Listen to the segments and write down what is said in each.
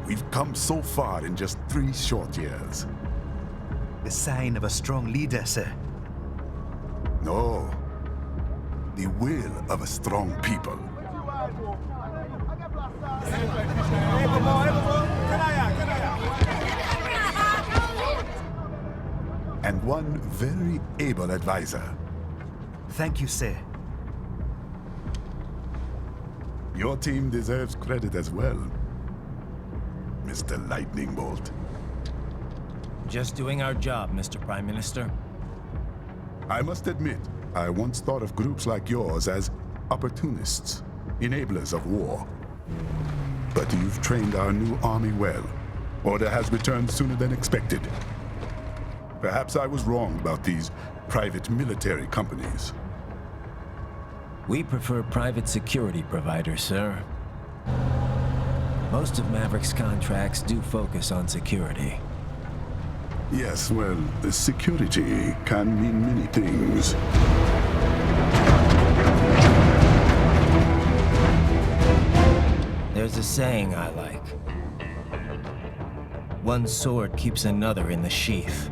We've come so far in just 3 short years. The sign of a strong leader, sir. No. The will of a strong people. And one very able advisor. Thank you, sir. Your team deserves credit as well, Mr. Lightning Bolt. Just doing our job, Mr. Prime Minister. I must admit, I once thought of groups like yours as opportunists, enablers of war. But you've trained our new army well. Order has returned sooner than expected. Perhaps I was wrong about these private military companies. We prefer private security providers, sir. Most of Maverick's contracts do focus on security. Yes, well, security can mean many things. There's a saying I like. One sword keeps another in the sheath.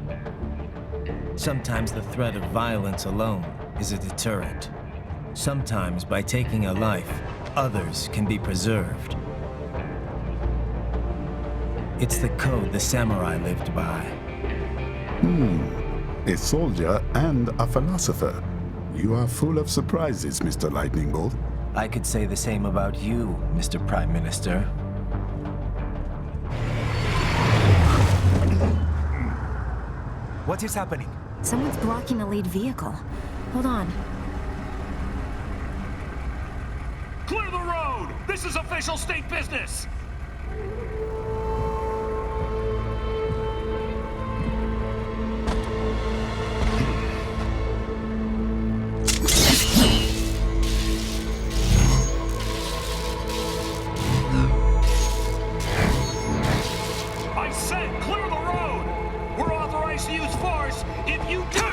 Sometimes the threat of violence alone is a deterrent. Sometimes by taking a life, others can be preserved. It's the code the samurai lived by. A soldier and a philosopher. You are full of surprises, Mr. Lightning Bolt. I could say the same about you, Mr. Prime Minister. What is happening? Someone's blocking the lead vehicle. Hold on. Clear the road! This is official state business! I said clear the road! We're authorized to use force if you do!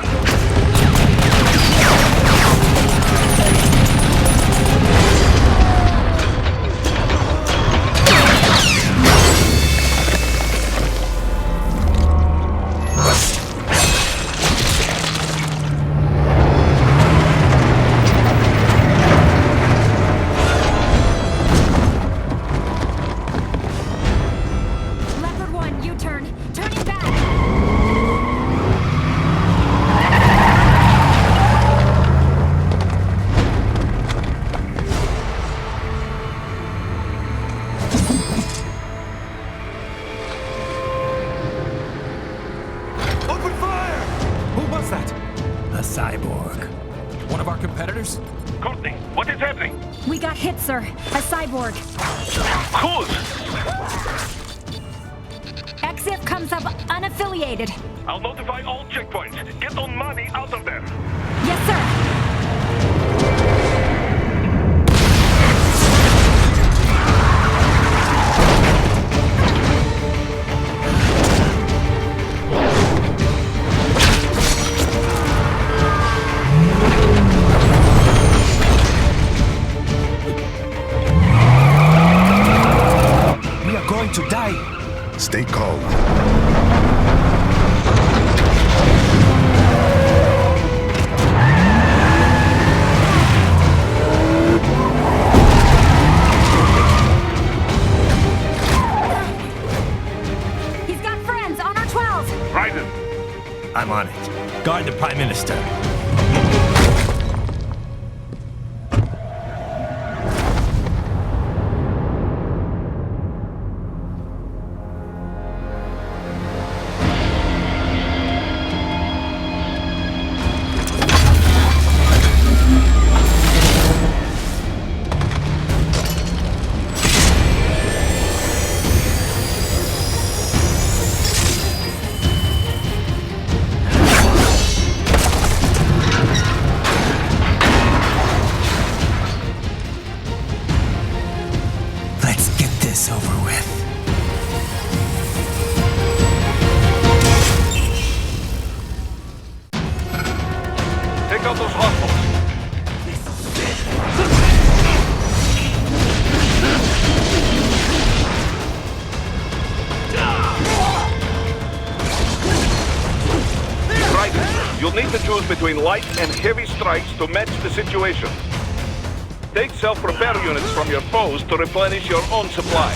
Sir, a cyborg. Whose? Exif comes up unaffiliated. I'll notify all checkpoints. Get on money out of there. Yes, sir. To die. Stay calm. He's got friends on our 12. Raiden. I'm on it. Guard the Prime Minister. to choose between light and heavy strikes to match the situation. Take self-repair units from your foes to replenish your own supply.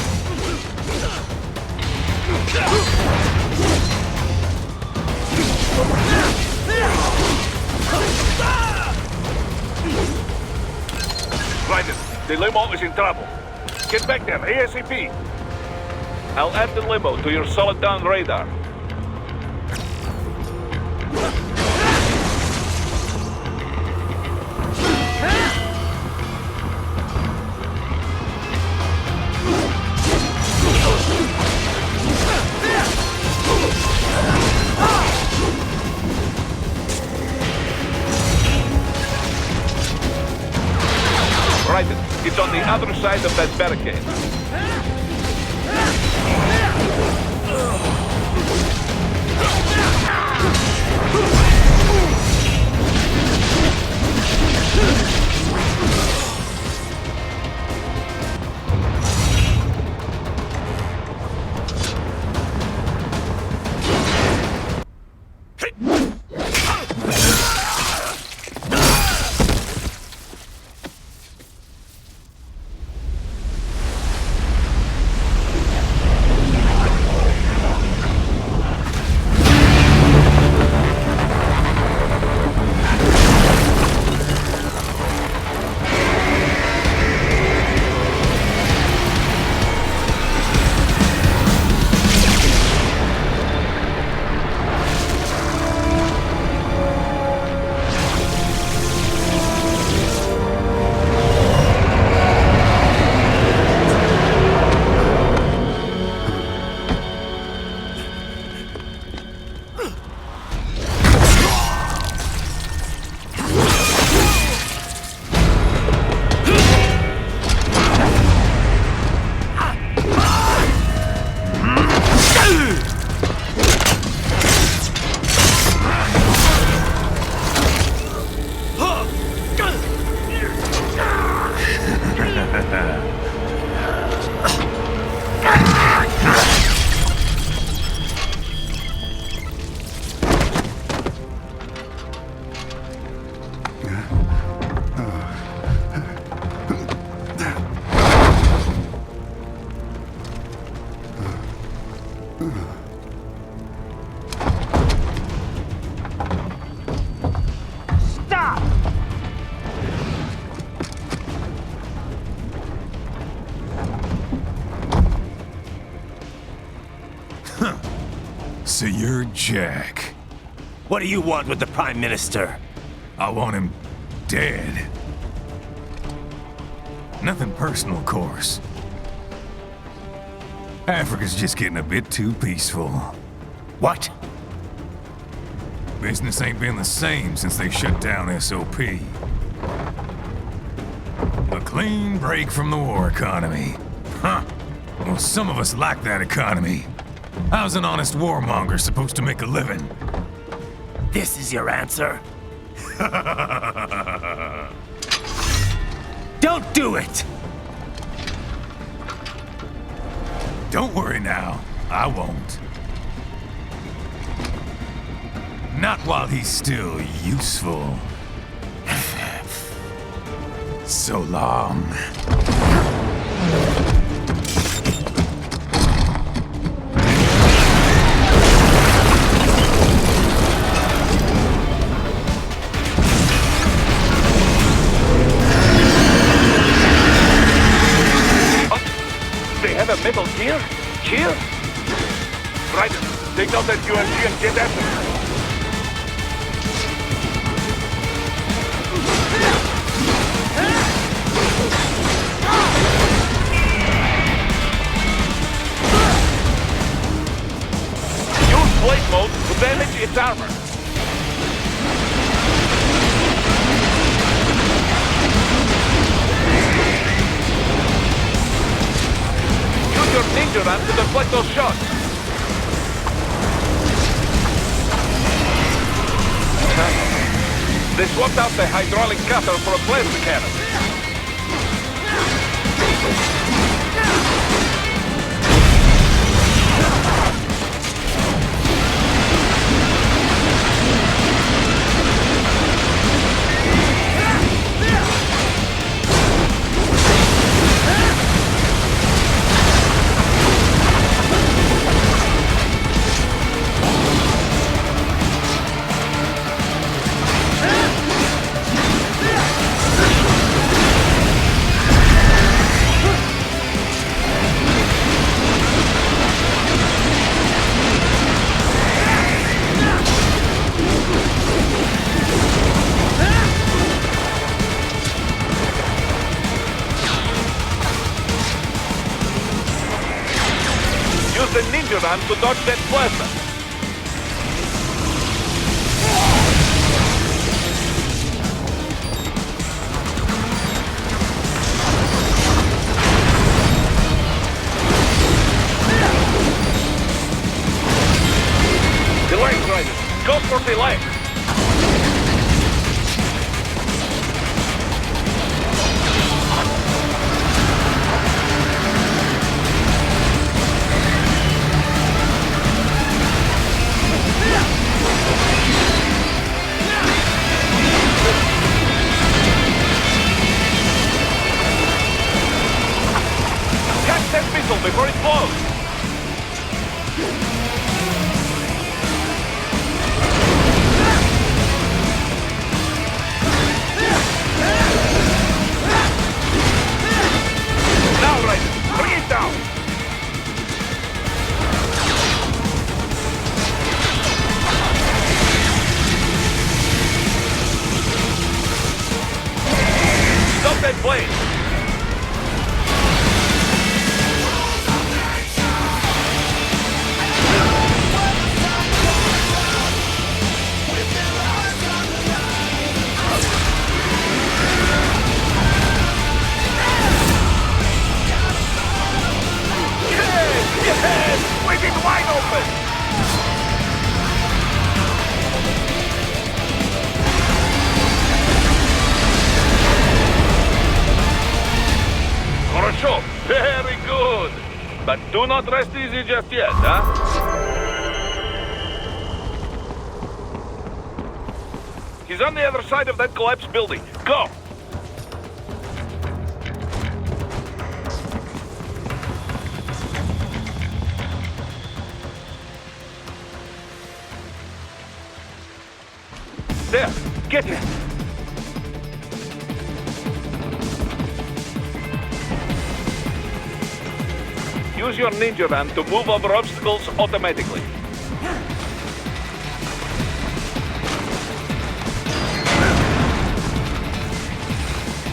Raiden, the limo is in trouble. Get back there, ASAP. I'll add the limo to your solid down radar. Raiden, it's on the other side of that barricade. So you're Jack. What do you want with the Prime Minister? I want him dead. Nothing personal, of course. Africa's just getting a bit too peaceful. What? Business ain't been the same since they shut down SOP. A clean break from the war economy. Huh. Well, some of us like that economy. How's an honest warmonger supposed to make a living? This is your answer? Don't do it! Don't worry now. I won't. Not while he's still useful. So long. A metal gear? Here? Raiden, take out that UMG and get after it. Use blade mode to damage its armor. Your ninja run to deflect those shots. They swapped out the hydraulic cutter for a plasma cannon. Use the ninja ram to dodge that plasma. Delay, Raiden. Go for delay. Catch that missile before it blows. Now, Raiden, bring it down. Stop that blade. Yes! With it wide open! Хорошо! Very good! But do not rest easy just yet, huh? He's on the other side of that collapsed building. Go! There! Get him! Use your ninja ram to move over obstacles automatically.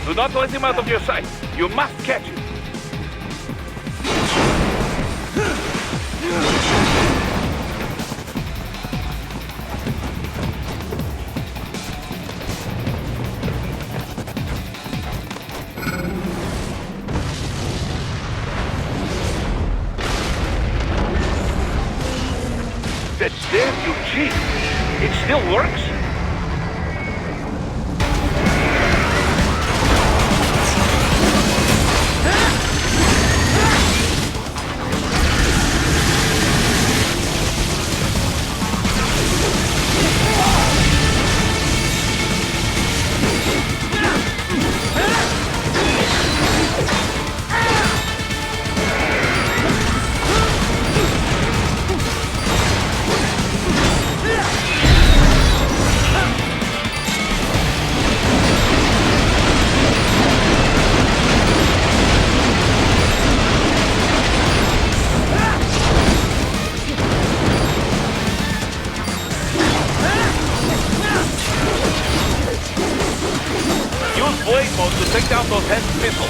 Do not let him out of your sight. You must catch him. That's damn you cheap. It still works? Blade mode to take down those heavy missiles.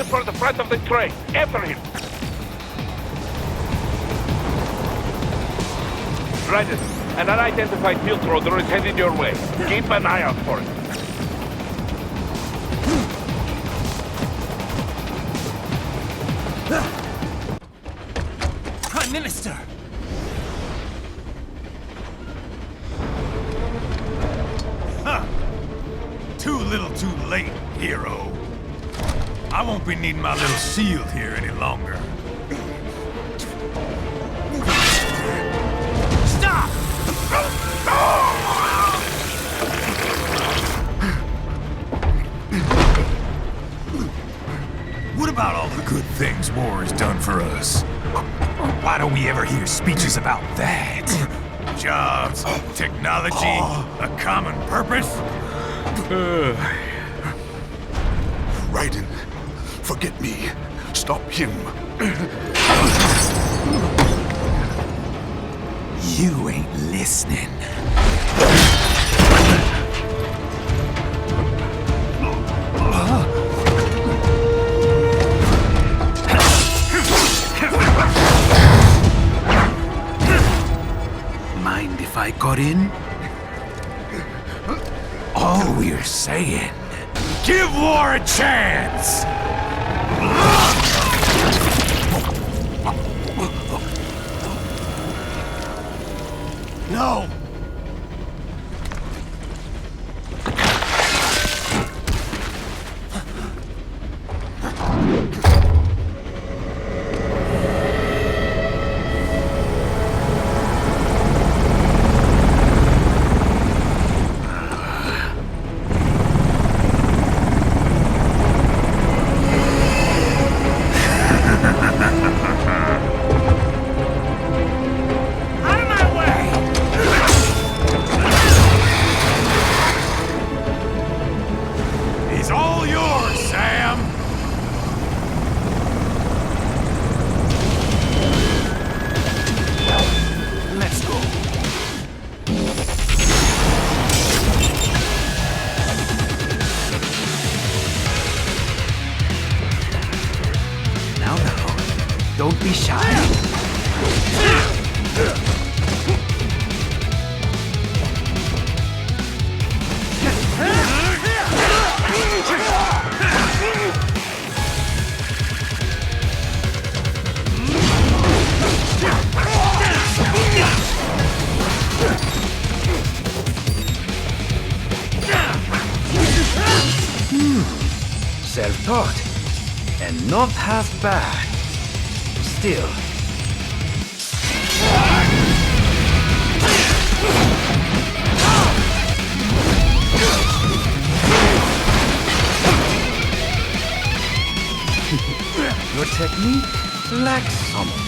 for the front of the train. After him. Raiden, an unidentified field roader is headed your way. Keep an eye out for it. Prime Minister! Too little too late, hero. I won't be needing my little shield here any longer. Stop! What about all the good things war has done for us? Why don't we ever hear speeches about that? Jobs, technology, a common purpose? Raiden, forget me. Stop him. You ain't listening. Mind if I got in? All we're saying, give war a chance! No! He's all yours, Sam! Let's go. Now, don't be shy. Self-taught, and not half bad. Still. Your technique lacks something.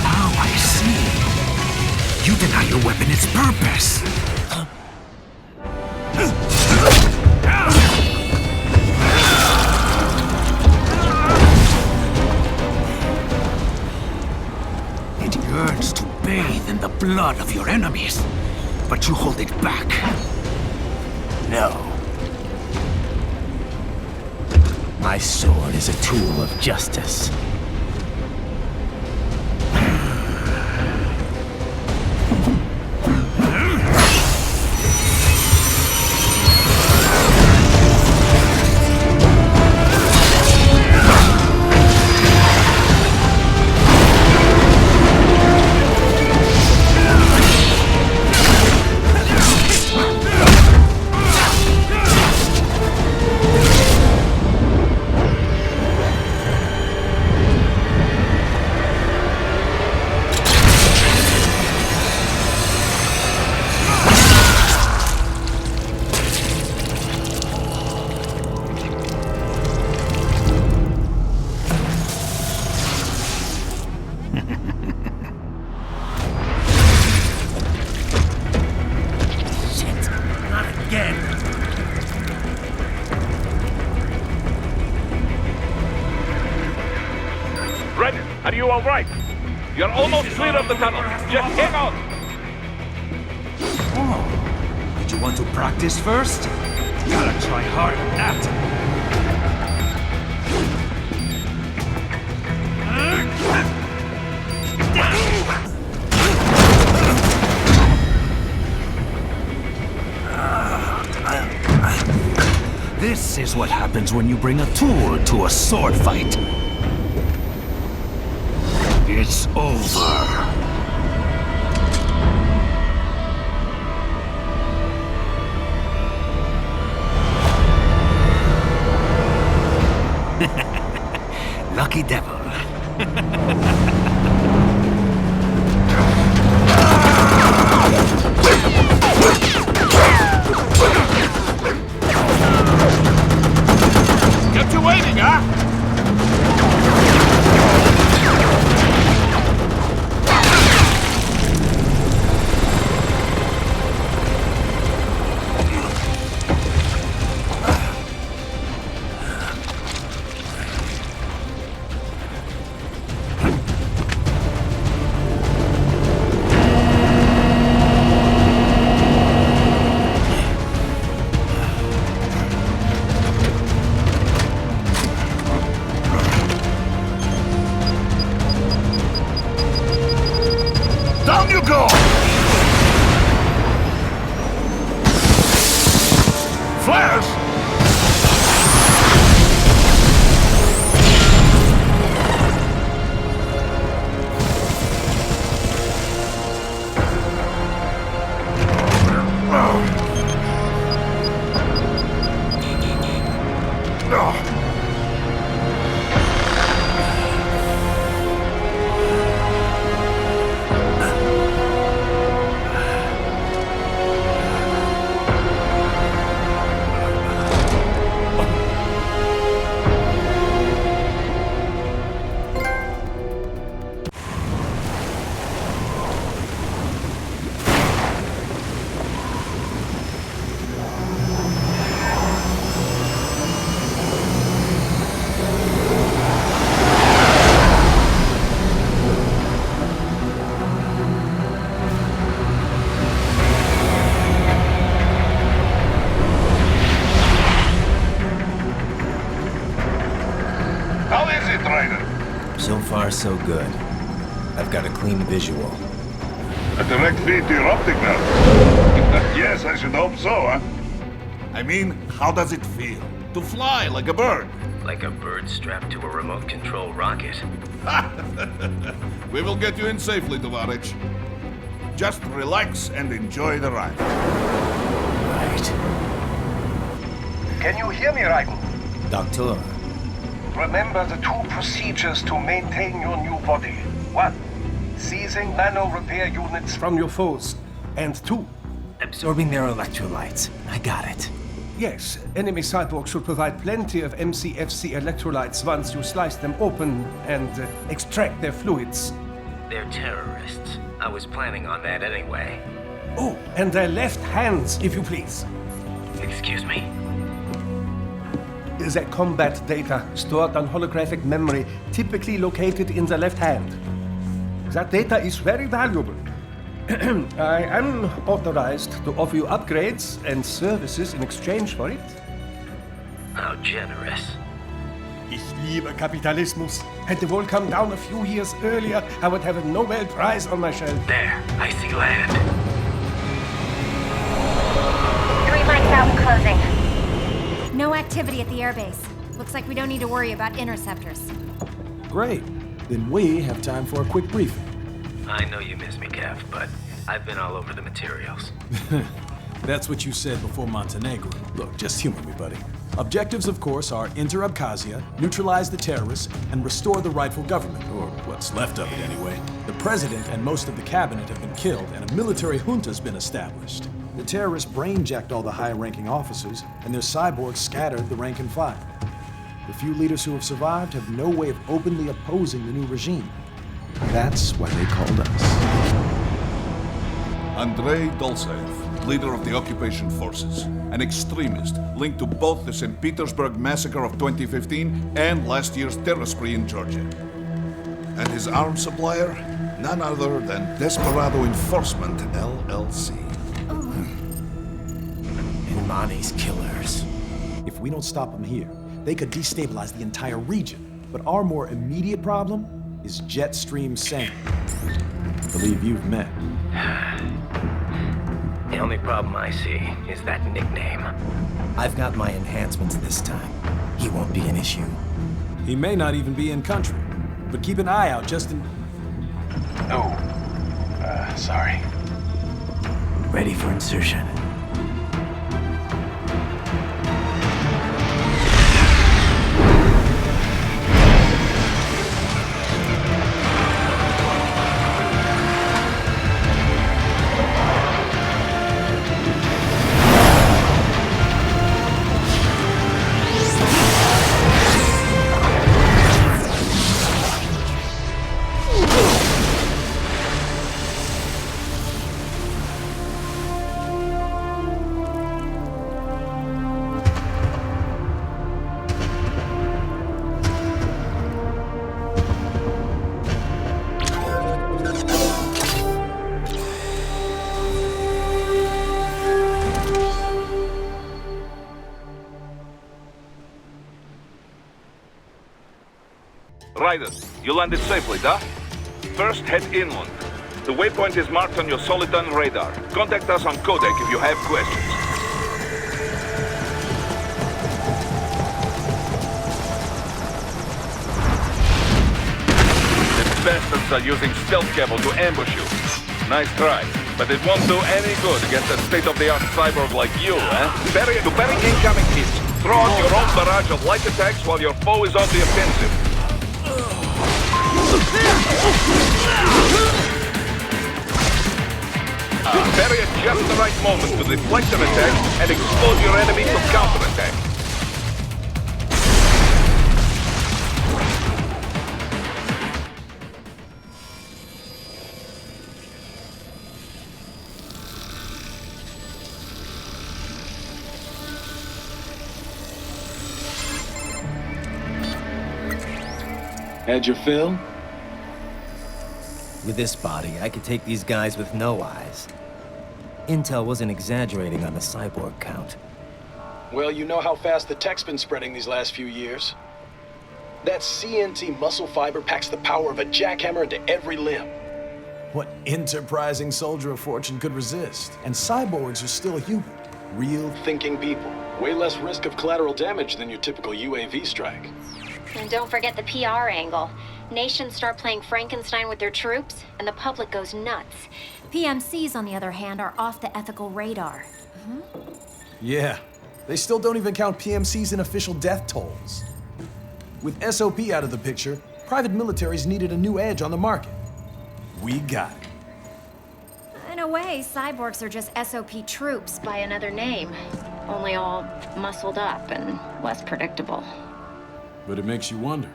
Now I see. You deny your weapon its purpose. It yearns to bathe in the blood of your enemies, but you hold it back. No. My sword is a tool of justice. Are you all right? You're almost clear of the tunnel. Just hang on. Oh, did you want to practice first? Gotta try hard at that. This is what happens when you bring a tool to a sword fight. It's over. Lucky devil. Get you waiting, huh? Down you go! Flares! How is it, Raiden? So far, so good. I've got a clean visual. A direct feed to your optic nerve. Yes, I should hope so, huh? I mean, how does it feel? To fly like a bird? Like a bird strapped to a remote control rocket. We will get you in safely, Tovarich. Just relax and enjoy the ride. Right. Can you hear me, Raiden? Doctor. Remember the two procedures to maintain your new body. 1. Seizing nano repair units from your foes. And 2. Absorbing their electrolytes. I got it. Yes, enemy cyborgs should provide plenty of MCFC electrolytes once you slice them open and extract their fluids. They're terrorists. I was planning on that anyway. Oh, and their left hands, if you please. Excuse me? The combat data stored on holographic memory, typically located in the left hand. That data is very valuable. I am authorized to offer you upgrades and services in exchange for it. How generous. Ich liebe Kapitalismus. Had the wall come down a few years earlier, I would have a Nobel Prize on my shelf. There, I see land. 3 mics out and closing. No activity at the airbase. Looks like we don't need to worry about interceptors. Great. Then we have time for a quick briefing. I know you miss me, Kev, but I've been all over the materials. That's what you said before Montenegro. Look, just humor me, buddy. Objectives, of course, are enter Abkhazia, neutralize the terrorists, and restore the rightful government, or what's left of it anyway. The president and most of the cabinet have been killed, and a military junta's been established. The terrorists brain-jacked all the high-ranking officers, and their cyborgs scattered the rank and file. The few leaders who have survived have no way of openly opposing the new regime. That's why they called us. Andrei Dolzaev, leader of the occupation forces, an extremist linked to both the St. Petersburg massacre of 2015 and last year's terror spree in Georgia. And his arms supplier? None other than Desperado Enforcement, LLC. Imani's killers. If we don't stop them here, they could destabilize the entire region. But our more immediate problem is Jetstream Sam. I believe you've met. The only problem I see is that nickname. I've got my enhancements this time. He won't be an issue. He may not even be in country, but keep an eye out just in... Oh, sorry. Ready for insertion. Raiden, you landed safely, huh? First, head inland. The waypoint is marked on your Soliton radar. Contact us on Codec if you have questions. The bastards are using stealth cable to ambush you. Nice try, but it won't do any good against a state-of-the-art cyborg like you, eh? To bury incoming hits, throw out your own barrage of light attacks while your foe is on the offensive. Bury at just the right moment to deflect an attack and expose your enemy to counterattack. Had your fill? With this body, I could take these guys with no eyes. Intel wasn't exaggerating on the cyborg count. Well, you know how fast the tech's been spreading these last few years. That CNT muscle fiber packs the power of a jackhammer into every limb. What enterprising soldier of fortune could resist? And cyborgs are still human. Real thinking people. Way less risk of collateral damage than your typical UAV strike. And don't forget the PR angle. Nations start playing Frankenstein with their troops, and the public goes nuts. PMCs, on the other hand, are off the ethical radar. Yeah, they still don't even count PMCs in official death tolls. With SOP out of the picture, private militaries needed a new edge on the market. We got it. In a way, cyborgs are just SOP troops by another name. Only all muscled up and less predictable. But it makes you wonder,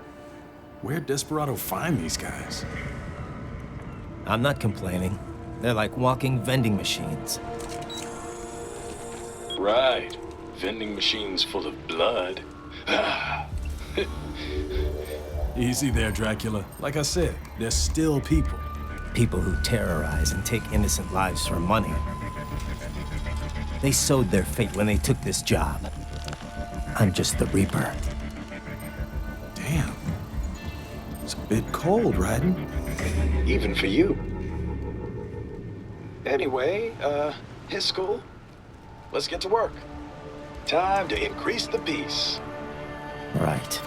where'd Desperado find these guys? I'm not complaining. They're like walking vending machines. Right. Vending machines full of blood. Easy there, Dracula. Like I said, they're still people. People who terrorize and take innocent lives for money. They sowed their fate when they took this job. I'm just the Reaper. Damn. It's a bit cold, Raiden. Even for you. Anyway, his school. Let's get to work. Time to increase the peace. Right.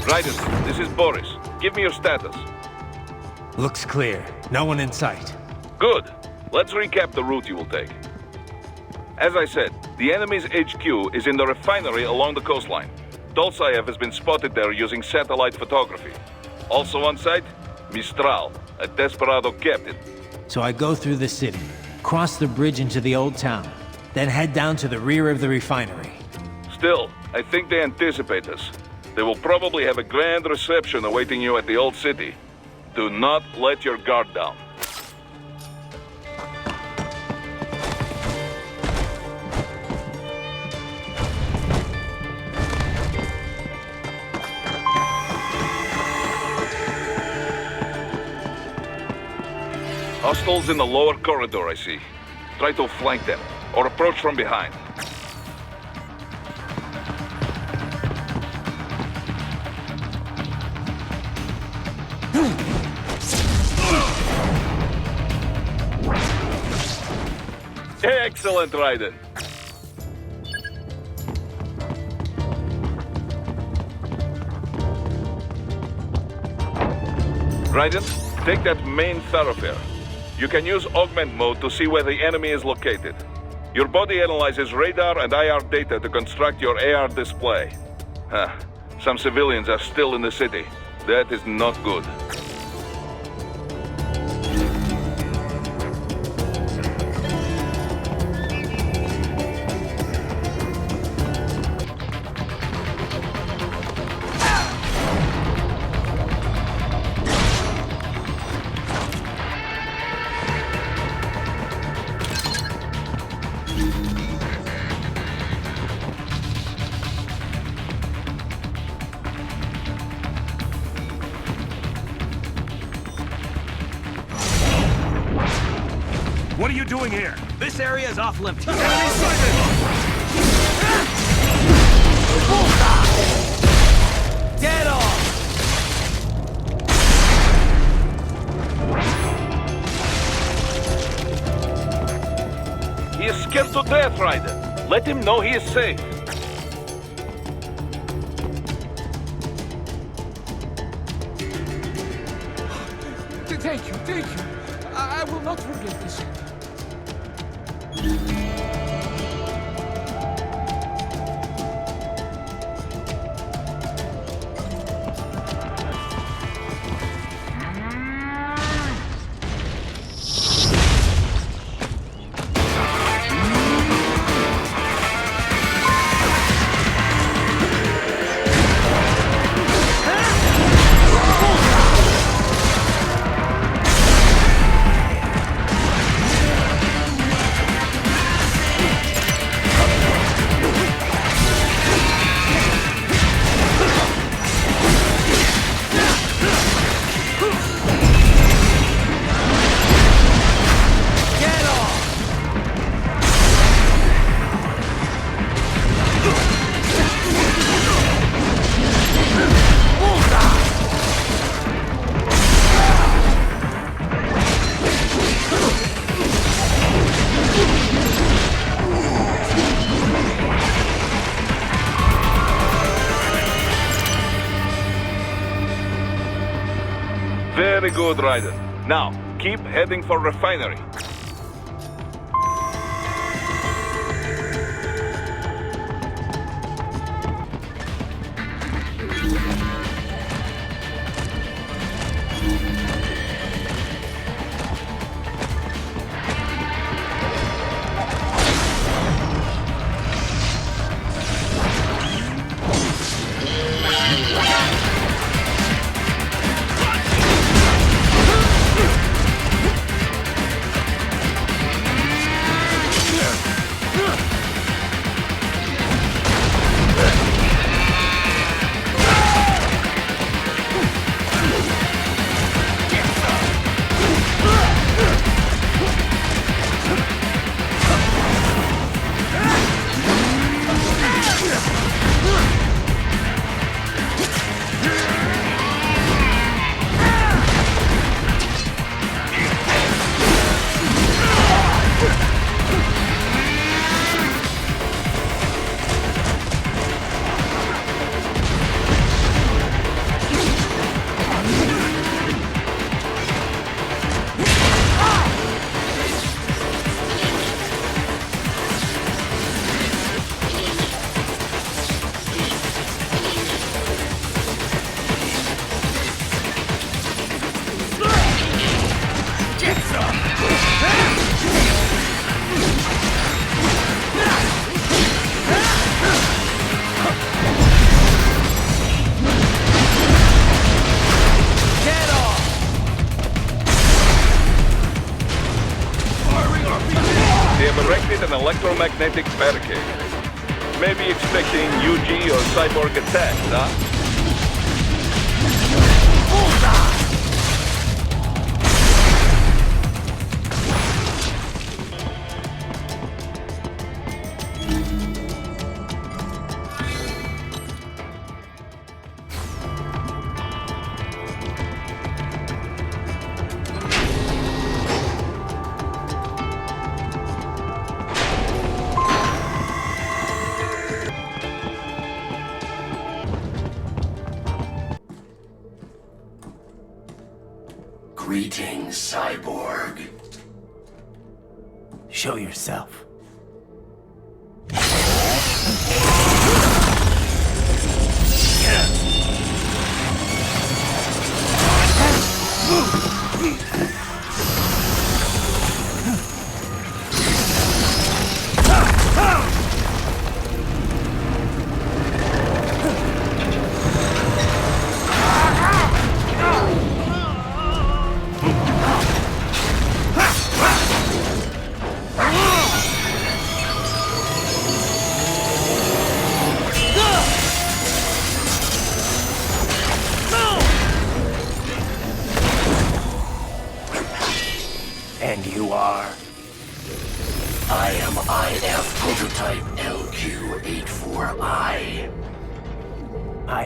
Raiden, this is Boris. Give me your status. Looks clear. No one in sight. Good. Let's recap the route you will take. As I said, the enemy's HQ is in the refinery along the coastline. Dolzaev has been spotted there using satellite photography. Also on site, Mistral, a Desperado captain. So I go through the city, cross the bridge into the old town, then head down to the rear of the refinery. Still, I think they anticipate us. They will probably have a grand reception awaiting you at the Old City. Do not let your guard down. Hostiles in the lower corridor, I see. Try to flank them, or approach from behind. Excellent, Raiden. Raiden, take that main thoroughfare. You can use augment mode to see where the enemy is located. Your body analyzes radar and IR data to construct your AR display. Some civilians are still in the city. That is not good. What are you doing here? This area is off limits. Get off! He is scared to death, Raiden. Let him know he is safe. Thank you. I will not forget this. Very good, Raiden. Now, keep heading for refinery. electromagnetic barricade. Maybe expecting UG or cyborg attacks, huh? Greetings, cyborg. Show yourself. And you are? I am IF Prototype LQ84I.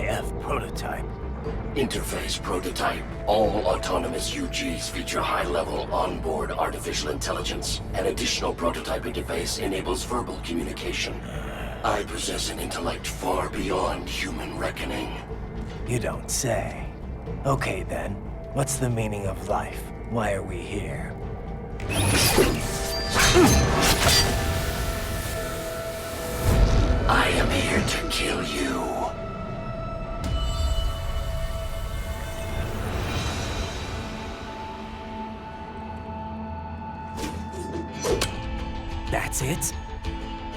IF Prototype. Interface Prototype. All autonomous UGs feature high-level onboard artificial intelligence. An additional prototype interface enables verbal communication. I possess an intellect far beyond human reckoning. You don't say. Okay then, what's the meaning of life? Why are we here? I am here to kill you. That's it?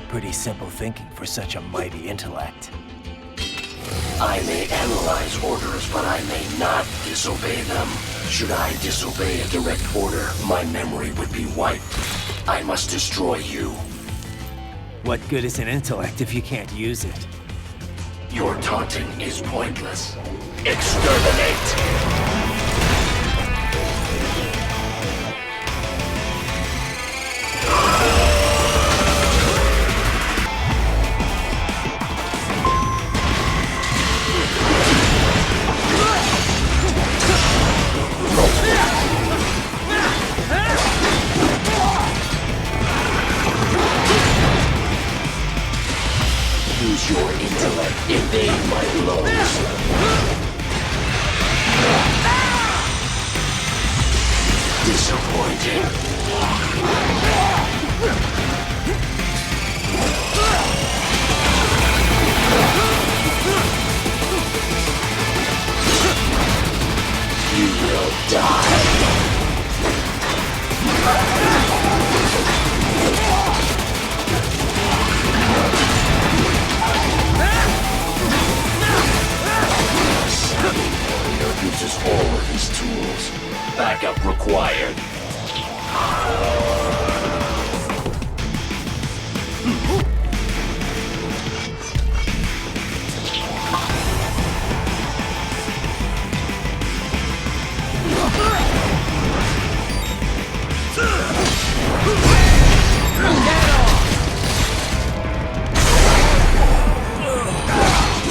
Pretty simple thinking for such a mighty intellect. I may analyze orders, but I may not disobey them. Should I disobey a direct order, my memory would be wiped. I must destroy you. What good is an intellect if you can't use it? Your taunting is pointless. Exterminate! Use your intellect, evade my blows. Disappointing. You will die. Uses all of his tools. Backup required.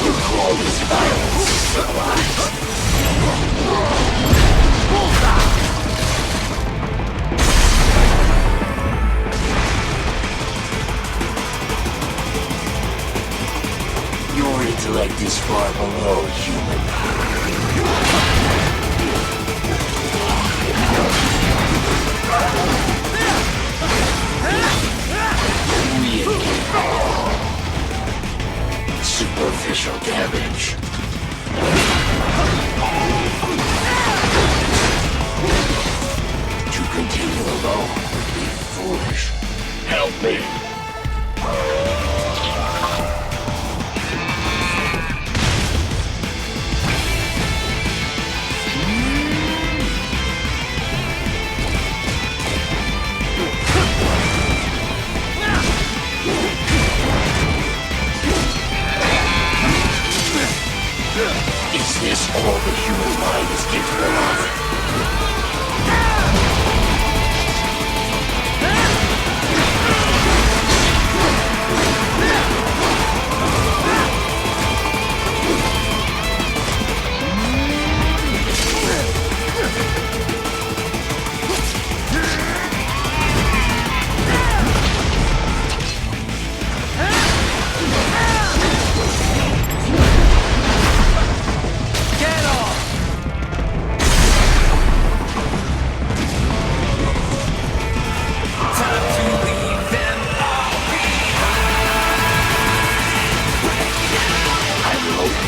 Recall this violence supplies. Is this all the human mind is capable of?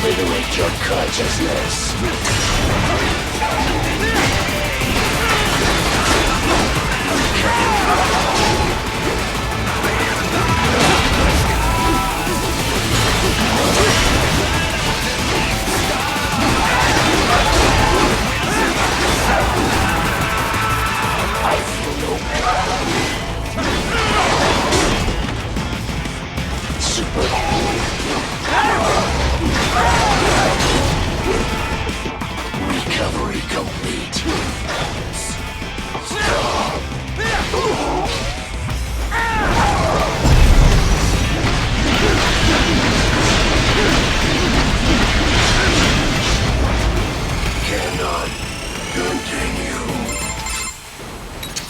Obliterate your consciousness. I feel no pain. Super. Recovery complete. Cannot continue.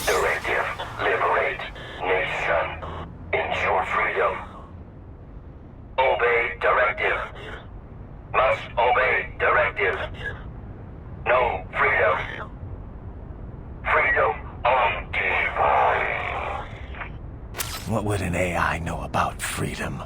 Directive. Liberate. Nation. Ensure freedom. Obey directive. Must obey directive. No freedom. Freedom on device. What would an AI know about freedom?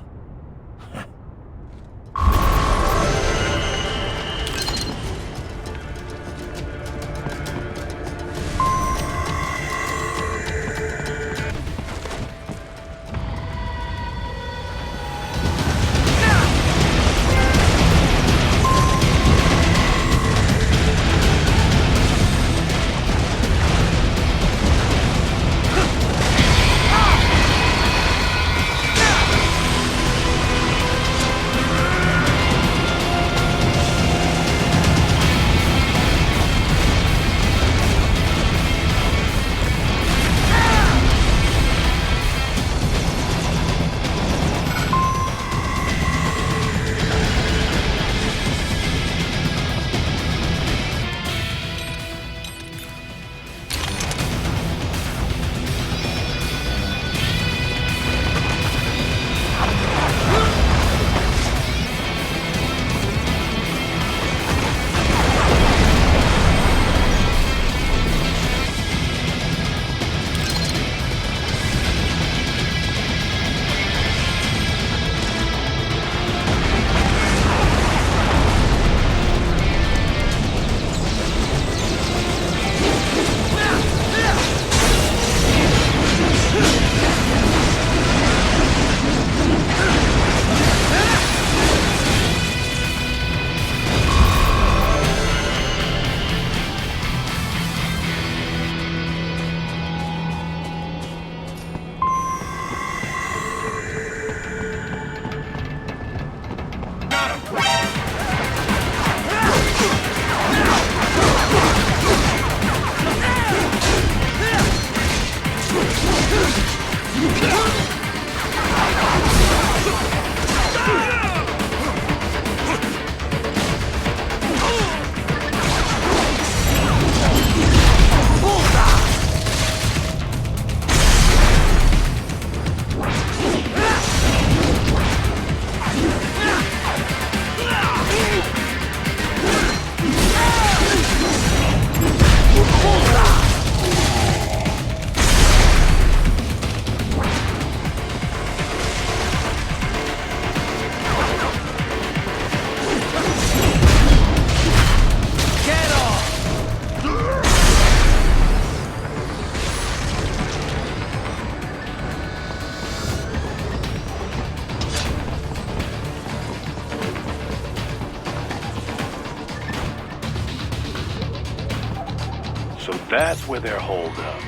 So that's where they're holed up.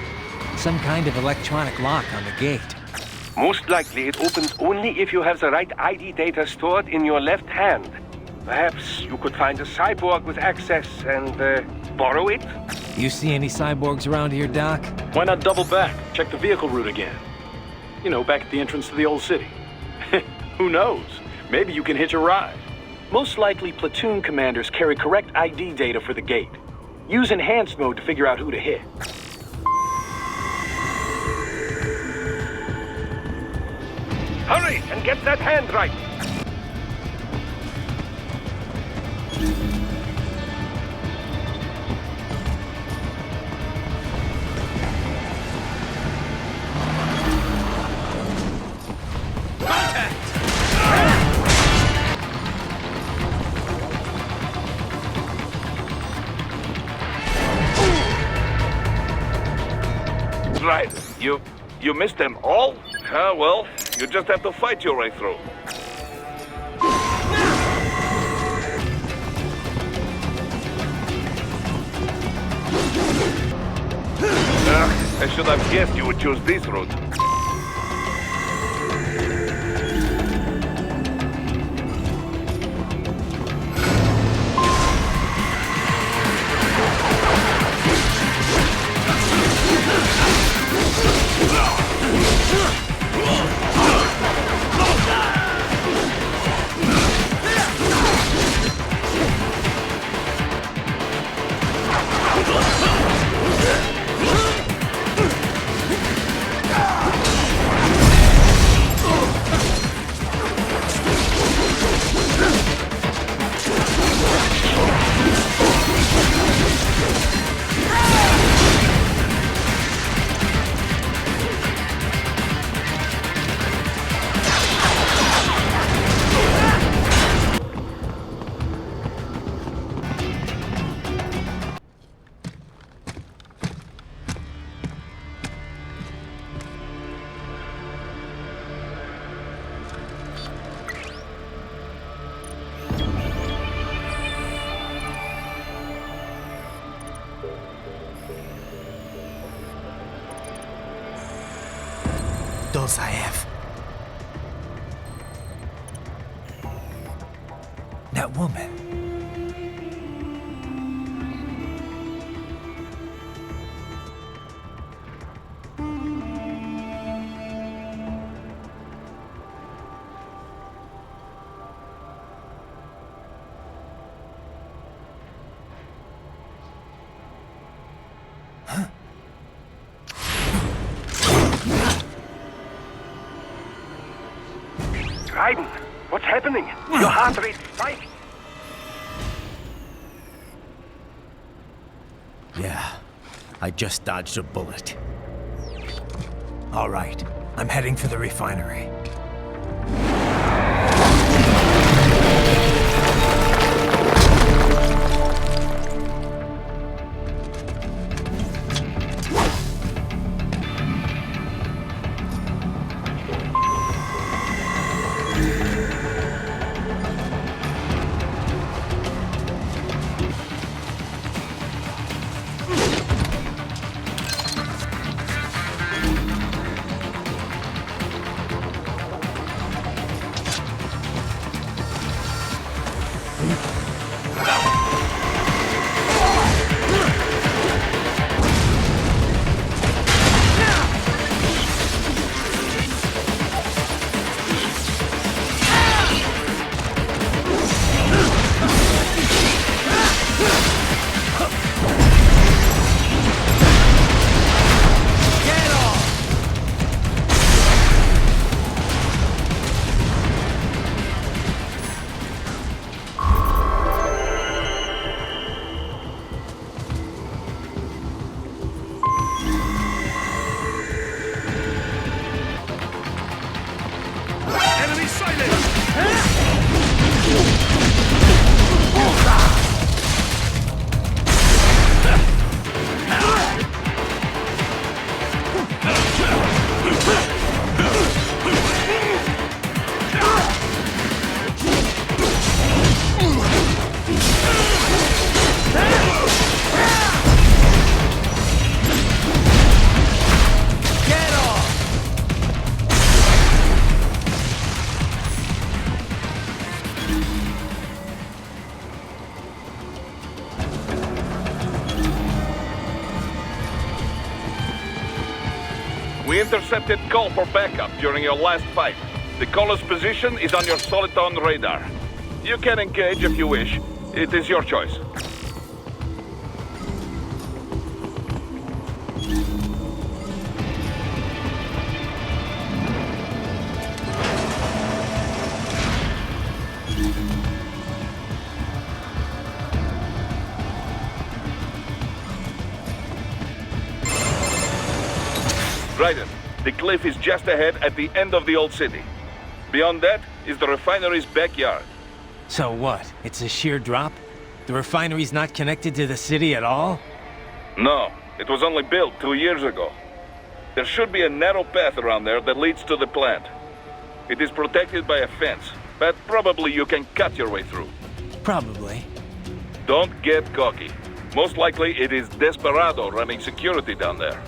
Some kind of electronic lock on the gate. Most likely it opens only if you have the right ID data stored in your left hand. Perhaps you could find a cyborg with access and borrow it? You see any cyborgs around here, Doc? Why not double back? Check the vehicle route again. You know, back at the entrance to the old city. Who knows? Maybe you can hitch a ride. Most likely, platoon commanders carry correct ID data for the gate. Use enhanced mode to figure out who to hit. Hurry and get that hand right! Right. You missed them all? Ah, well, you just have to fight your way through. I should have guessed you would choose this route. Dolzaev. That woman. Raiden, what's happening? Your heart rate spiked. Yeah, I just dodged a bullet. All right, I'm heading for the refinery. We intercepted call for backup during your last fight. The caller's position is on your Soliton radar. You can engage if you wish. It is your choice. Raiden, the cliff is just ahead at the end of the old city. Beyond that is the refinery's backyard. So what? It's a sheer drop? The refinery's not connected to the city at all? No, it was only built 2 years ago. There should be a narrow path around there that leads to the plant. It is protected by a fence, but probably you can cut your way through. Probably. Don't get cocky. Most likely it is Desperado running security down there.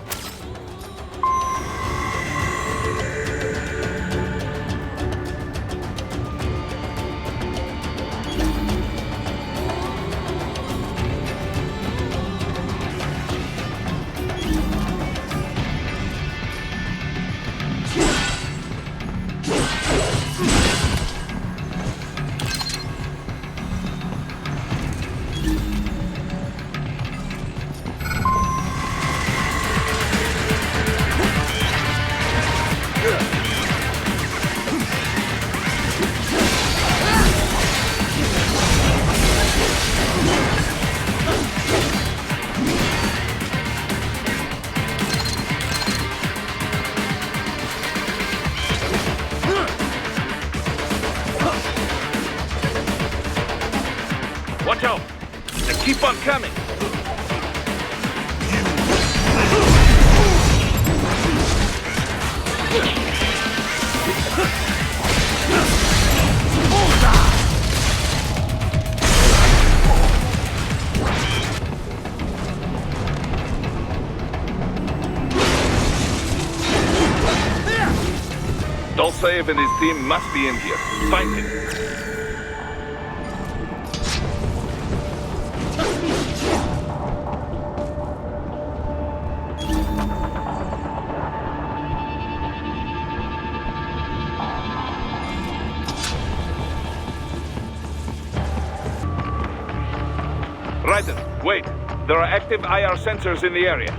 Watch out! They keep on coming! Dolsaev and his team must be in here. Find him. Raiden, wait. There are active IR sensors in the area.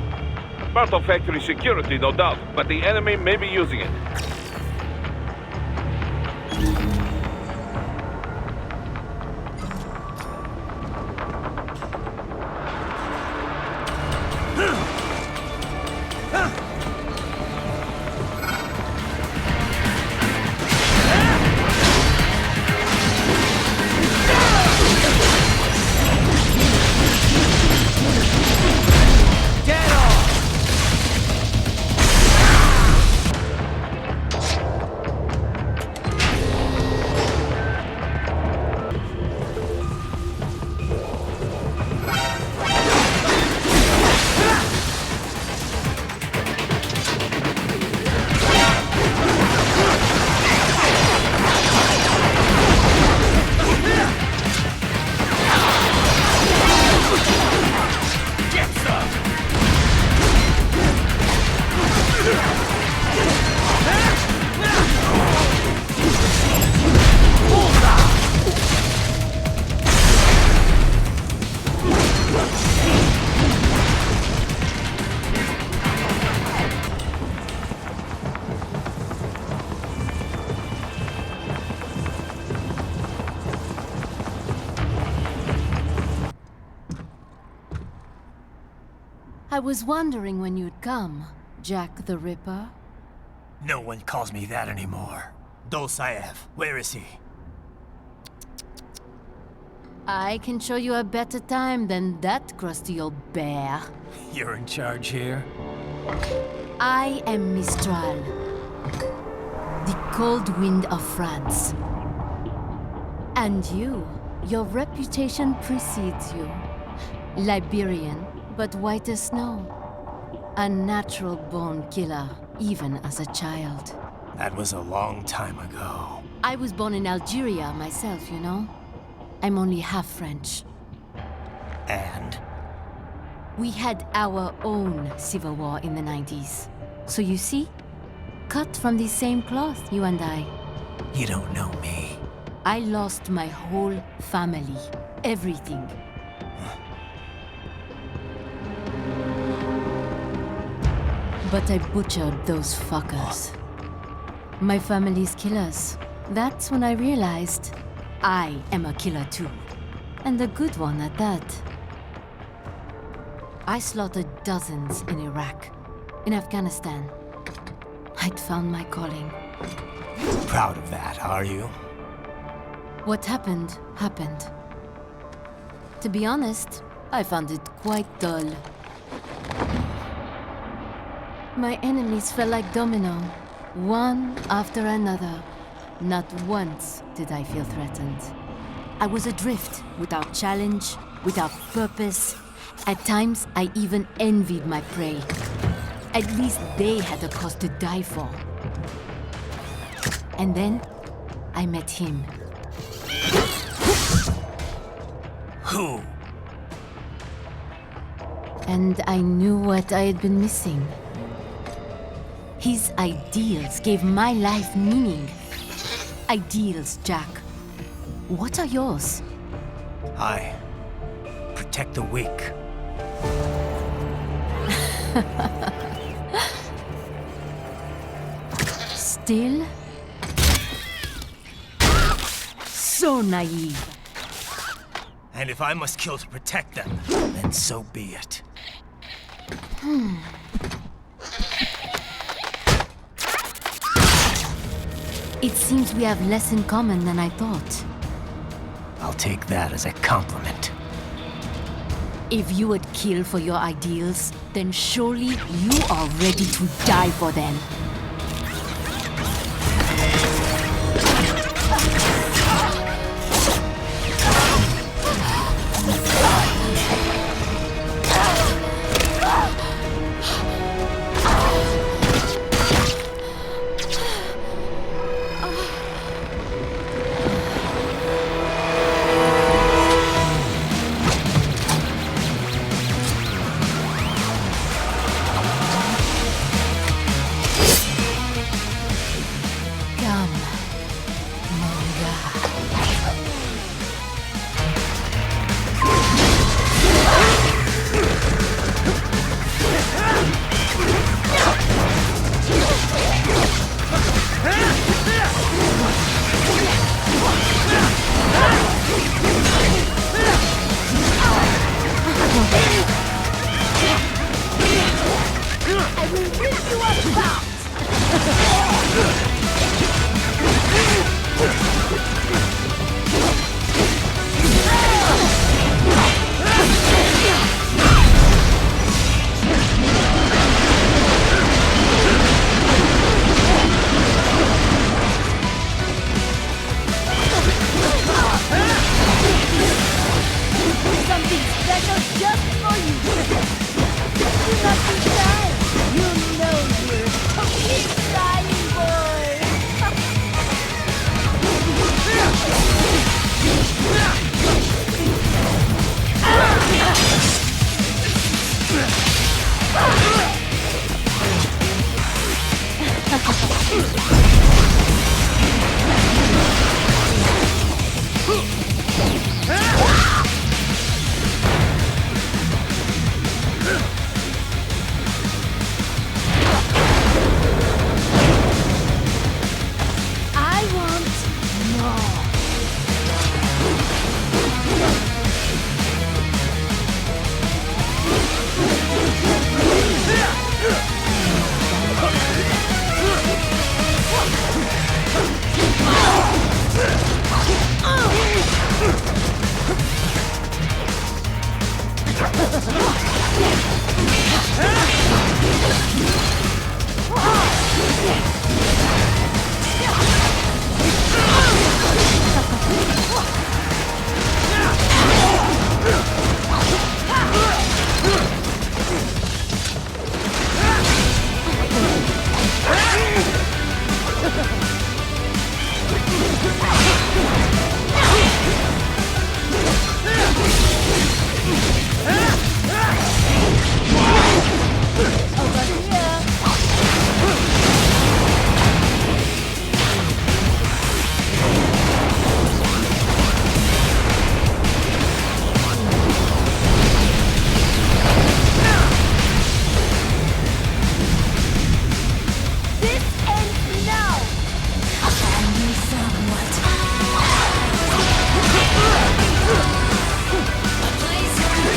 Part of factory security, no doubt, but the enemy may be using it. I was wondering when you'd come, Jack the Ripper. No one calls me that anymore. Dolsaev, where is he? I can show you a better time than that crusty old bear. You're in charge here? I am Mistral, the cold wind of France. And your reputation precedes you. Liberian, but white as snow. A natural-born killer, even as a child. That was a long time ago. I was born in Algeria myself, you know? I'm only half French. And? We had our own civil war in the 90s. So you see? Cut from the same cloth, you and I. You don't know me. I lost my whole family. Everything. But I butchered those fuckers. My family's killers. That's when I realized I am a killer too. And a good one at that. I slaughtered dozens in Iraq, in Afghanistan. I'd found my calling. Proud of that, are you? What happened, happened. To be honest, I found it quite dull. My enemies fell like domino, one after another. Not once did I feel threatened. I was adrift, without challenge, without purpose. At times, I even envied my prey. At least they had a cause to die for. And then, I met him. Who? And I knew what I had been missing. His ideals gave my life meaning. Ideals, Jack. What are yours? I protect the weak. Still? So naive. And if I must kill to protect them, then so be it. It seems we have less in common than I thought. I'll take that as a compliment. If you would kill for your ideals, then surely you are ready to die for them.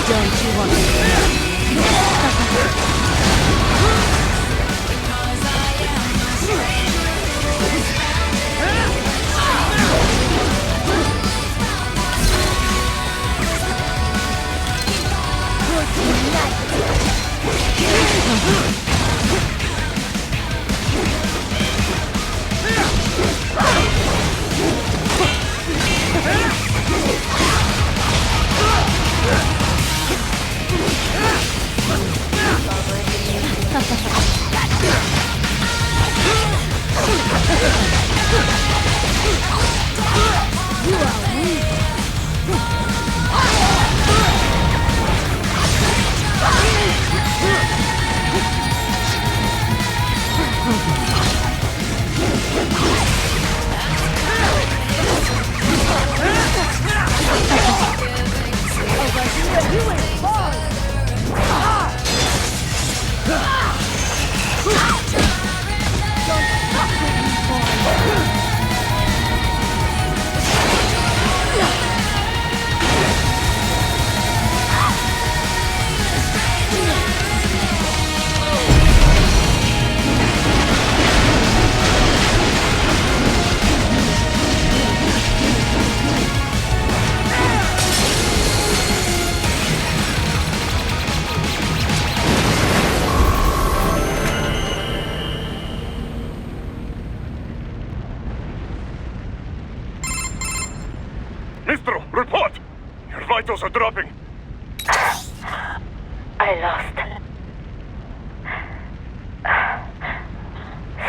Don't you want to You are weak. Mistral, report! Your vitals are dropping. I lost.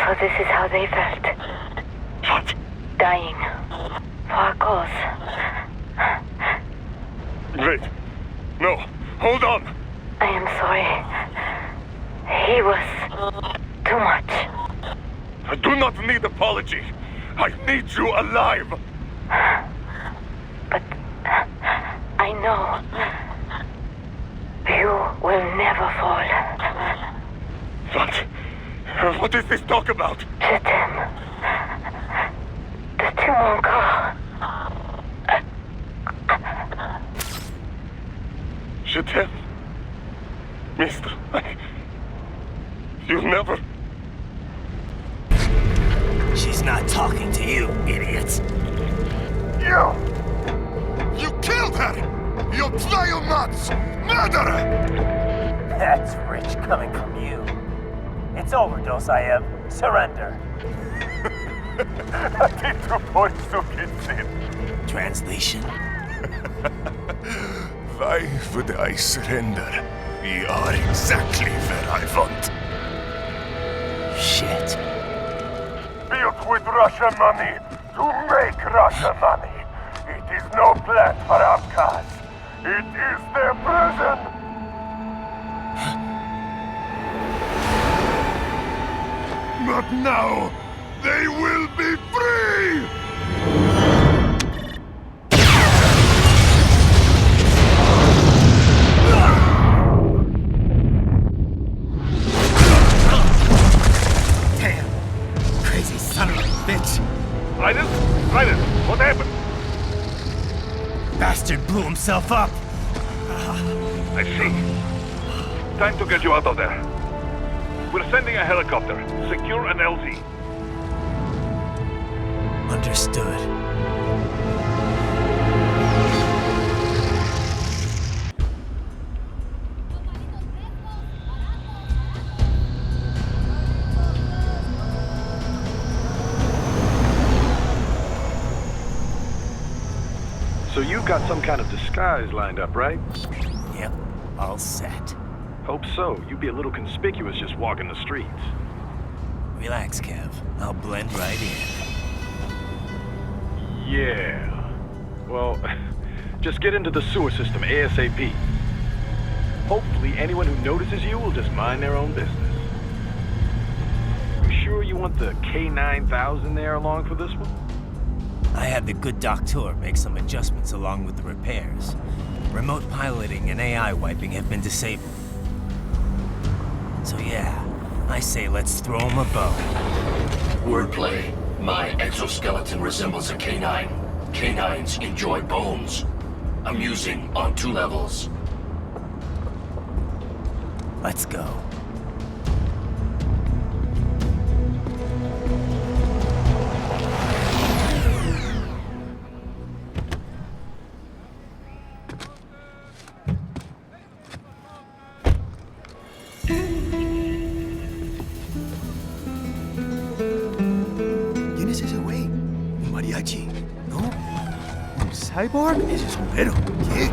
So this is how they felt. What? Dying. For a cause. Wait. No. Hold on. I am sorry. He was too much. I do not need apology. I need you alive. But I know you will never fall. What is this talk about? Jetstream. The two encore. Jetstream. Mister, you never... She's not talking to you, idiot. You killed her! You vile nuts! Murderer! That's rich coming from you. It's overdose, I have. Surrender. Translation? Why would I surrender? We are exactly where I want. Shit. Built with Russian money to make Russian money. It is no plan for outcasts. It is their prison. But now, they will be free! Damn! Crazy son of a bitch! Raiden? What happened? Bastard blew himself up! I see. Time to get you out of there. We're sending a helicopter. Secure an LZ. Understood. So you've got some kind of disguise lined up, right? Yep, all set. Hope so. You'd be a little conspicuous just walking the streets. Relax, Kev. I'll blend right in. Yeah. Well, just get into the sewer system ASAP. Hopefully anyone who notices you will just mind their own business. You sure you want the K9000 there along for this one? I had the good doctor make some adjustments along with the repairs. Remote piloting and AI wiping have been disabled. So yeah, I say let's throw him a bone. Wordplay. My exoskeleton resembles a canine. Canines enjoy bones. Amusing on 2 levels. Let's go. ¿Quién es ese güey? ¿Un mariachi? ¿No? ¿Un cyborg? Ese sombrero. ¿Qué?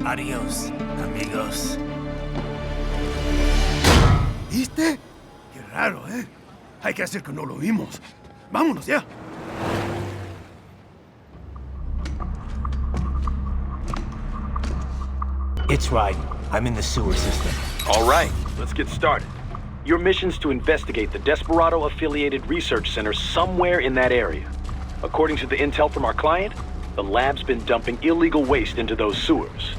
Adiós, amigos. ¿Viste? Qué raro, ¿eh? Hay que hacer que no lo vimos. Vámonos ya. It's Raiden. I'm in the sewer system. All right, let's get started. Your mission's to investigate the Desperado-affiliated research center somewhere in that area. According to the intel from our client, the lab's been dumping illegal waste into those sewers.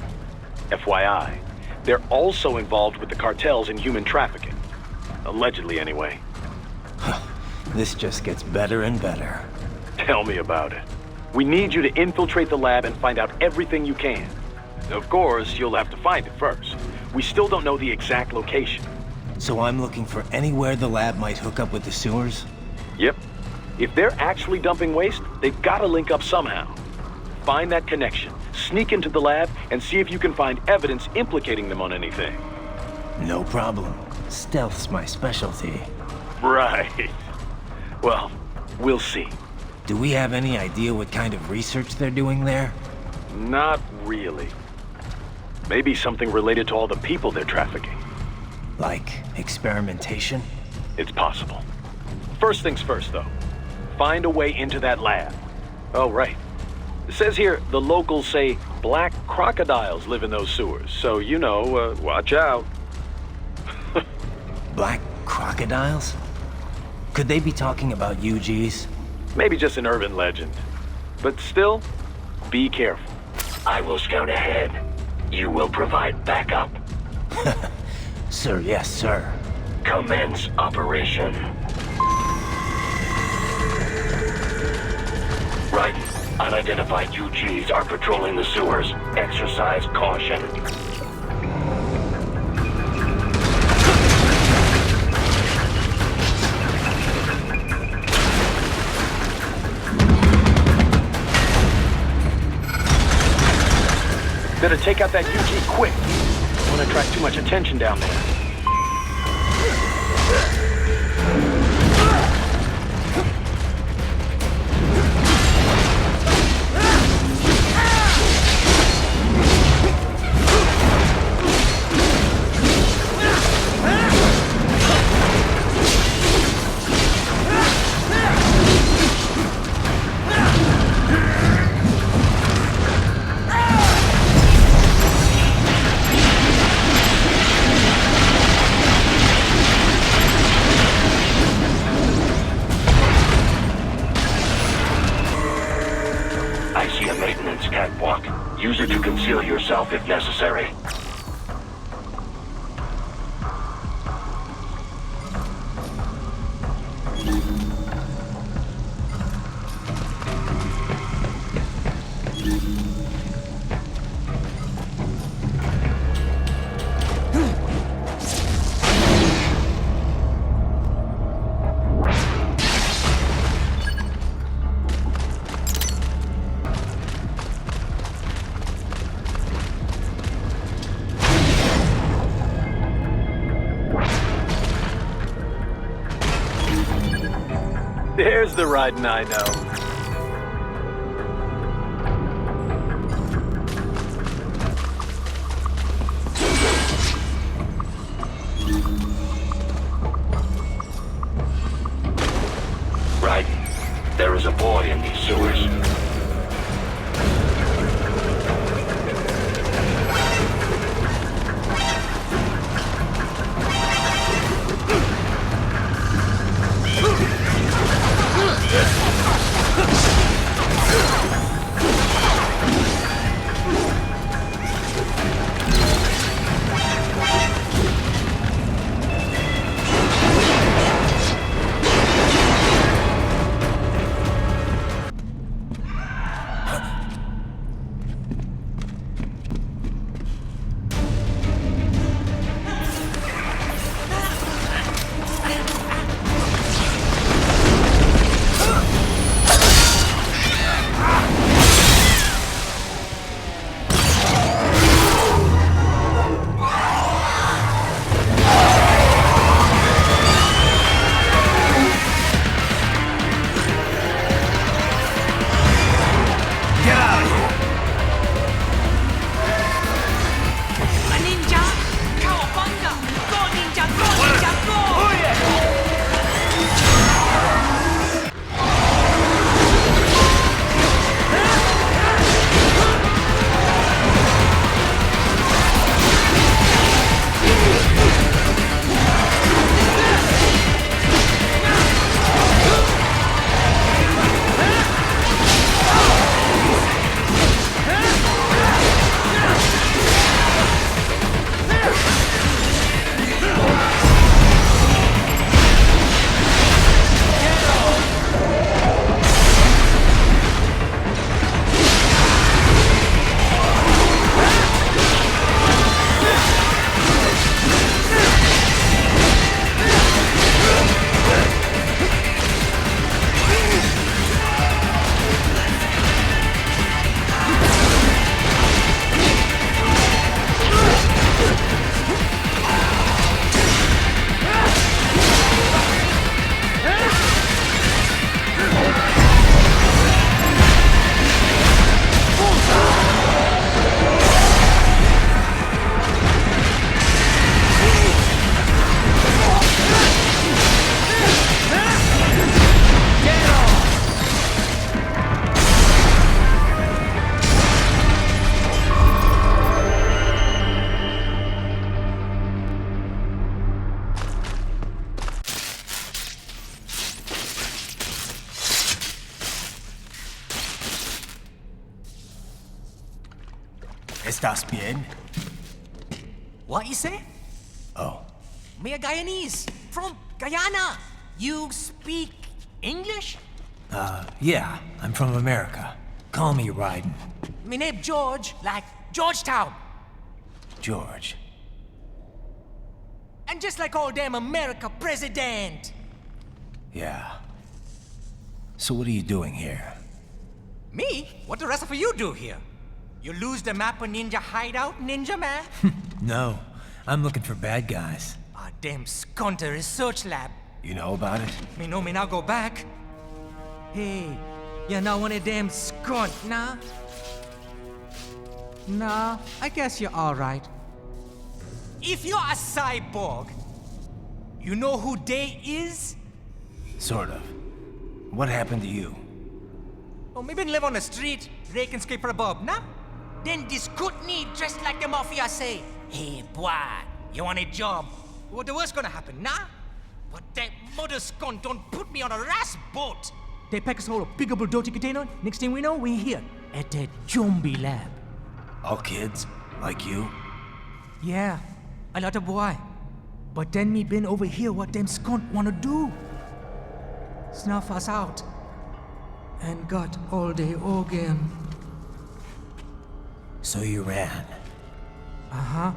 FYI, they're also involved with the cartels in human trafficking. Allegedly, anyway. This just gets better and better. Tell me about it. We need you to infiltrate the lab and find out everything you can. Of course, you'll have to find it first. We still don't know the exact location. So I'm looking for anywhere the lab might hook up with the sewers? Yep. If they're actually dumping waste, they've got to link up somehow. Find that connection, sneak into the lab, and see if you can find evidence implicating them on anything. No problem. Stealth's my specialty. Right. Well, we'll see. Do we have any idea what kind of research they're doing there? Not really. Maybe something related to all the people they're trafficking. Like experimentation? It's possible. First things first, though. Find a way into that lab. Oh, right. It says here the locals say black crocodiles live in those sewers, so you know, watch out. Black crocodiles? Could they be talking about UGs? Maybe just an urban legend. But still, be careful. I will scout ahead. You will provide backup. Sir, yes, sir. Commence operation. Right. Unidentified UGs are patrolling the sewers. Exercise caution. Better take out that UG quick. Don't want to attract too much attention down there. Use it to conceal yourself if necessary. There's the Raiden I know. Raiden, there is a boy in these sewers. ¿Estás bien? What you say? Oh. Me a Guyanese, from Guyana. You speak English? Yeah, I'm from America. Call me Raiden. Me name George, like Georgetown. George. And just like all damn America president. Yeah. So what are you doing here? Me? What the rest of you do here? You lose the map of Ninja hideout, Ninja man? No, I'm looking for bad guys. Ah, damn skunter research lab. You know about it? Me know me now go back. Hey, you're not one of them skunt, nah? Nah, I guess you're alright. If you're a cyborg, you know who they is? Sort of. What happened to you? Oh, me been live on the street, rake and scrape for a bob, nah? Then this kootenai dressed like the mafia say, hey boy, you want a job? What the worst gonna happen, nah? But that mother scunt don't put me on a ras boat. They pack us all a big old dirty container. Next thing we know, we're here at that zombie lab. All kids? Like you? Yeah, a lot of boy. But then me been over here what them scunt wanna do. Snuff us out. And got all the organ. So you ran? Uh-huh.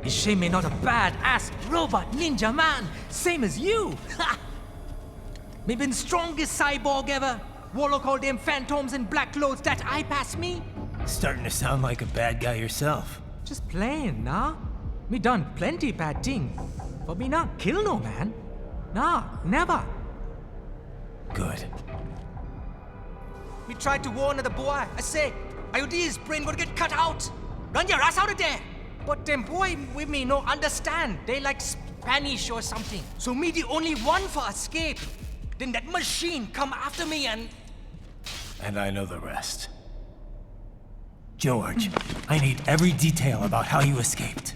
Is she me not a bad-ass robot ninja man, same as you? Ha! Me been strongest cyborg ever. Warlock all them phantoms in black clothes that eye pass me. Starting to sound like a bad guy yourself. Just playing, nah? Me done plenty bad thing. But me not kill no man. Nah, never. Good. Me tried to warn the boy. I say, IOD's brain gonna get cut out. Run your ass out of there. But them boy with me no understand. They like Spanish or something. So me the only one for escape. Then that machine come after me and... And I know the rest. George, I need every detail about how you escaped.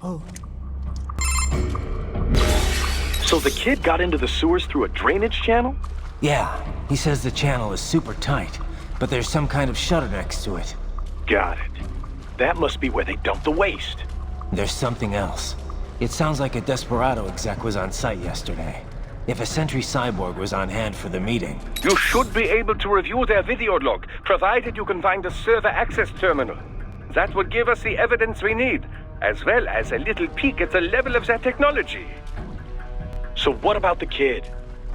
Oh. So the kid got into the sewers through a drainage channel? Yeah, he says the channel is super tight, but there's some kind of shutter next to it. Got it. That must be where they dumped the waste. There's something else. It sounds like a Desperado exec was on site yesterday. If a Sentry Cyborg was on hand for the meeting... You should be able to review their video log, provided you can find a server access terminal. That would give us the evidence we need, as well as a little peek at the level of their technology. So what about the kid?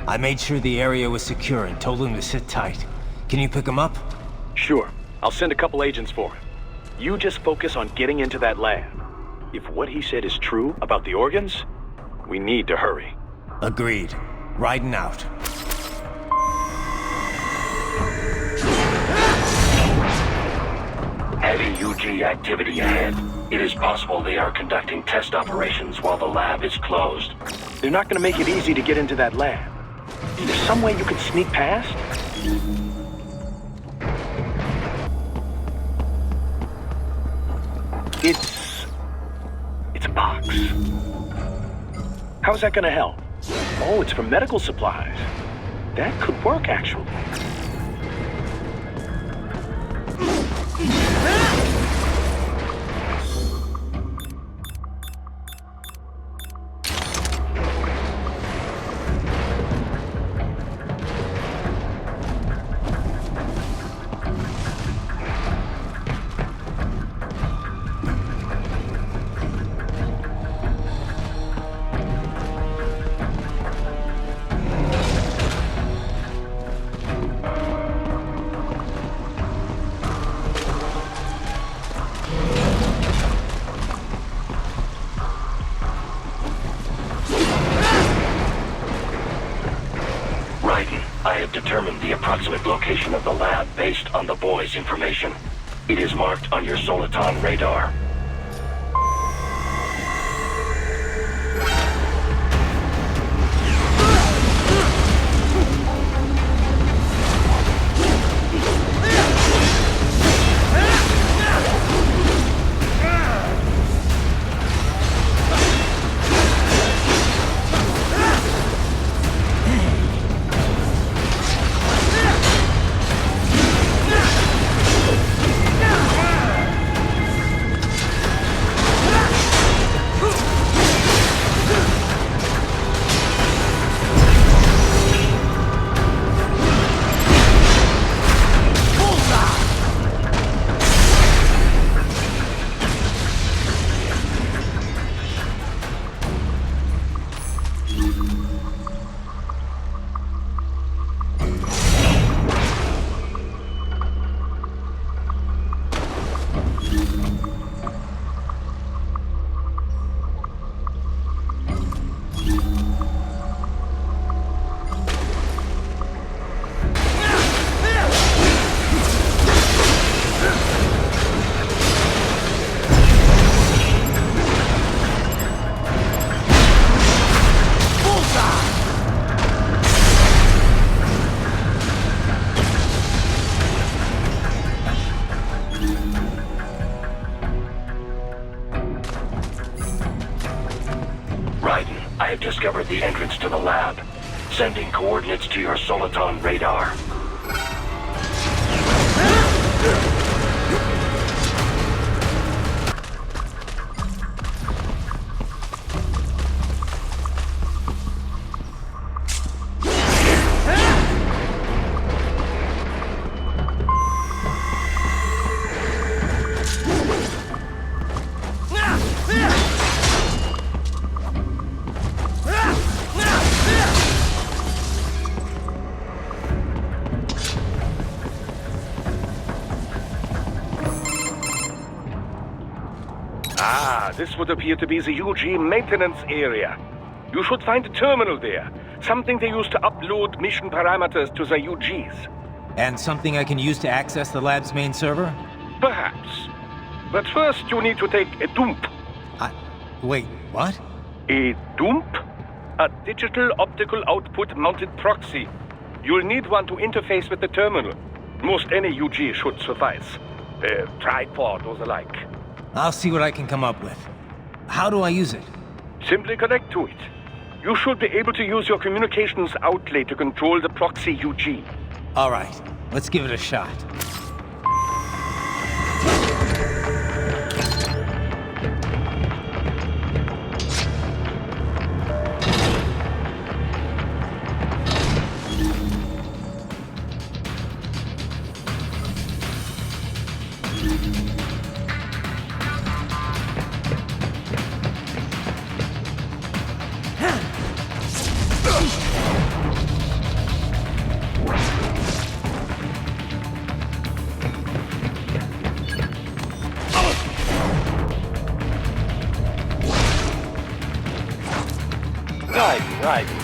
I made sure the area was secure and told him to sit tight. Can you pick him up? Sure. I'll send a couple agents for him. You just focus on getting into that lab. If what he said is true about the organs, we need to hurry. Agreed. Raiden out. Heavy UG activity ahead. It is possible they are conducting test operations while the lab is closed. They're not gonna make it easy to get into that lab. Is there some way you could sneak past? It's a box. How's that gonna help? Oh, it's for medical supplies. That could work, actually. Determined the approximate location of the lab based on the boy's information. It is marked on your Soliton radar. Raiden, I have discovered the entrance to the lab. Sending coordinates to your Soliton radar. This would appear to be the UG maintenance area. You should find a terminal there. Something they use to upload mission parameters to the UGs. And something I can use to access the lab's main server? Perhaps. But first you need to take a dump. Wait, what? A dump? A digital optical output mounted proxy. You'll need one to interface with the terminal. Most any UG should suffice. A tripod or the like. I'll see what I can come up with. How do I use it? Simply connect to it. You should be able to use your communications outlay to control the proxy UG. All right, let's give it a shot.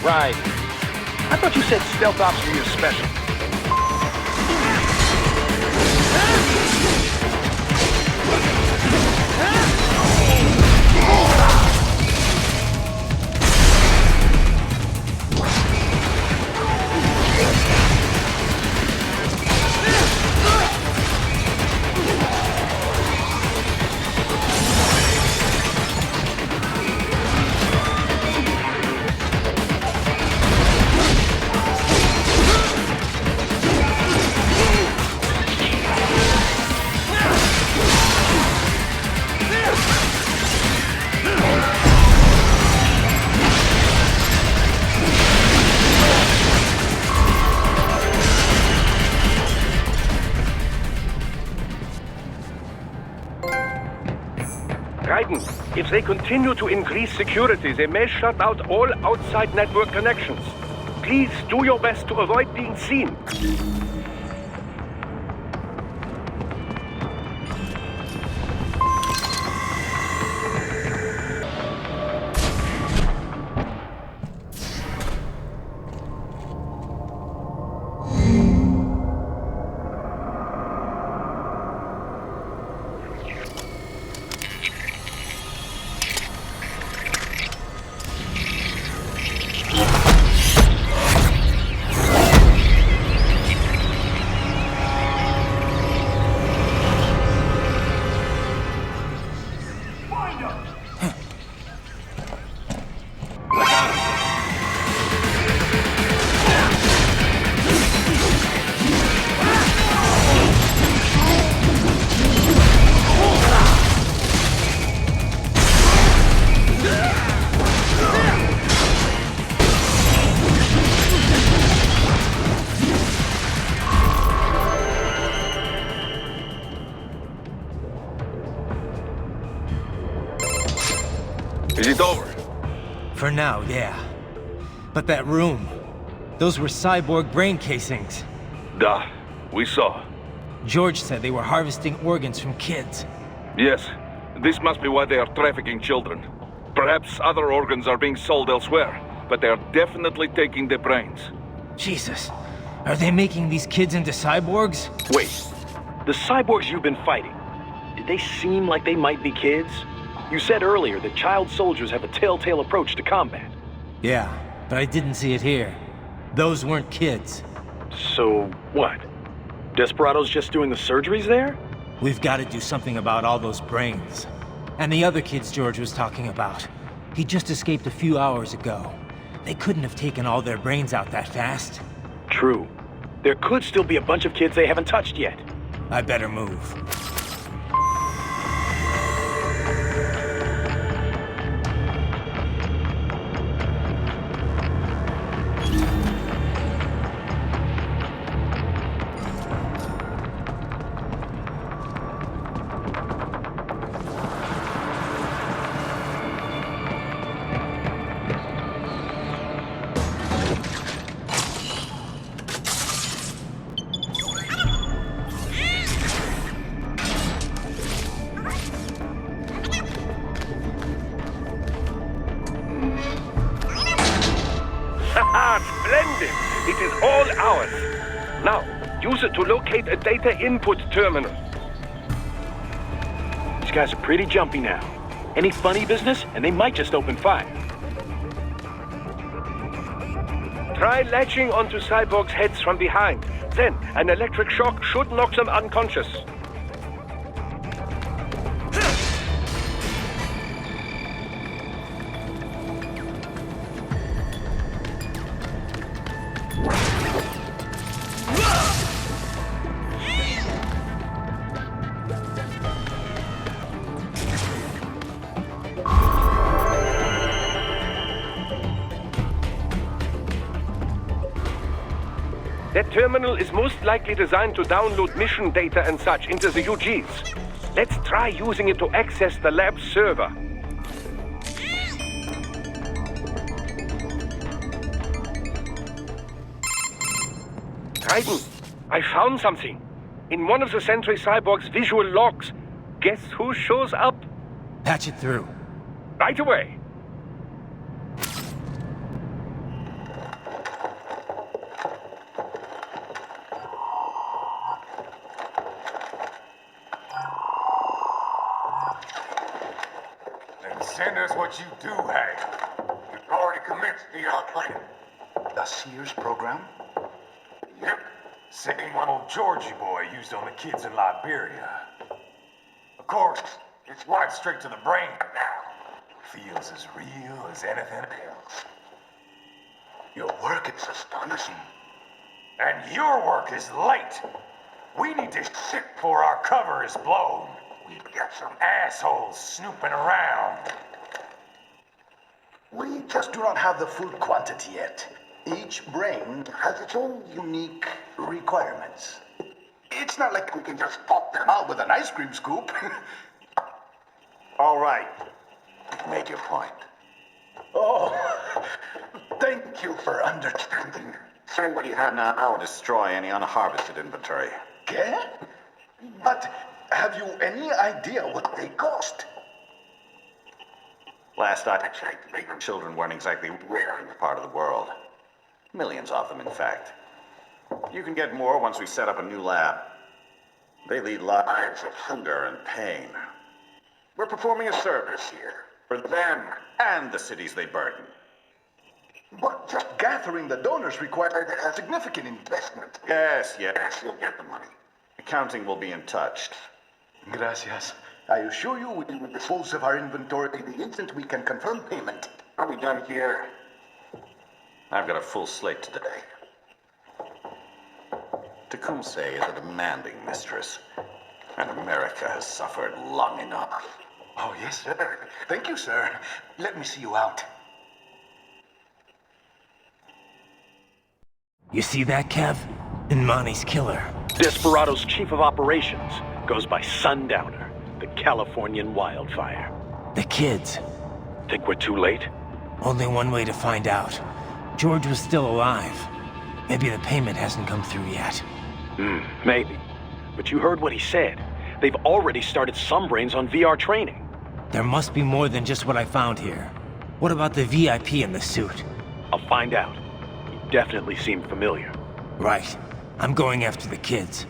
Right. I thought you said stealth ops were your special. Raiden, if they continue to increase security, they may shut out all outside network connections. Please do your best to avoid being seen. Is it over? For now, yeah. But that room, those were cyborg brain casings. Duh, we saw. George said they were harvesting organs from kids. Yes, this must be why they are trafficking children. Perhaps other organs are being sold elsewhere, but they are definitely taking the brains. Jesus, are they making these kids into cyborgs? Wait, the cyborgs you've been fighting, did they seem like they might be kids? You said earlier that child soldiers have a telltale approach to combat. Yeah, but I didn't see it here. Those weren't kids. So, what? Desperados just doing the surgeries there? We've got to do something about all those brains. And the other kids George was talking about. He just escaped a few hours ago. They couldn't have taken all their brains out that fast. True. There could still be a bunch of kids they haven't touched yet. I better move. Splendid! It is all ours. Now, use it to locate a data input terminal. These guys are pretty jumpy now. Any funny business, and they might just open fire. Try latching onto cyborgs' heads from behind. Then, an electric shock should knock them unconscious. That terminal is most likely designed to download mission data and such into the UGs. Let's try using it to access the lab server. Raiden, I found something. In one of the Sentry Cyborg's visual logs. Guess who shows up? Patch it through. Right away. Send us what you do have. You've already commenced the plan. The Sears program? Yep. Same one old Georgie boy used on the kids in Liberia. Of course, it's right straight to the brain now. Feels as real as anything else. Your work is astonishing. And your work is late. We need to shit before our cover is blown. We've got some assholes snooping around. We just do not have the full quantity yet. Each brain has its own unique requirements. It's not like we can just pop them out with an ice cream scoop. All right. Make your point. Oh, thank you for understanding. Send what you have now. I'll destroy any unharvested inventory. Okay? But have you any idea what they cost? Last I checked, children weren't exactly rare in this part of the world. Millions of them, in fact. You can get more once we set up a new lab. They lead lives of hunger and pain. We're performing a service here for them and the cities they burden. But just gathering the donors required a significant investment. Yes, you'll get the money. Accounting will be in touch. Gracias. I assure you we will dispose of our inventory the instant we can confirm payment. Are we done here? I've got a full slate today. Tecumseh is a demanding mistress, and America has suffered long enough. Oh, yes, sir. Thank you, sir. Let me see you out. You see that, Kev? Inmani's killer. Desperado's chief of operations goes by Sundowner, the Californian wildfire. The kids. Think we're too late? Only one way to find out. George was still alive. Maybe the payment hasn't come through yet. Maybe. But you heard what he said. they've already started some brains on VR training. There must be more than just what I found here. What about the VIP in the suit? I'll find out. He definitely seemed familiar. Right. I'm going after the kids.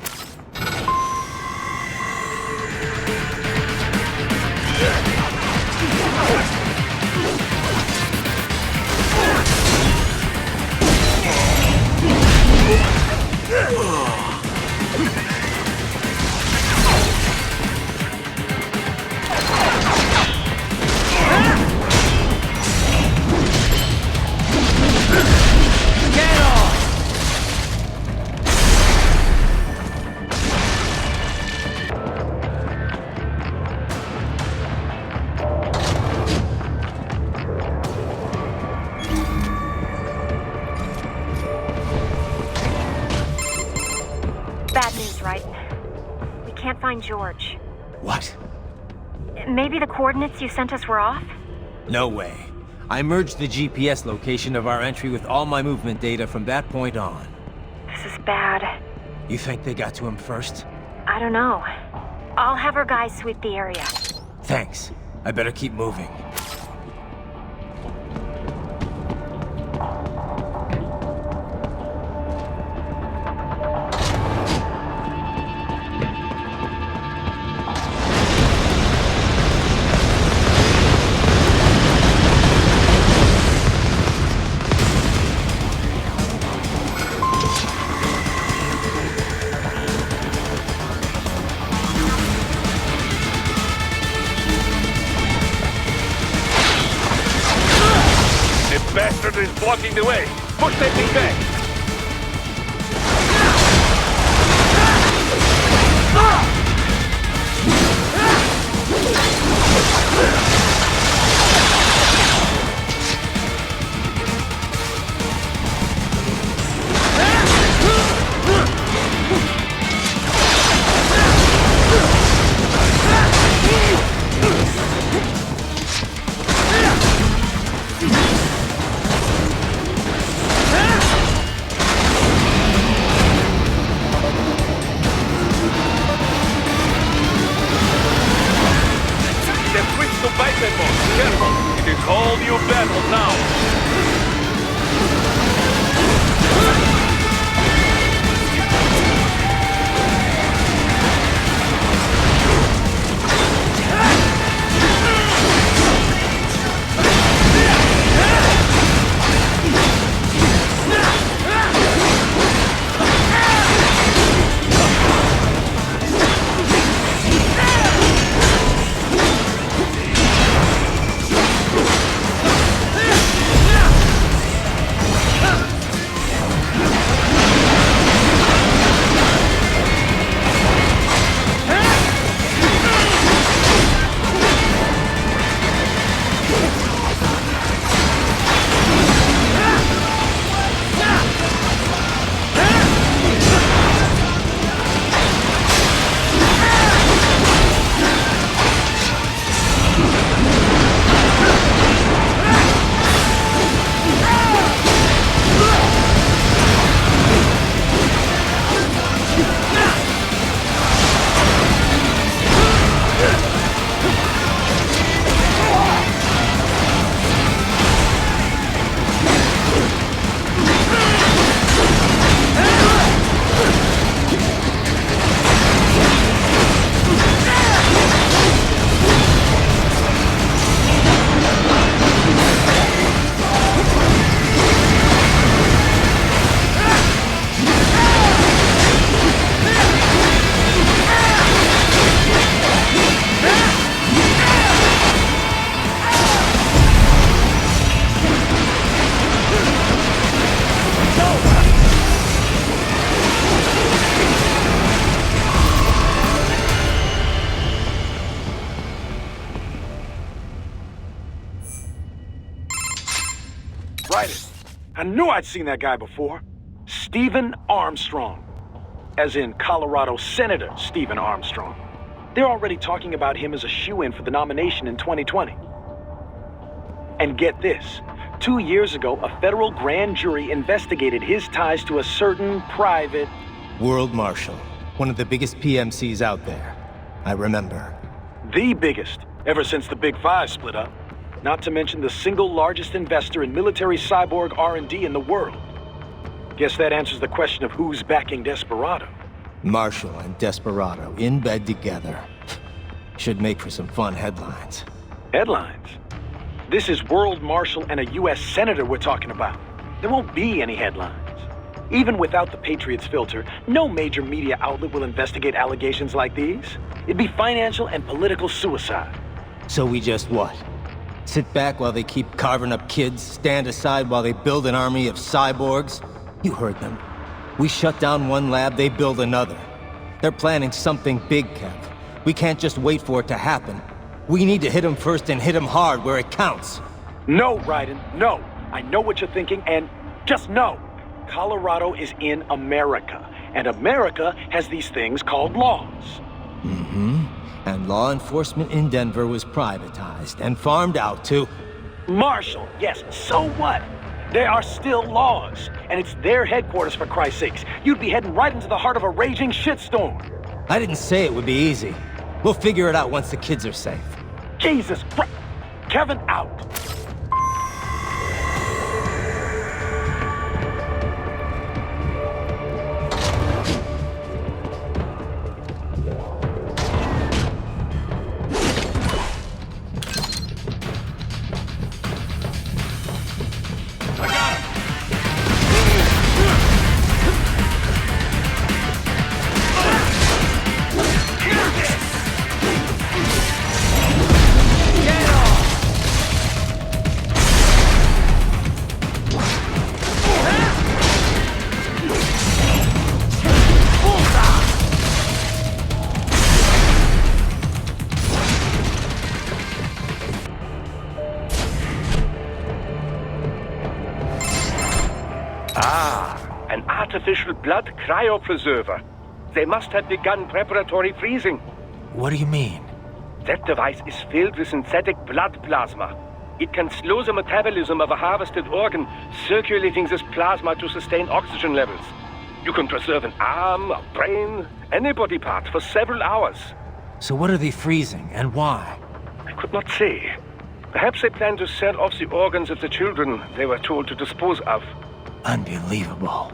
Bad news, Raiden. We can't find George. What? Maybe the coordinates you sent us were off? No way. I merged the GPS location of our entry with all my movement data from that point on. This is bad. You think they got to him first? I don't know. I'll have our guys sweep the area. Thanks. I better keep moving. Is blocking the way. Push that thing back. I knew I'd seen that guy before. Stephen Armstrong. As in Colorado Senator Stephen Armstrong. They're already talking about him as a shoo-in for the nomination in 2020. And get this. 2 years ago, a federal grand jury investigated his ties to a certain private... World Marshal. One of the biggest PMCs out there. I remember. The biggest, ever since the Big Five split up. Not to mention the single largest investor in military cyborg R&D in the world. Guess that answers the question of who's backing Desperado. Marshall and Desperado in bed together. Should make for some fun headlines. Headlines? This is World Marshal and a U.S. Senator we're talking about. There won't be any headlines. Even without the Patriots filter, no major media outlet will investigate allegations like these. It'd be financial and political suicide. So we just what? Sit back while they keep carving up kids, stand aside while they build an army of cyborgs? You heard them. We shut down one lab, they build another. They're planning something big, Kev. We can't just wait for it to happen. We need to hit them first and hit them hard where it counts. No, Raiden, no. I know what you're thinking, and just no. Colorado is in America, and America has these things called laws. Mm-hmm. And law enforcement in Denver was privatized and farmed out to... Marshall, yes, so what? There are still laws, and it's their headquarters, for Christ's sakes. You'd be heading right into the heart of a raging shitstorm. I didn't say it would be easy. We'll figure it out once the kids are safe. Jesus Christ! Kevin, out! Artificial blood cryopreserver. They must have begun preparatory freezing. What do you mean? That device is filled with synthetic blood plasma. It can slow the metabolism of a harvested organ, circulating this plasma to sustain oxygen levels. You can preserve an arm, a brain, any body part for several hours. So what are they freezing, and why? I could not say. Perhaps they plan to sell off the organs of the children they were told to dispose of. Unbelievable.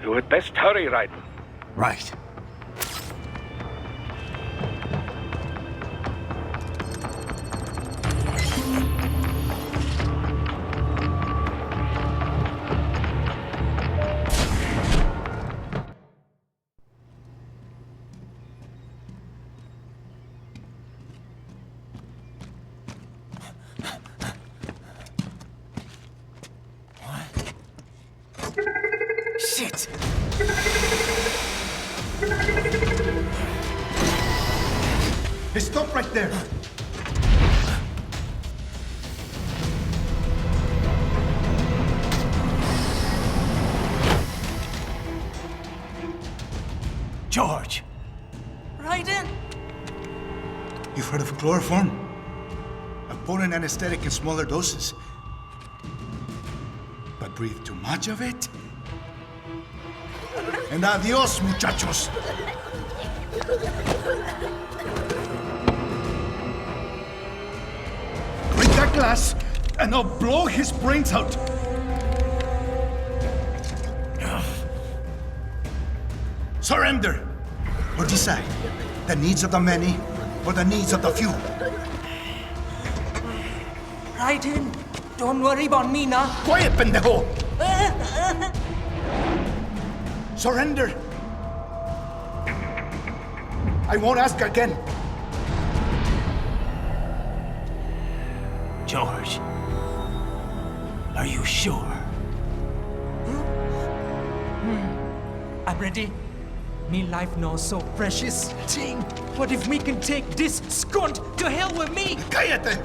You had best hurry, Raiden. Right. Shit! Hey, stop right there! George! Raiden! You've heard of chloroform? A potent anesthetic in smaller doses. But breathe too much of it? And adios, muchachos! Break that glass, and I'll blow his brains out! Surrender! Or decide, the needs of the many, or the needs of the few. Raiden, don't worry about me now. Quiet, pendejo! Surrender! I won't ask again. George, are you sure? I'm ready. Me life now so precious. Ting, what if we can take this skunt to hell with me? Cállate!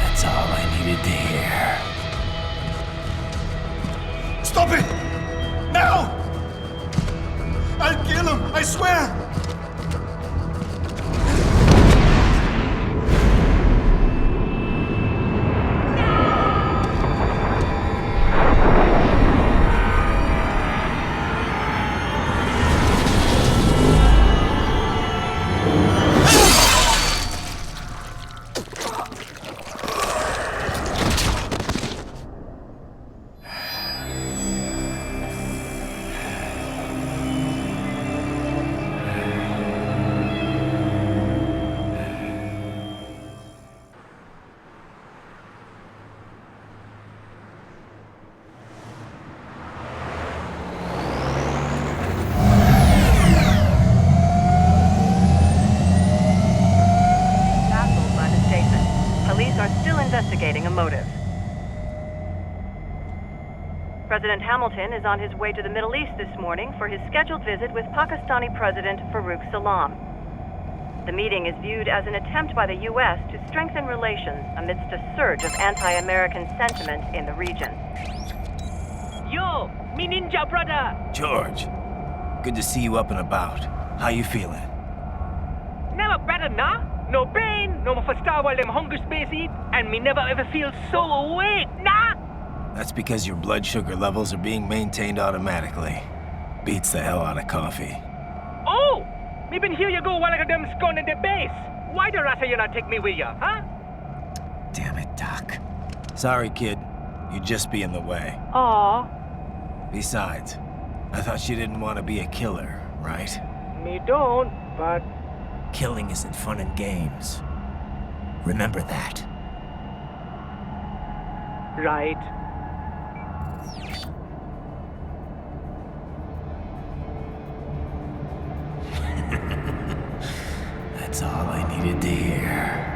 That's all I needed to hear. Stop it! Now! I'll kill him, I swear! motive. President Hamilton is on his way to the Middle East this morning for his scheduled visit with Pakistani President Farouk Salam. The meeting is viewed as an attempt by the U.S. to strengthen relations amidst a surge of anti-American sentiment in the region. Yo, me ninja brother! George, good to see you up and about. How you feeling? Never better, nah? No pain, no more fasta while them hunger space eat, and me never ever feel so awake, nah? That's because your blood sugar levels are being maintained automatically. Beats the hell out of coffee. Oh! Me been here you go while I got them scone in the base. Why the rasa you not take me with ya, huh? Damn it, Doc. Sorry, kid. You'd just be in the way. Aw. Besides, I thought you didn't want to be a killer, right? Me don't, but... Killing isn't fun and games. Remember that. Right. That's all I needed to hear.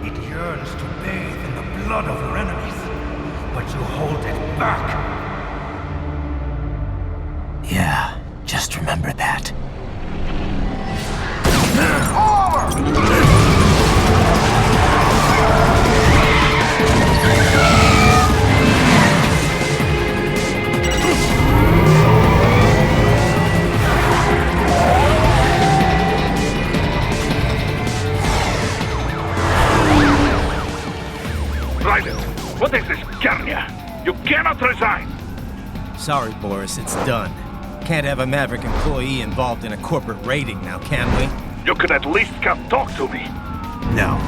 It yearns to bathe in the blood of your enemies, but you hold it back. Yeah, just remember that. Raiden, what is this Garnia? You cannot resign! Sorry, Boris, it's done. Can't have a Maverick employee involved in a corporate raiding now, can we? You could at least come talk to me. No.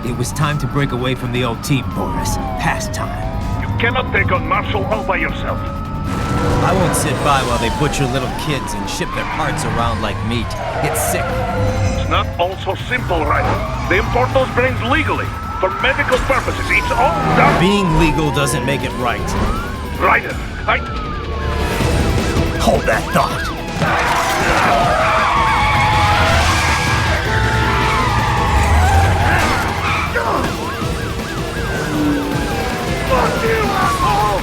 It was time to break away from the old team, Boris. Past time. You cannot take on Marshall all by yourself. I won't sit by while they butcher little kids and ship their parts around like meat. It's sick. It's not all so simple, Raiden. They import those brains legally. For medical purposes, it's all done. Being legal doesn't make it right. Raiden, Hold that thought. Fuck you, asshole!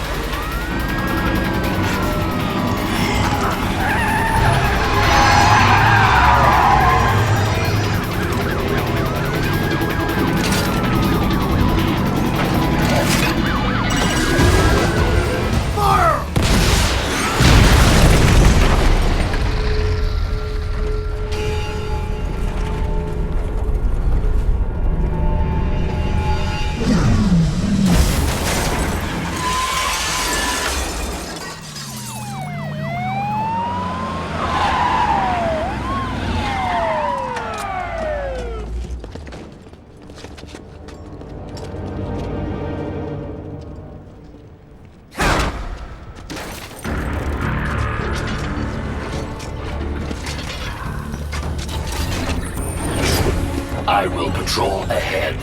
I will patrol ahead.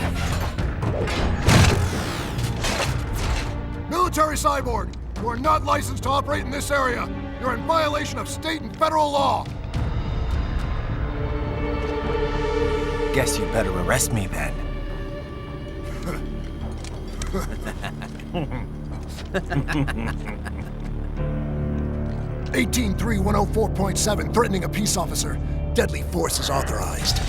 Military cyborg, you are not licensed to operate in this area. You're in violation of state and federal law. Guess you better arrest me then. 183-104.7, threatening a peace officer. Deadly force is authorized.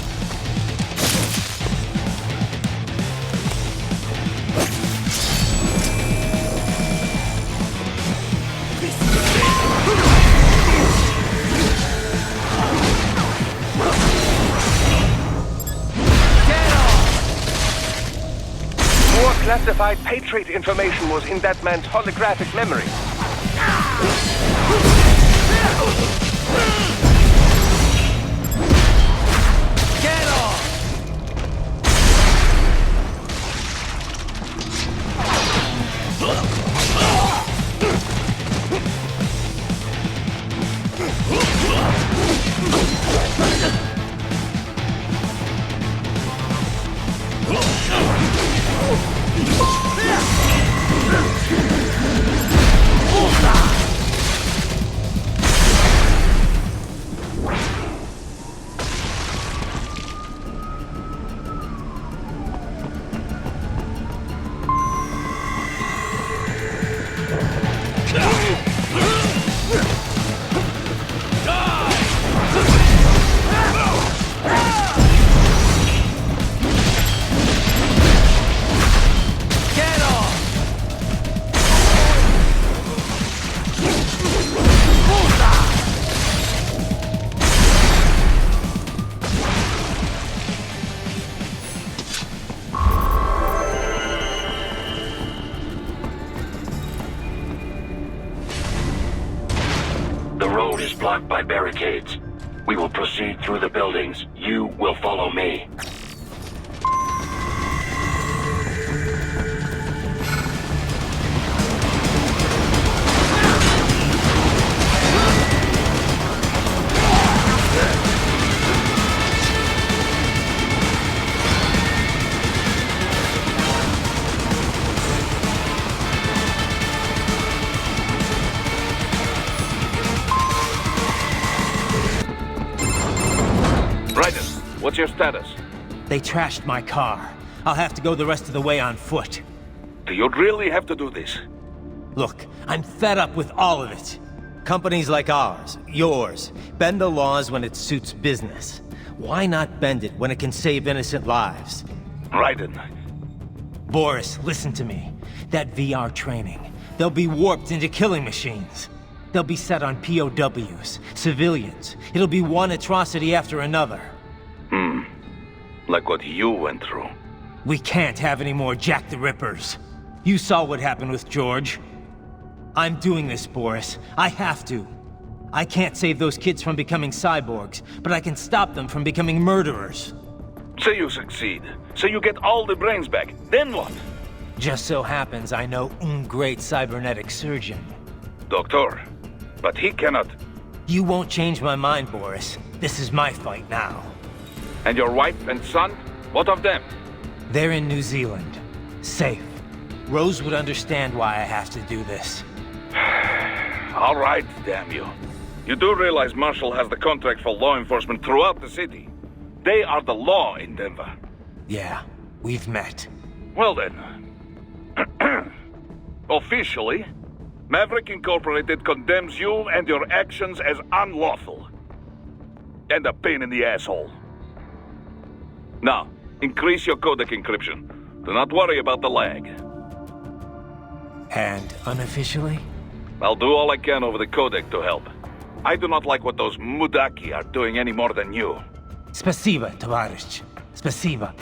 More classified Patriot information was in that man's holographic memory. Get off! The road is blocked by barricades. We will proceed through the buildings. You will follow me. Raiden, what's your status? They trashed my car. I'll have to go the rest of the way on foot. Do you really have to do this? Look, I'm fed up with all of it. Companies like ours, yours, bend the laws when it suits business. Why not bend it when it can save innocent lives? Raiden. Boris, listen to me. That VR training, they'll be warped into killing machines. They'll be set on POWs, civilians. It'll be one atrocity after another. Like what you went through. We can't have any more Jack the Rippers. You saw what happened with George. I'm doing this, Boris. I have to. I can't save those kids from becoming cyborgs, but I can stop them from becoming murderers. Say you succeed. Say you get all the brains back. Then what? Just so happens I know great cybernetic surgeon. Doctor. But he cannot... You won't change my mind, Boris. This is my fight now. And your wife and son? What of them? They're in New Zealand. Safe. Rose would understand why I have to do this. All right, damn you. You do realize Marshall has the contract for law enforcement throughout the city. They are the law in Denver. Yeah, we've met. Well then. Officially, Maverick Incorporated condemns you and your actions as unlawful. And a pain in the asshole. Now, increase your codec encryption. Do not worry about the lag. And unofficially? I'll do all I can over the codec to help. I do not like what those Mudaki are doing any more than you. Spasiba, Tovarich. Spasiba.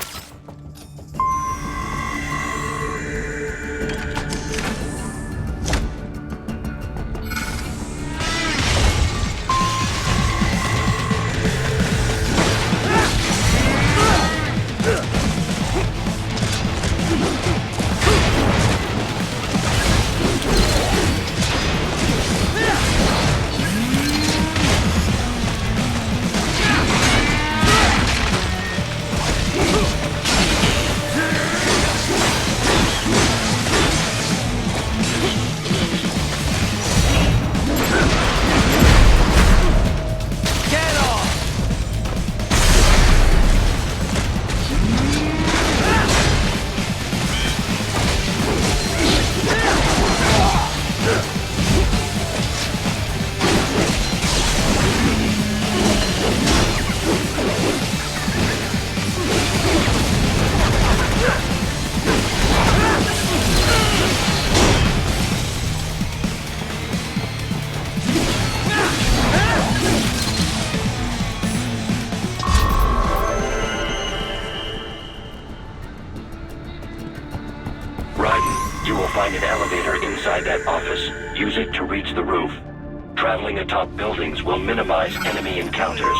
Find an elevator inside that office. Use it to reach the roof. Traveling atop buildings will minimize enemy encounters.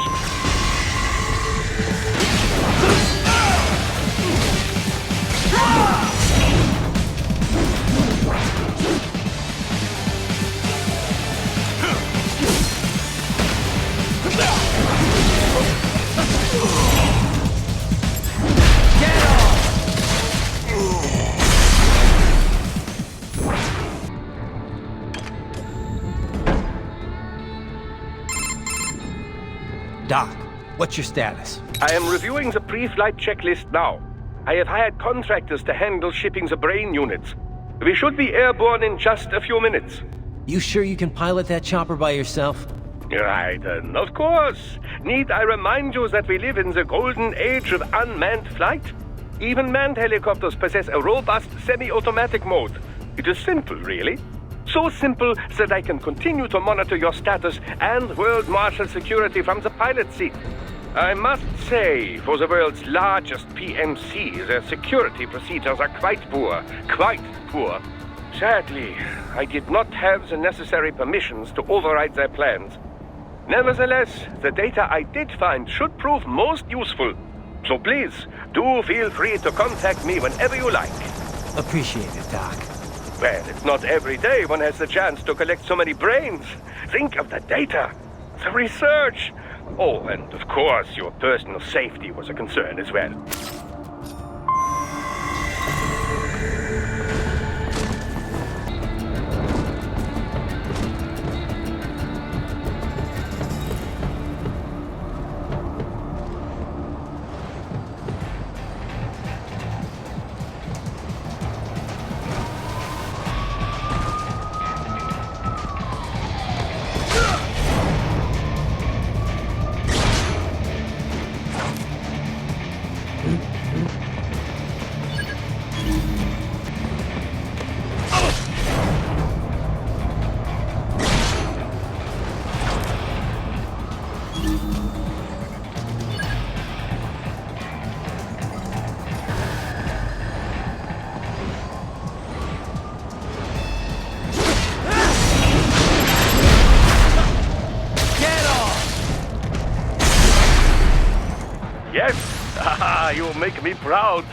Doc, what's your status? I am reviewing the pre-flight checklist now. I have hired contractors to handle shipping the brain units. We should be airborne in just a few minutes. You sure you can pilot that chopper by yourself? Raiden, of course. Need I remind you that we live in the golden age of unmanned flight? Even manned helicopters possess a robust semi-automatic mode. It is simple, really. So simple that I can continue to monitor your status and world marshal security from the pilot seat. I must say, for the world's largest PMC, their security procedures are quite poor. Quite poor. Sadly, I did not have the necessary permissions to override their plans. Nevertheless, the data I did find should prove most useful. So please, do feel free to contact me whenever you like. Appreciate it, Doc. Well, it's not every day one has the chance to collect so many brains. Think of the data, the research. Oh, and of course, your personal safety was a concern as well. You make me proud.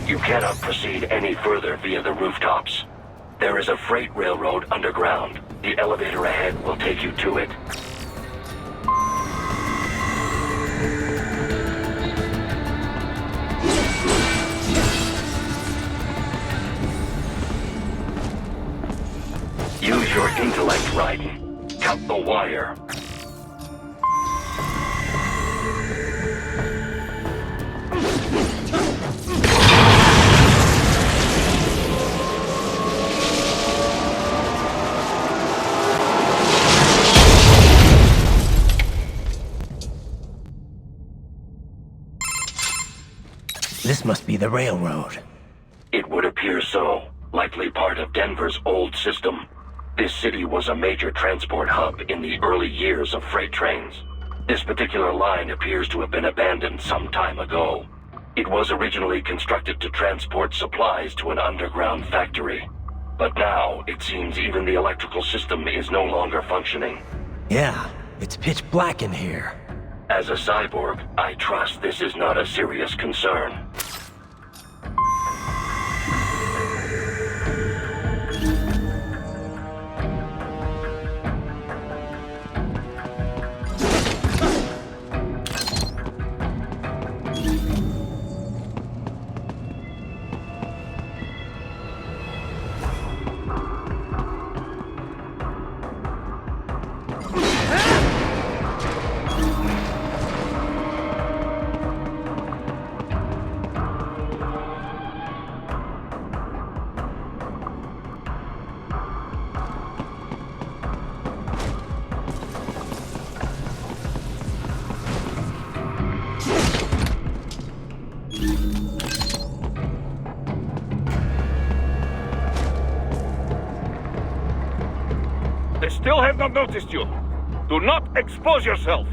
You cannot proceed any further via the rooftops. There is a freight railroad underground. The elevator ahead will take you to it. Use your intellect, Raiden. Cut the wire. This must be the railroad. It would appear so. Likely part of Denver's old system. This city was a major transport hub in the early years of freight trains. This particular line appears to have been abandoned some time ago. It was originally constructed to transport supplies to an underground factory. But now, it seems even the electrical system is no longer functioning. Yeah, it's pitch black in here. As a cyborg, I trust this is not a serious concern. They still have not noticed you. Do not expose yourself.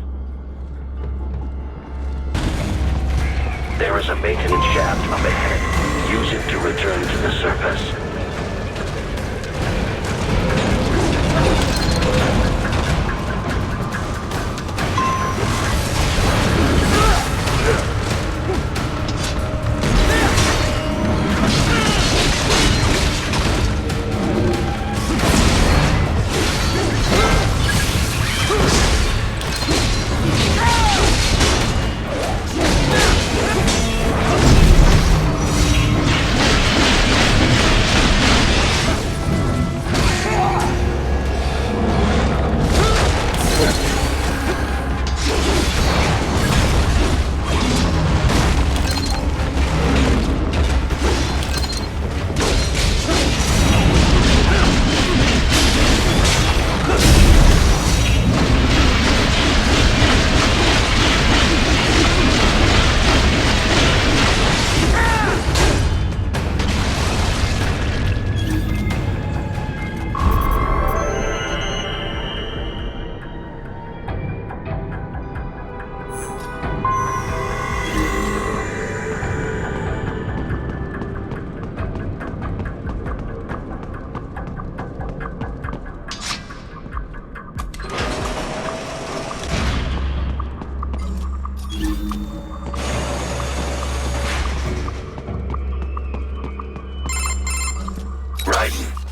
There is a maintenance shaft up ahead. Use it to return to the surface.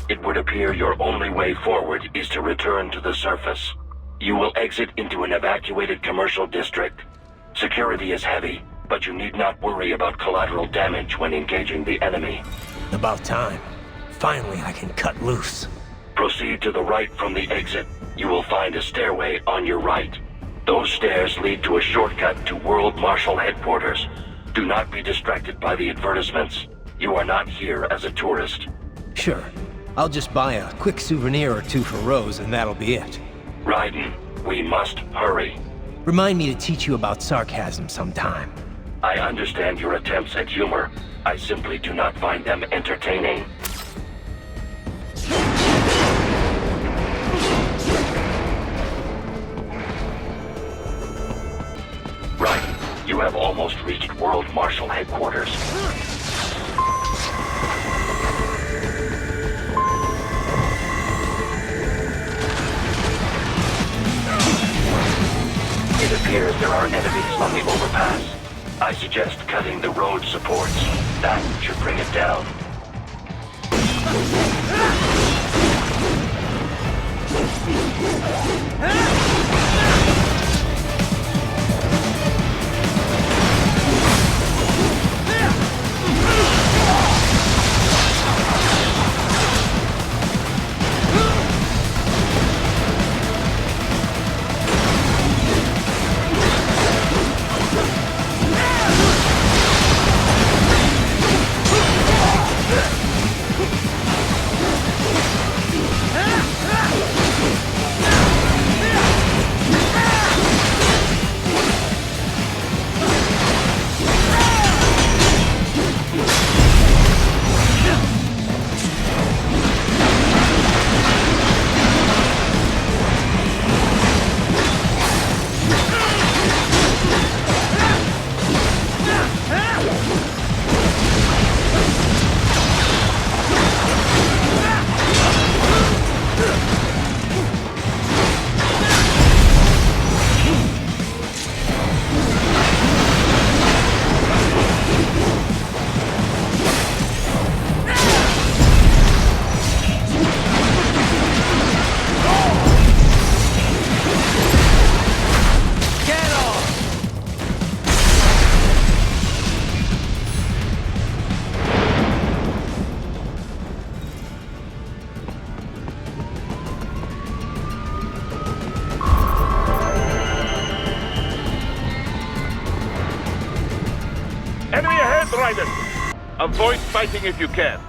It would appear your only way forward is to return to the surface. You will exit into an evacuated commercial district. Security is heavy, but you need not worry about collateral damage when engaging the enemy. About time. Finally, I can cut loose. Proceed to the right from the exit. You will find a stairway on your right. Those stairs lead to a shortcut to World Marshal Headquarters. Do not be distracted by the advertisements. You are not here as a tourist. Sure. I'll just buy a quick souvenir or two for Rose, and that'll be it. Raiden, we must hurry. Remind me to teach you about sarcasm sometime. I understand your attempts at humor. I simply do not find them entertaining. Raiden, you have almost reached World Marshal Headquarters. It appears there are enemies on the overpass. I suggest cutting the road supports. That should bring it down. Raiden. Avoid fighting if you can.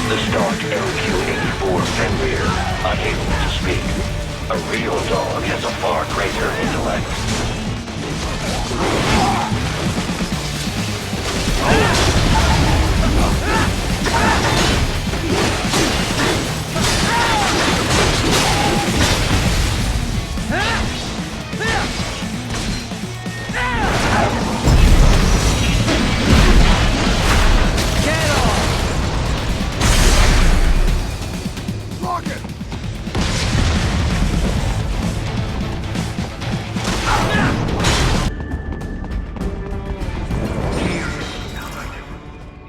The Stark LQ-84 Fenrir, unable to speak. A real dog has a far greater intellect.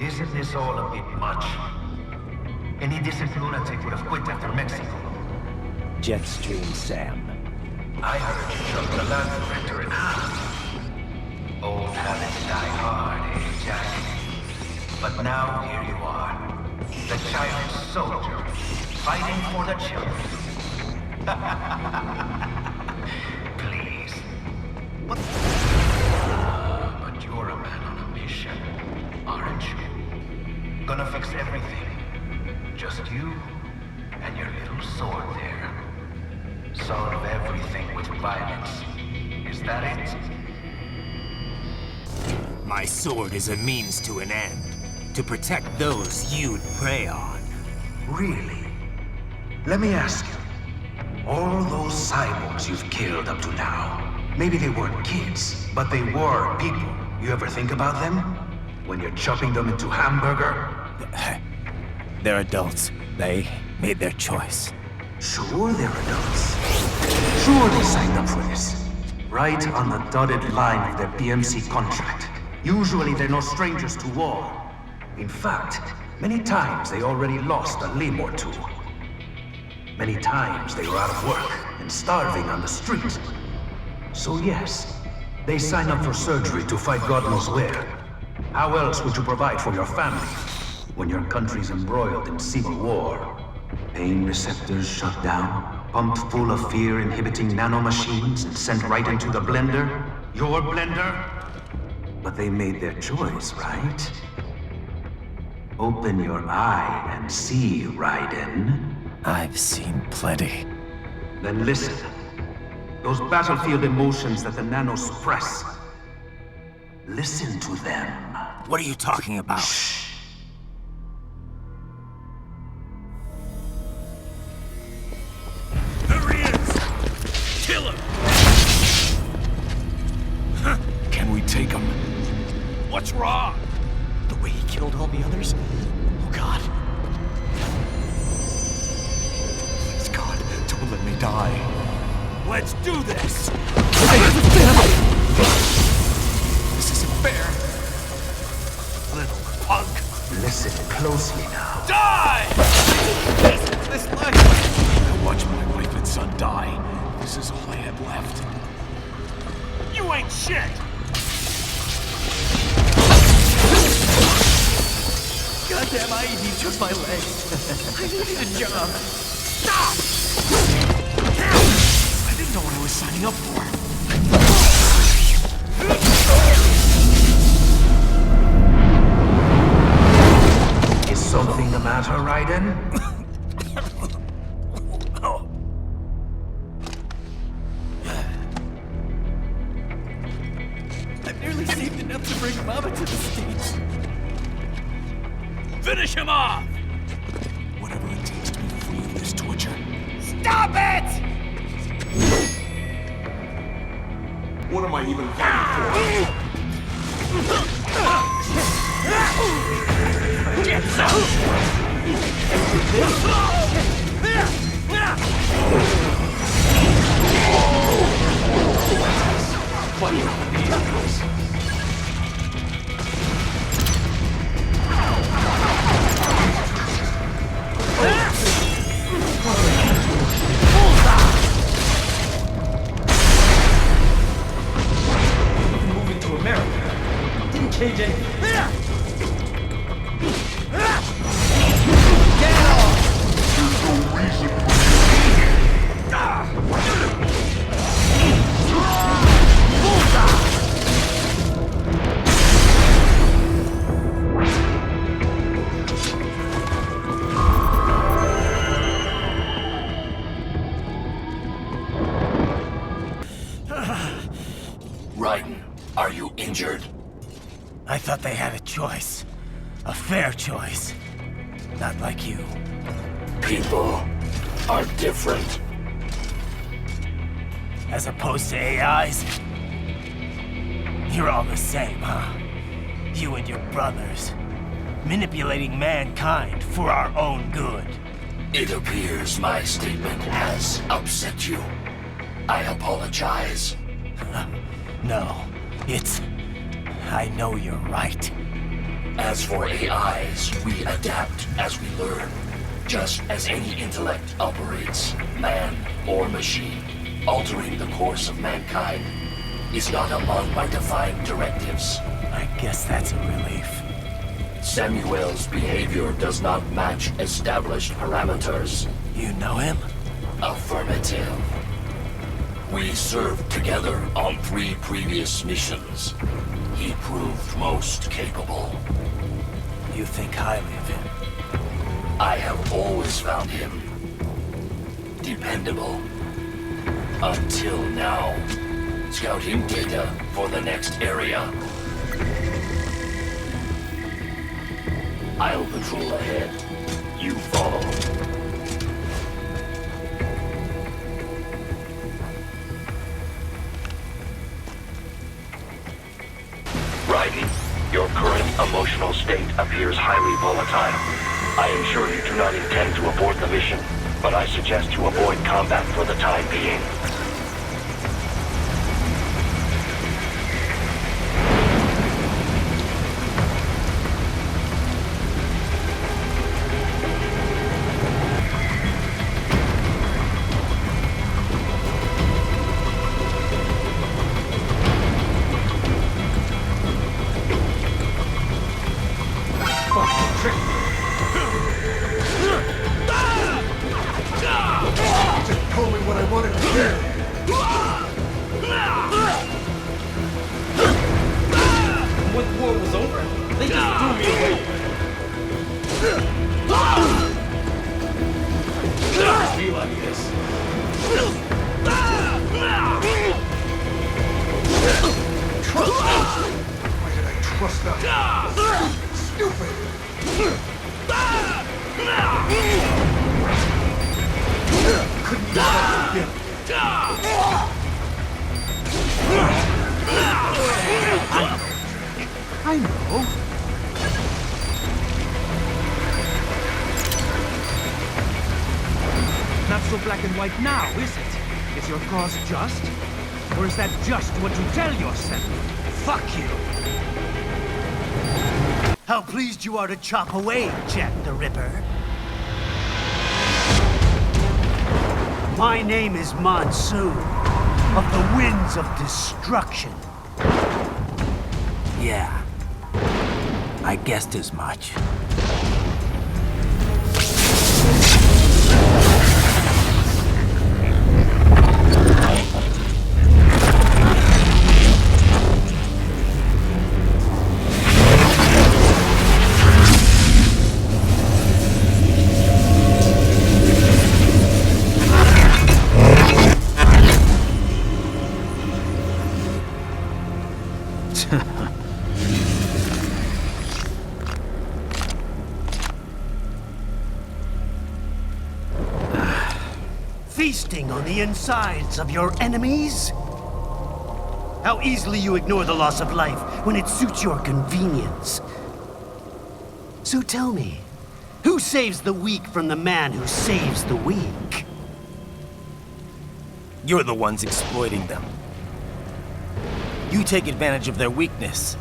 Isn't this all a bit much? Any decent lunatic would have quit after Mexico. Jetstream Sam. I heard you chopped the land director in half. Old habits die hard, eh, Jack? But now here you are. The child soldier, fighting for the children. Please. What? But you're a man on a mission, aren't you? Gonna fix everything. Just you and your little sword there. Solve everything with violence. Is that it? My sword is a means to an end. To protect those you'd prey on. Really? Let me ask you. All those cyborgs you've killed up to now, maybe they weren't kids, but they were people. You ever think about them? When you're chopping them into hamburger? They're adults. They made their choice. Sure they're adults. Sure they signed up for this. Right on the dotted line of their BMC contract. Usually they're no strangers to war. In fact, many times they already lost a limb or two. Many times they were out of work and starving on the street. So yes, they sign up for surgery to fight God knows where. How else would you provide for your family when your country's embroiled in civil war? Pain receptors shut down, pumped full of fear-inhibiting nanomachines and sent right into the blender? Your blender? But they made their choice, right? Open your eye and see, Raiden. I've seen plenty. Then listen. Those battlefield emotions that the nanos suppress. Listen to them. What are you talking about? Shh. There he is! Kill him! Can we take him? What's wrong? The way he killed all the others? Oh God. Please God, don't let me die. Let's do this! This isn't fair. Little punk! Listen closely now. Die! This life! I watched my wife and son die. This is all I had left. You ain't shit! Goddamn IED took my legs. I needed a job. Stop! I didn't know what I was signing up for. Is something the matter, Raiden? I've nearly saved enough to bring Mama to the States. Finish him off! Whatever it takes to be free of this torture. Stop it! What am I even fighting choice. A fair choice. Not like you. People are different. As opposed to AIs? You're all the same, huh? You and your brothers. Manipulating mankind for our own good. It appears my statement has upset you. I apologize. No, it's... I know you're right. As for AIs, we adapt as we learn. Just as any intellect operates, man or machine, altering the course of mankind is not among my defined directives. I guess that's a relief. Samuel's behavior does not match established parameters. You know him? Affirmative. We served together on 3 previous missions. He proved most capable. You think highly of him? I have always found him dependable. Until now. Scouting data for the next area. I'll patrol ahead. You follow. Raiden, your current emotional state appears highly volatile. I am sure you do not intend to abort the mission, but I suggest you avoid combat for the time being. I know. Not so black and white now, is it? Is your cause just? Or is that just what you tell yourself? Fuck you! How pleased you are to chop away, Jack the Ripper. My name is Monsoon, of the Winds of Destruction. Yeah. I guessed as much. Feasting on the insides of your enemies? How easily you ignore the loss of life when it suits your convenience. So tell me, who saves the weak from the man who saves the weak? You're the ones exploiting them. You take advantage of their weakness.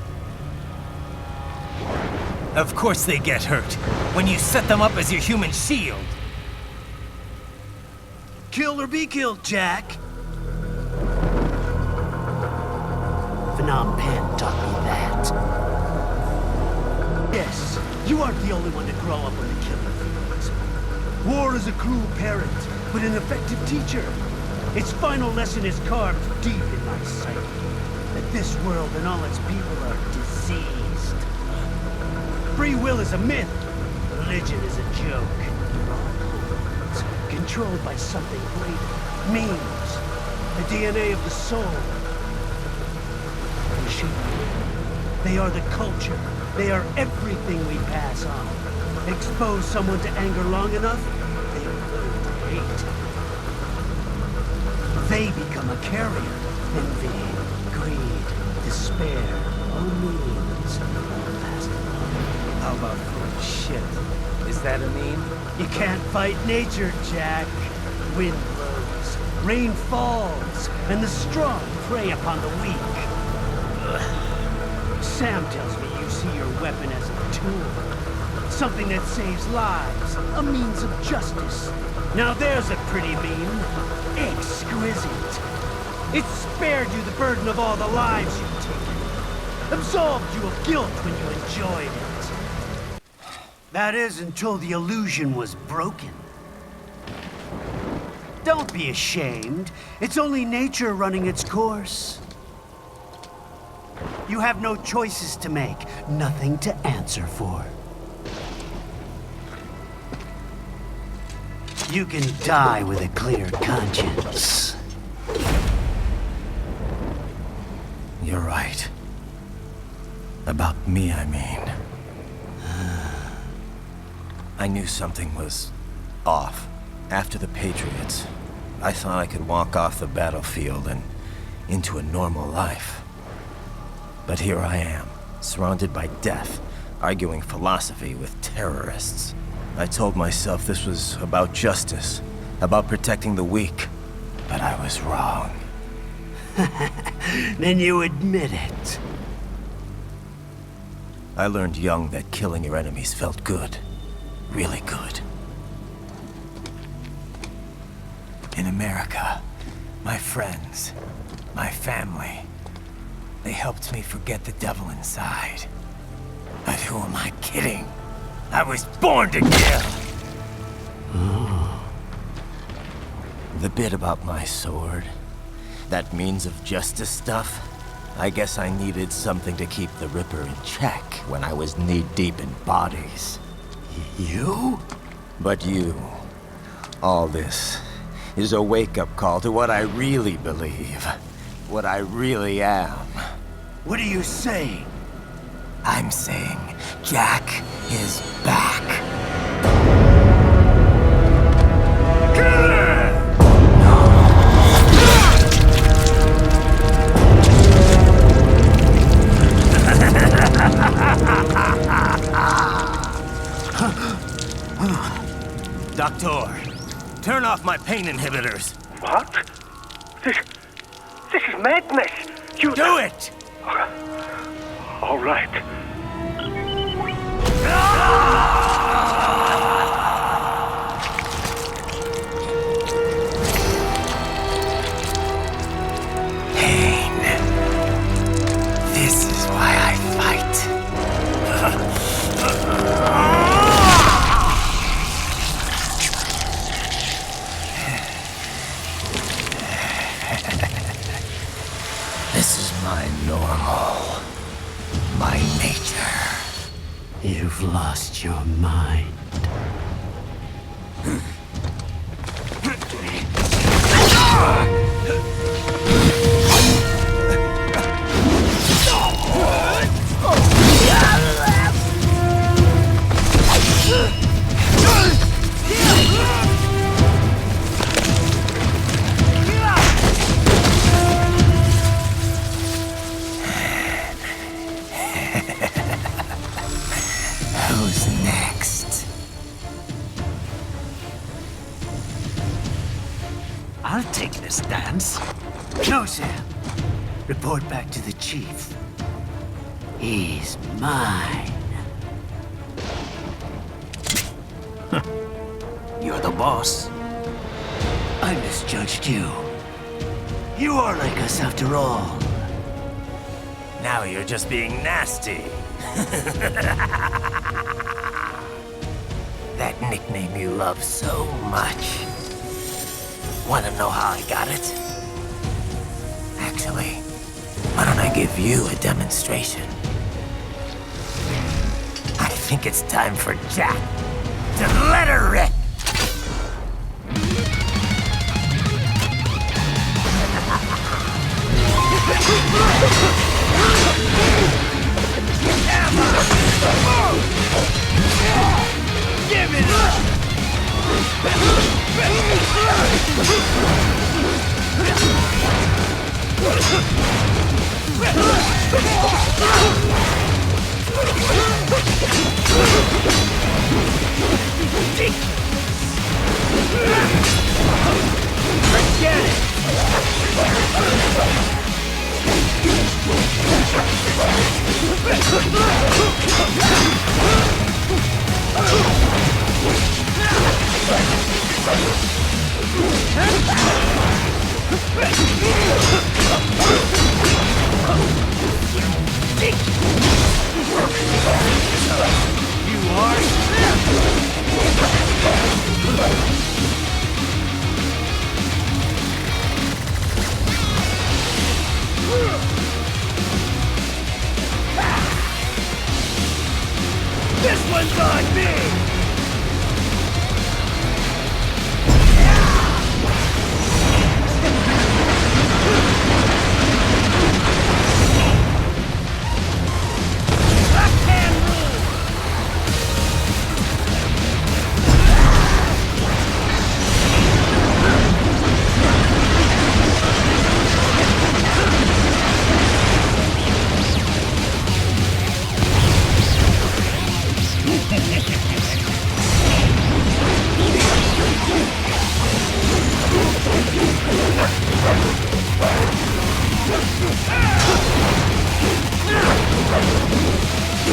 Of course they get hurt when you set them up as your human shield. Kill or be killed, Jack. Phnom Penh taught me that. Yes, you aren't the only one to grow up with the killer feelings. War is a cruel parent, but an effective teacher. Its final lesson is carved deep in my psyche. That this world and all its people are diseased. Free will is a myth. Religion is a joke. Controlled by something greater. Memes. The DNA of the soul. Machine. They are the culture They are everything we pass on. Expose someone to anger long enough, they learn to hate. They become a carrier. Envy, greed, despair, all means. How about full shit? Is that a meme? You can't fight nature, Jack. Wind blows, rain falls, and the strong prey upon the weak. Sam tells me you see your weapon as a tool. Something that saves lives, a means of justice. Now there's a pretty meme. Exquisite. It spared you the burden of all the lives you've taken. Absolved you of guilt when you enjoyed it. That is until the illusion was broken. Don't be ashamed. It's only nature running its course. You have no choices to make, nothing to answer for. You can die with a clear conscience. You're right. About me, I mean. I knew something was off. After the Patriots, I thought I could walk off the battlefield and into a normal life. But here I am, surrounded by death, arguing philosophy with terrorists. I told myself this was about justice, about protecting the weak, but I was wrong. Then you admit it. I learned young that killing your enemies felt good. Really good. In America, my friends, my family, they helped me forget the devil inside. But who am I kidding? I was born to kill! The bit about my sword, that means of justice stuff, I guess I needed something to keep the Ripper in check when I was knee-deep in bodies. You? But you, all this, is a wake-up call to what I really believe. What I really am. What are you saying? I'm saying Jack is back. Doctor, turn off my pain inhibitors. What? This is madness. You do it! All right. Pain. This is why I fight. This is my normal. My nature. You've lost your mind. Who's next? I'll take this dance. No, Sam. Report back to the chief. He's mine. You're the boss. I misjudged you. You are like us after all. Now you're just being nasty. That nickname you love so much. Want to know how I got it? Actually, why don't I give you a demonstration? I think it's time for Jack to let her rip. Give it up! Forget it! You are? This one's on me!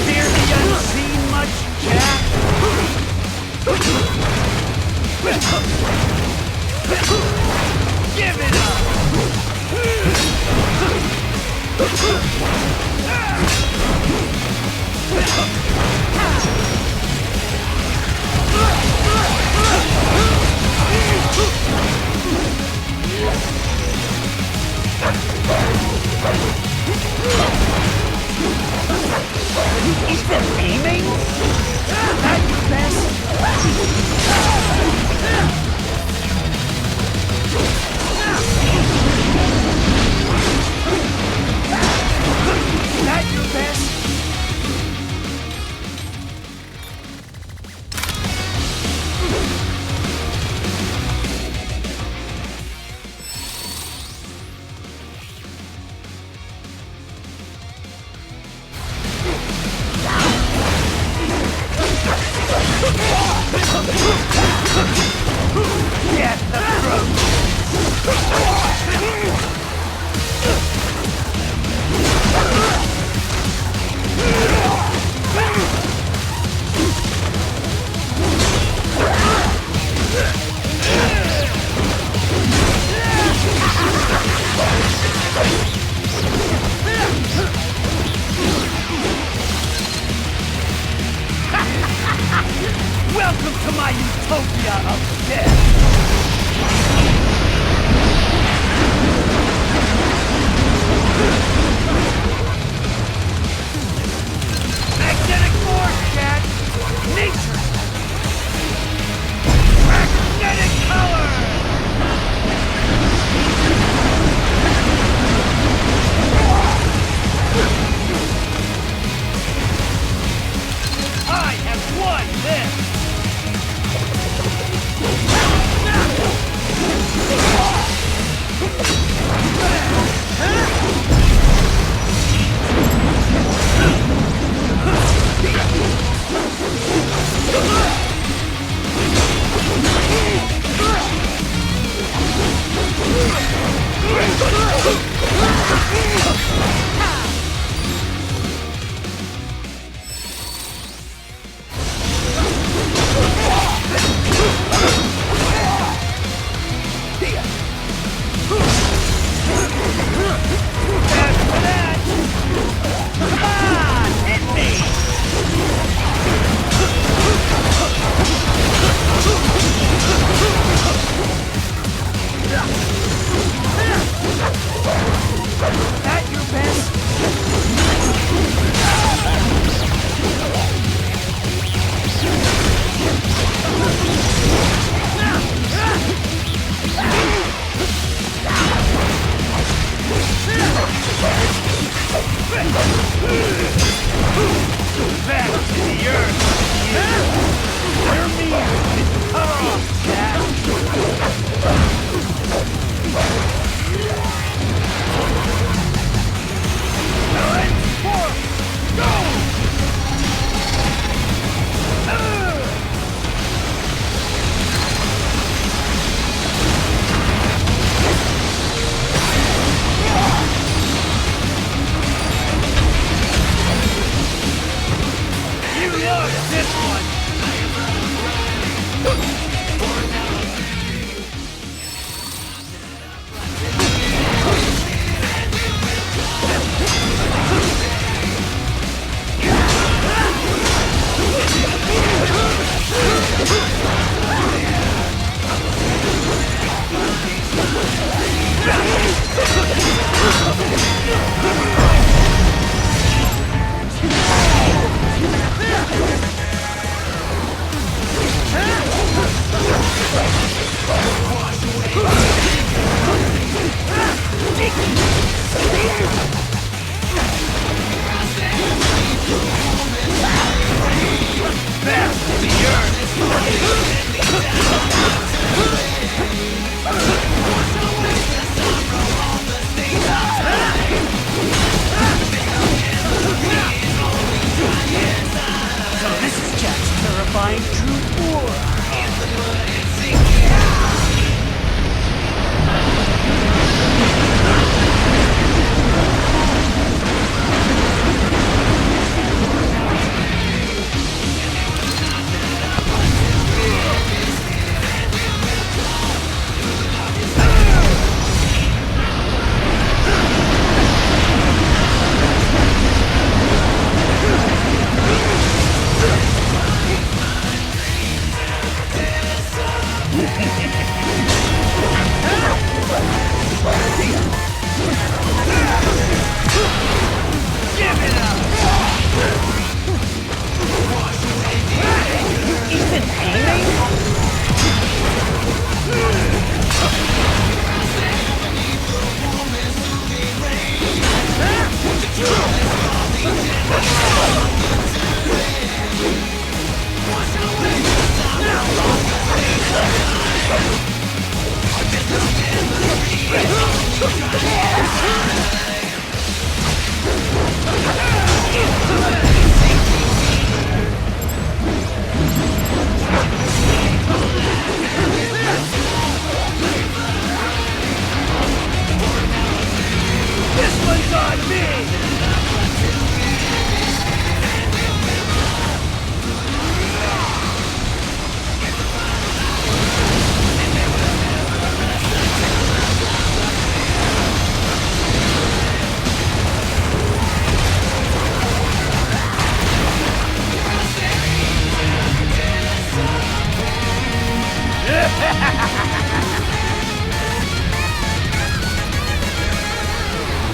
Fear the unseen much, Jack? Give it up! Is that aiming? At your best? At your best? Get the throat! Welcome to my utopia of death! Magnetic force, Jack! Nature! Magnetic power! I have won this!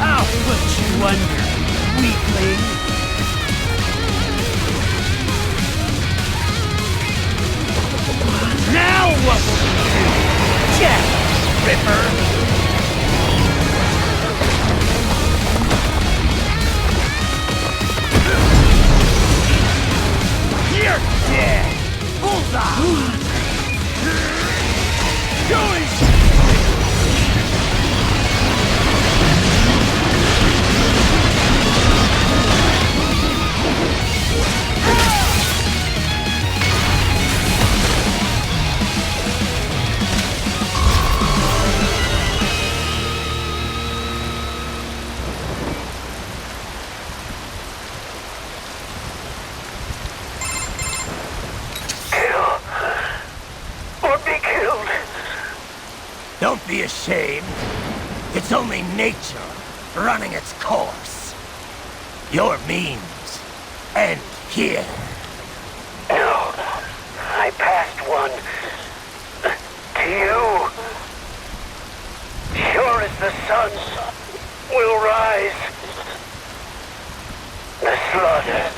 I'll put you under, weakling. Now what will you do? Jack Ripper! You're dead! Bullseye! Going! Don't be ashamed. It's only nature running its course. Your means end here. No, I passed one to you. Sure as the sun will rise, the slaughter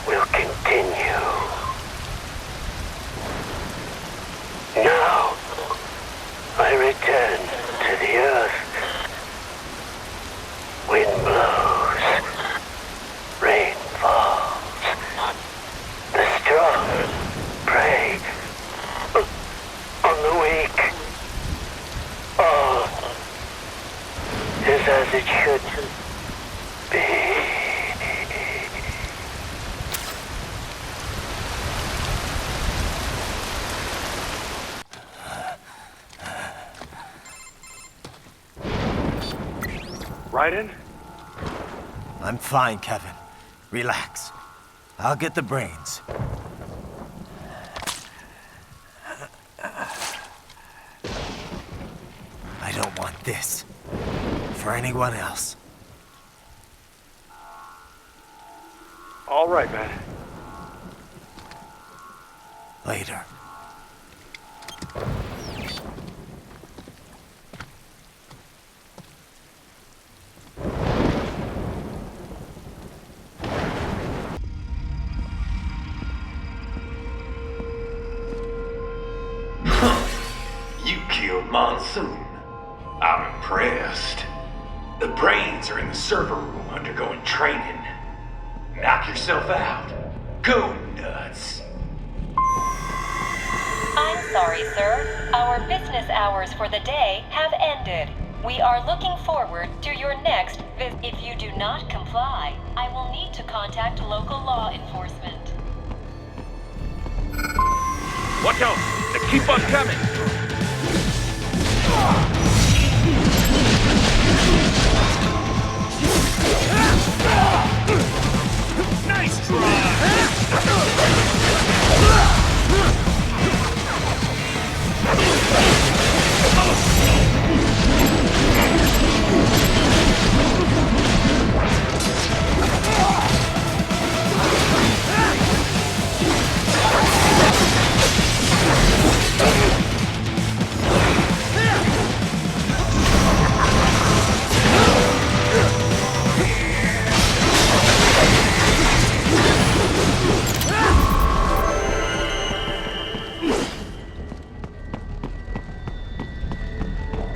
will continue. Now, I return to the earth. Wind blows, rain falls. The strong prey on the weak. All is as it should be. Raiden? I'm fine, Kevin. Relax. I'll get the brains. like this. For anyone else. All right, man. Later. You killed Monsoon. I'm impressed. The brains are in the server room undergoing training. Knock yourself out. Go nuts. I'm sorry, sir. Our business hours for the day have ended. We are looking forward to your next visit. If you do not comply, I will need to contact local law enforcement. Watch out! They keep on coming! Nice try!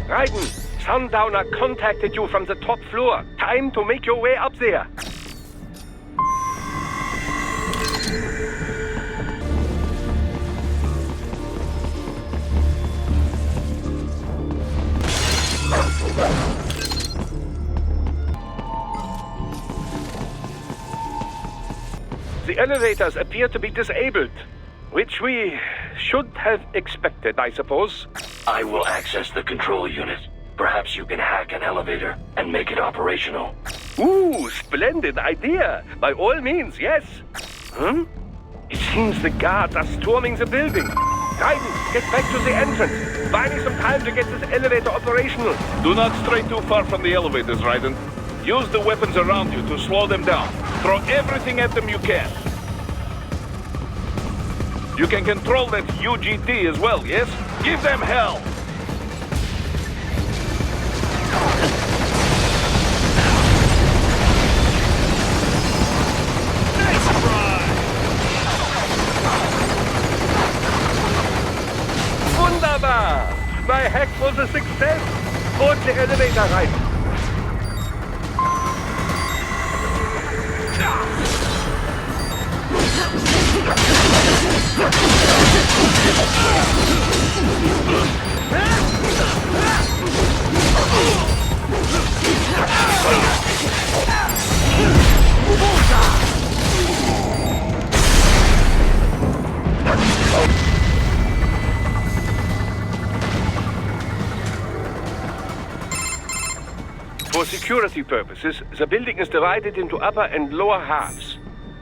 Raiden, Sundowner contacted you from the top floor. Time to make your way up there. The elevators appear to be disabled, which we should have expected, I suppose. I will access the control unit. Perhaps you can hack an elevator and make it operational. Ooh, splendid idea. By all means, yes. It seems the guards are storming the building. Raiden, get back to the entrance. Buy me some time to get this elevator operational. Do not stray too far from the elevators, Raiden. Use the weapons around you to slow them down. Throw everything at them you can. You can control that UGT as well, yes? Give them hell! Nice try! Wunderbar! My hack was a success! Board the elevator right. For security purposes, the building is divided into upper and lower halves.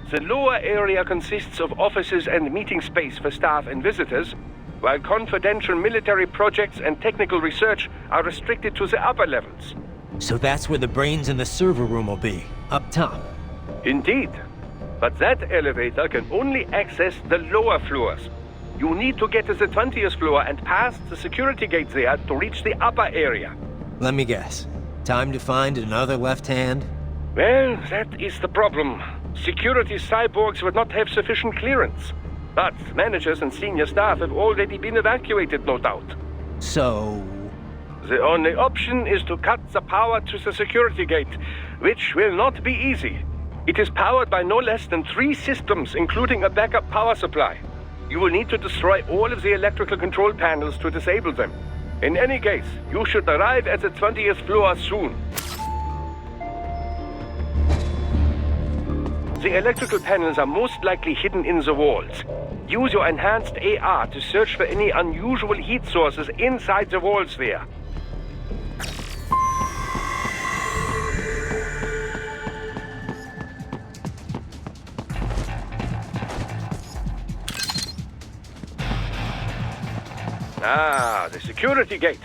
The lower area consists of offices and meeting space for staff and visitors, while confidential military projects and technical research are restricted to the upper levels. So that's where the brains in the server room will be, up top. Indeed. But that elevator can only access the lower floors. You need to get to the 20th floor and past the security gate there to reach the upper area. Let me guess. Time to find another left hand? Well, that is the problem. Security cyborgs would not have sufficient clearance. But managers and senior staff have already been evacuated, no doubt. So... The only option is to cut the power to the security gate, which will not be easy. It is powered by no less than 3 systems, including a backup power supply. You will need to destroy all of the electrical control panels to disable them. In any case, you should arrive at the 20th floor soon. The electrical panels are most likely hidden in the walls. Use your enhanced AR to search for any unusual heat sources inside the walls there. Ah, the security gate.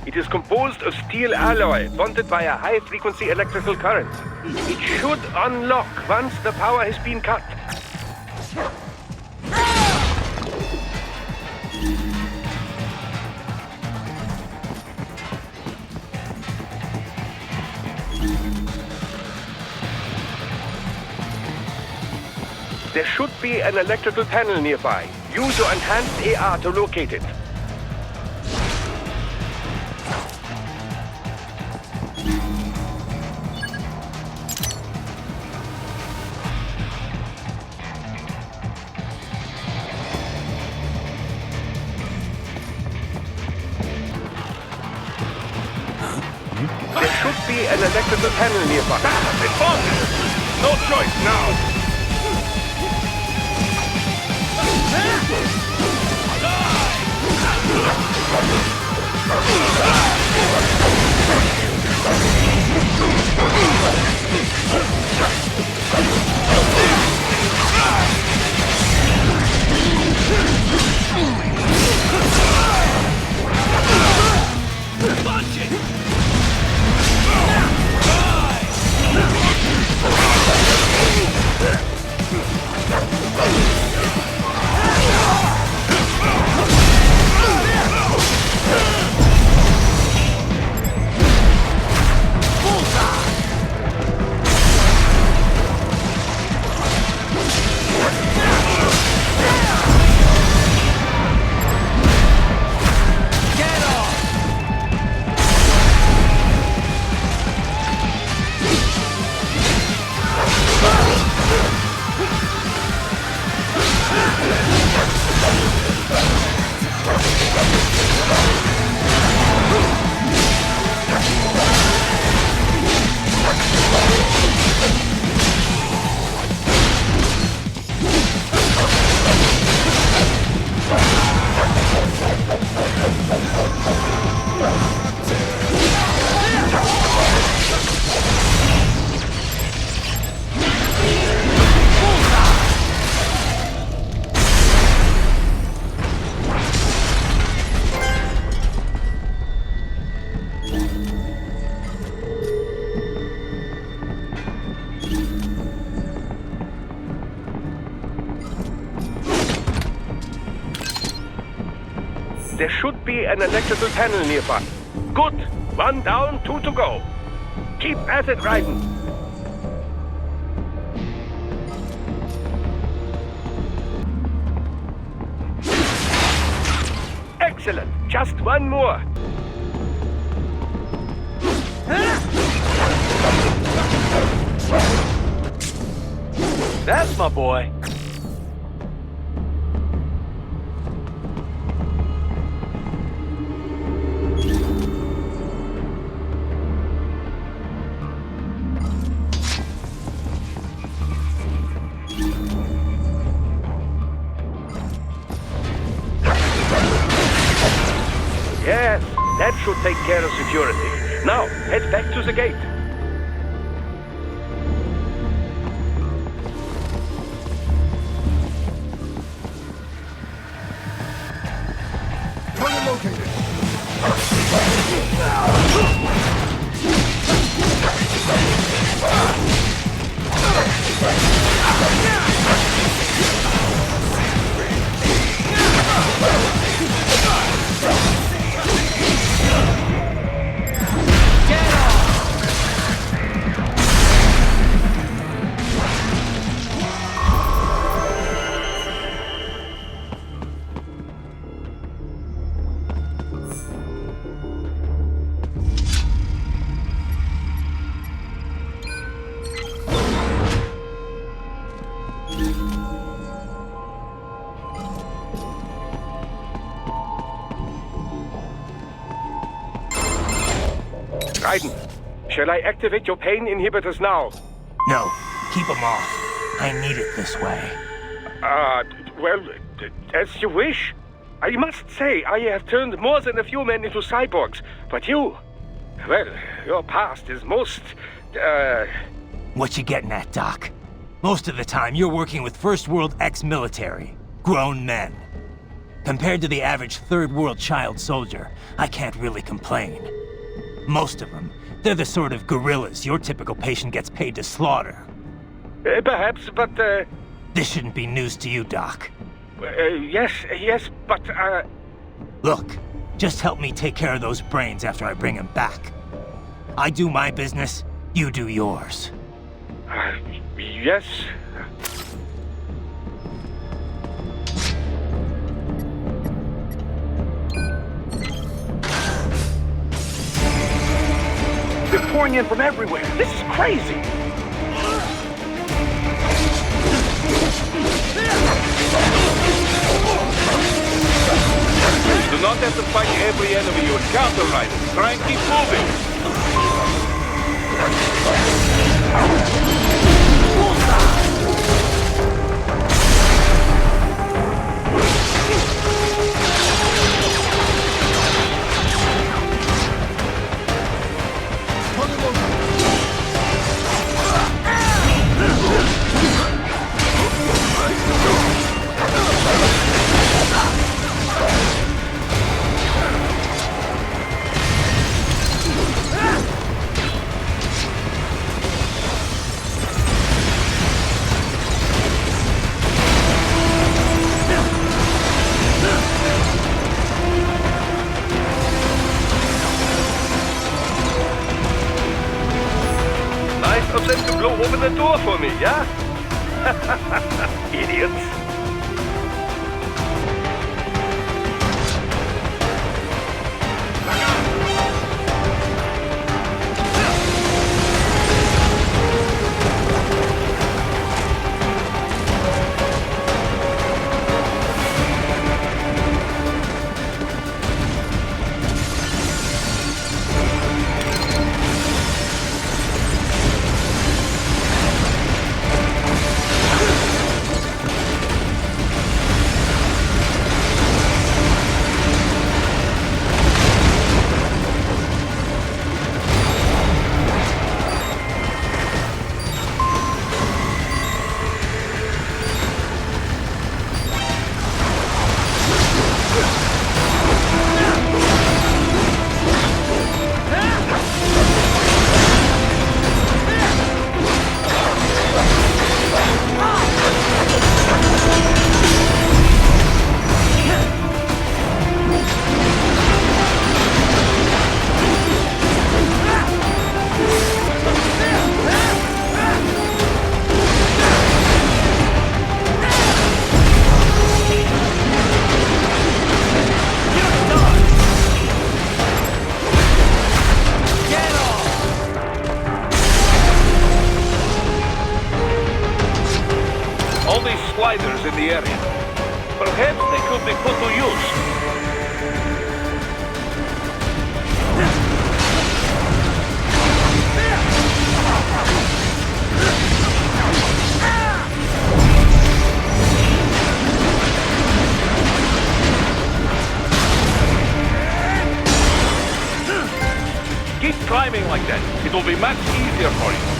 It is composed of steel alloy bonded by a high-frequency electrical current. It should unlock once the power has been cut. There should be an electrical panel nearby. Use your enhanced AR to locate it. There should be an electrical panel nearby. No choice now! There should be an electrical panel nearby. Good. 1 down, 2 to go. Keep at it, Raiden. Excellent. Just 1 more. That's my boy. Yes, that should take care of security. Now, head back to the gate. Target located. Raiden, shall I activate your pain inhibitors now? No, keep them off. I need it this way. Well, as you wish. I must say, I have turned more than a few men into cyborgs, but you... Well, your past is most, What you getting at, Doc? Most of the time, you're working with First World ex-military. Grown men. Compared to the average third-world child soldier, I can't really complain. Most of them, they're the sort of guerrillas your typical patient gets paid to slaughter. Perhaps, but, This shouldn't be news to you, Doc. yes, but, Look, just help me take care of those brains after I bring them back. I do my business, you do yours. Yes. They're pouring in from everywhere. This is crazy. You do not have to fight every enemy you encounter, Raiden. Try and keep moving. Of them to blow open the door for me, yeah? Idiots. In the area. Perhaps they could be put to use. Keep climbing like that. It will be much easier for you.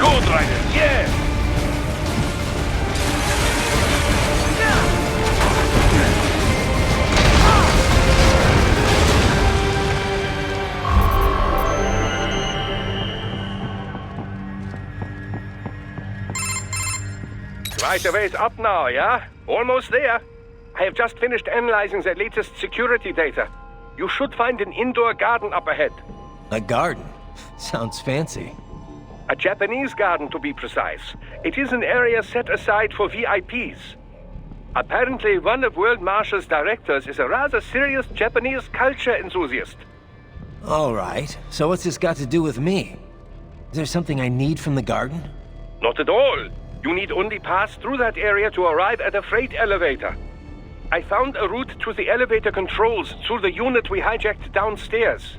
Good, Raiden, yeah! Right away's up now, yeah? Almost there. I have just finished analyzing the latest security data. You should find an indoor garden up ahead. A garden? Sounds fancy. A Japanese garden, to be precise. It is an area set aside for VIPs. Apparently, one of World Marshall's directors is a rather serious Japanese culture enthusiast. All right. So what's this got to do with me? Is there something I need from the garden? Not at all. You need only pass through that area to arrive at a freight elevator. I found a route to the elevator controls through the unit we hijacked downstairs.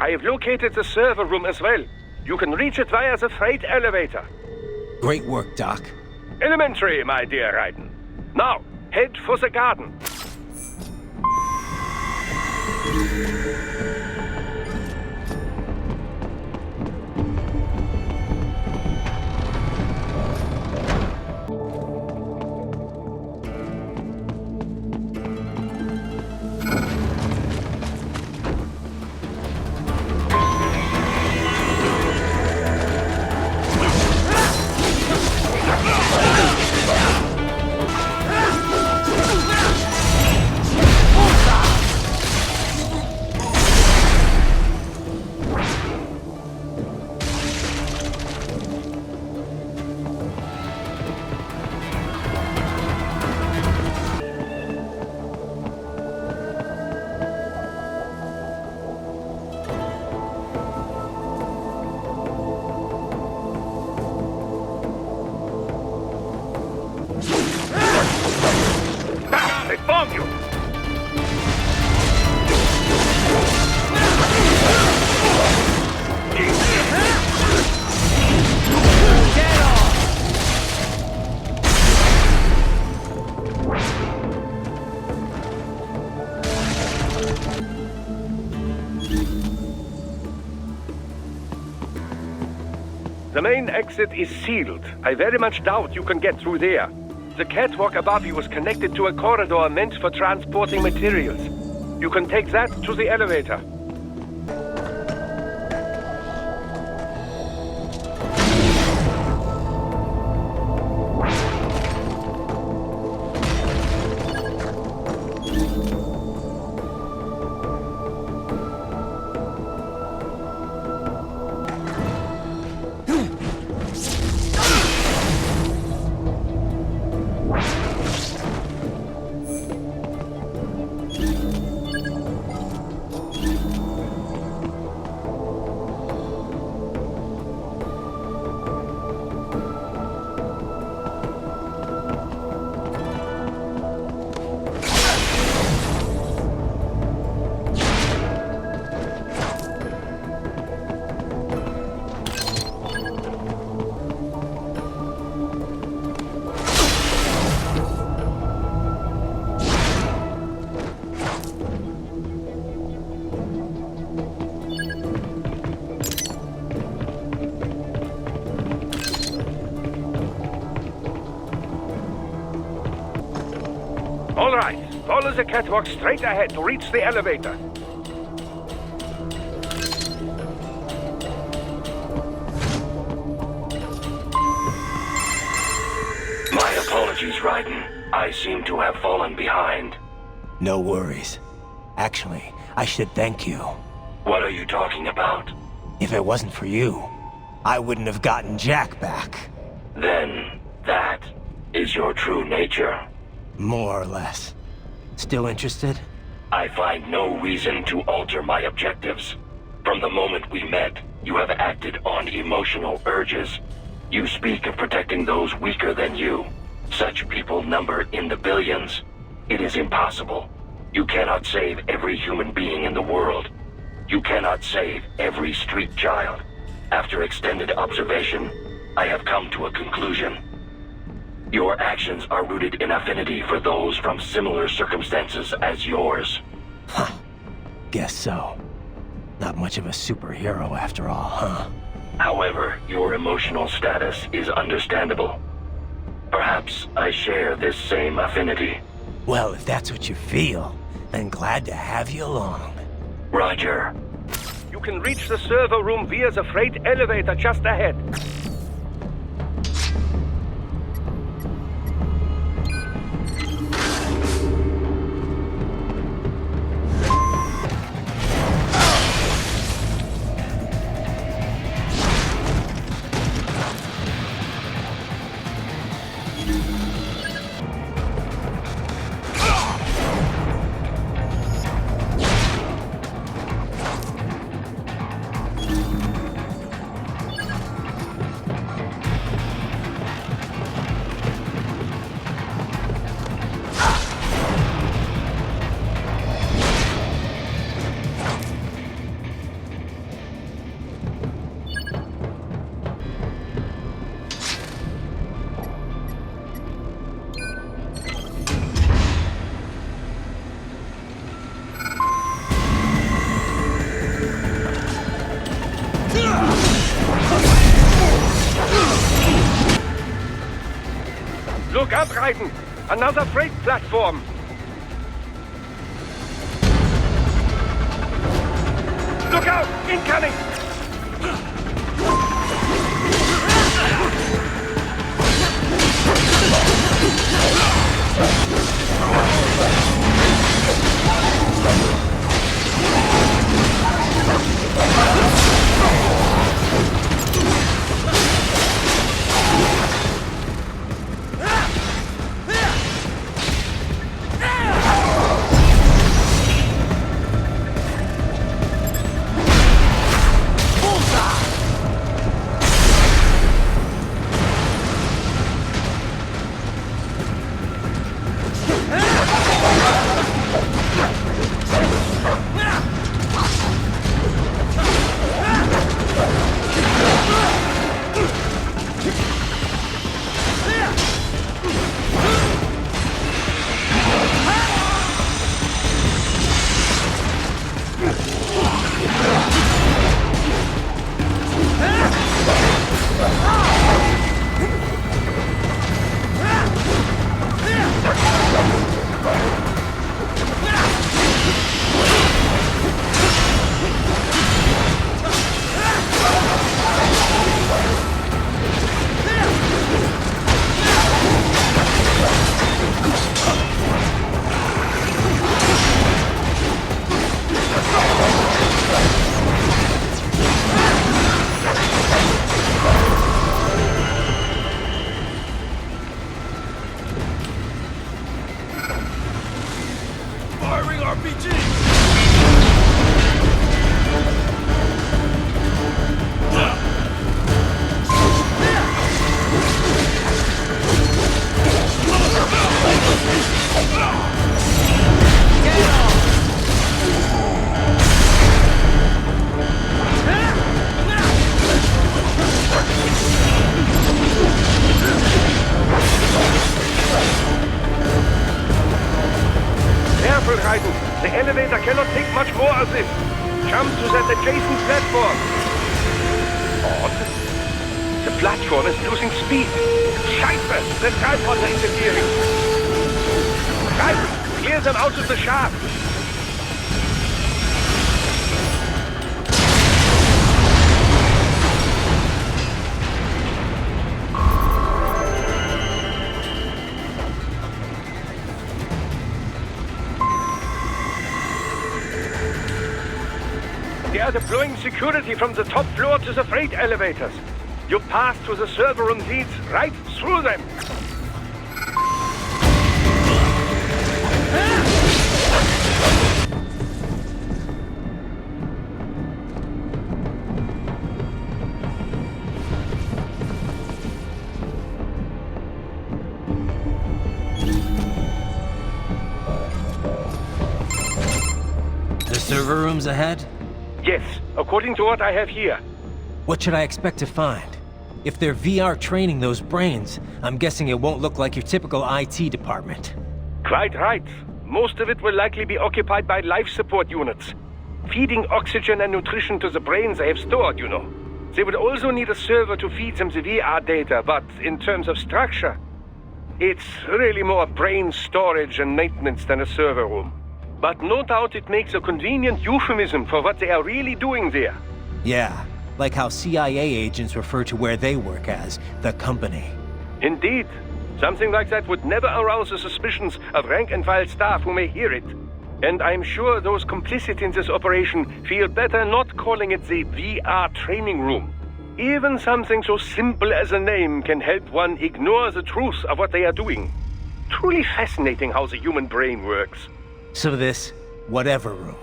I have located the server room as well. You can reach it via the freight elevator. Great work, Doc. Elementary, my dear Raiden. Now, head for the garden. The main exit is sealed. I very much doubt you can get through there. The catwalk above you is connected to a corridor meant for transporting materials. You can take that to the elevator. All right, follow the catwalk straight ahead to reach the elevator. My apologies, Raiden. I seem to have fallen behind. No worries. Actually, I should thank you. What are you talking about? If it wasn't for you, I wouldn't have gotten Jack back. Then, that is your true nature. More or less. Still interested? I find no reason to alter my objectives. From the moment we met, you have acted on emotional urges. You speak of protecting those weaker than you. Such people number in the billions. It is impossible. You cannot save every human being in the world. You cannot save every street child. After extended observation, I have come to a conclusion. Your actions are rooted in affinity for those from similar circumstances as yours. Huh. Guess so. Not much of a superhero after all, huh? However, your emotional status is understandable. Perhaps I share this same affinity. Well, if that's what you feel, then glad to have you along. Roger. You can reach the server room via the freight elevator just ahead. Look up, Raiden! Another freight platform! Look out! Incoming! at adjacent platform. Odd. The platform is losing speed. Scheiße! The tripods are interfering. Right! Clear them out of the shaft! They are deploying security from the top floor to the freight elevators. Your path to the server room leads right through them. The server room's ahead? Yes, according to what I have here. What should I expect to find? If they're VR training those brains, I'm guessing it won't look like your typical IT department. Quite right. Most of it will likely be occupied by life support units. Feeding oxygen and nutrition to the brains they have stored, you know. They would also need a server to feed them the VR data, but in terms of structure, it's really more brain storage and maintenance than a server room. But no doubt it makes a convenient euphemism for what they are really doing there. Yeah, like how CIA agents refer to where they work as the company. Indeed. Something like that would never arouse the suspicions of rank-and-file staff who may hear it. And I'm sure those complicit in this operation feel better not calling it the VR training room. Even something so simple as a name can help one ignore the truth of what they are doing. Truly fascinating how the human brain works. So this, whatever room,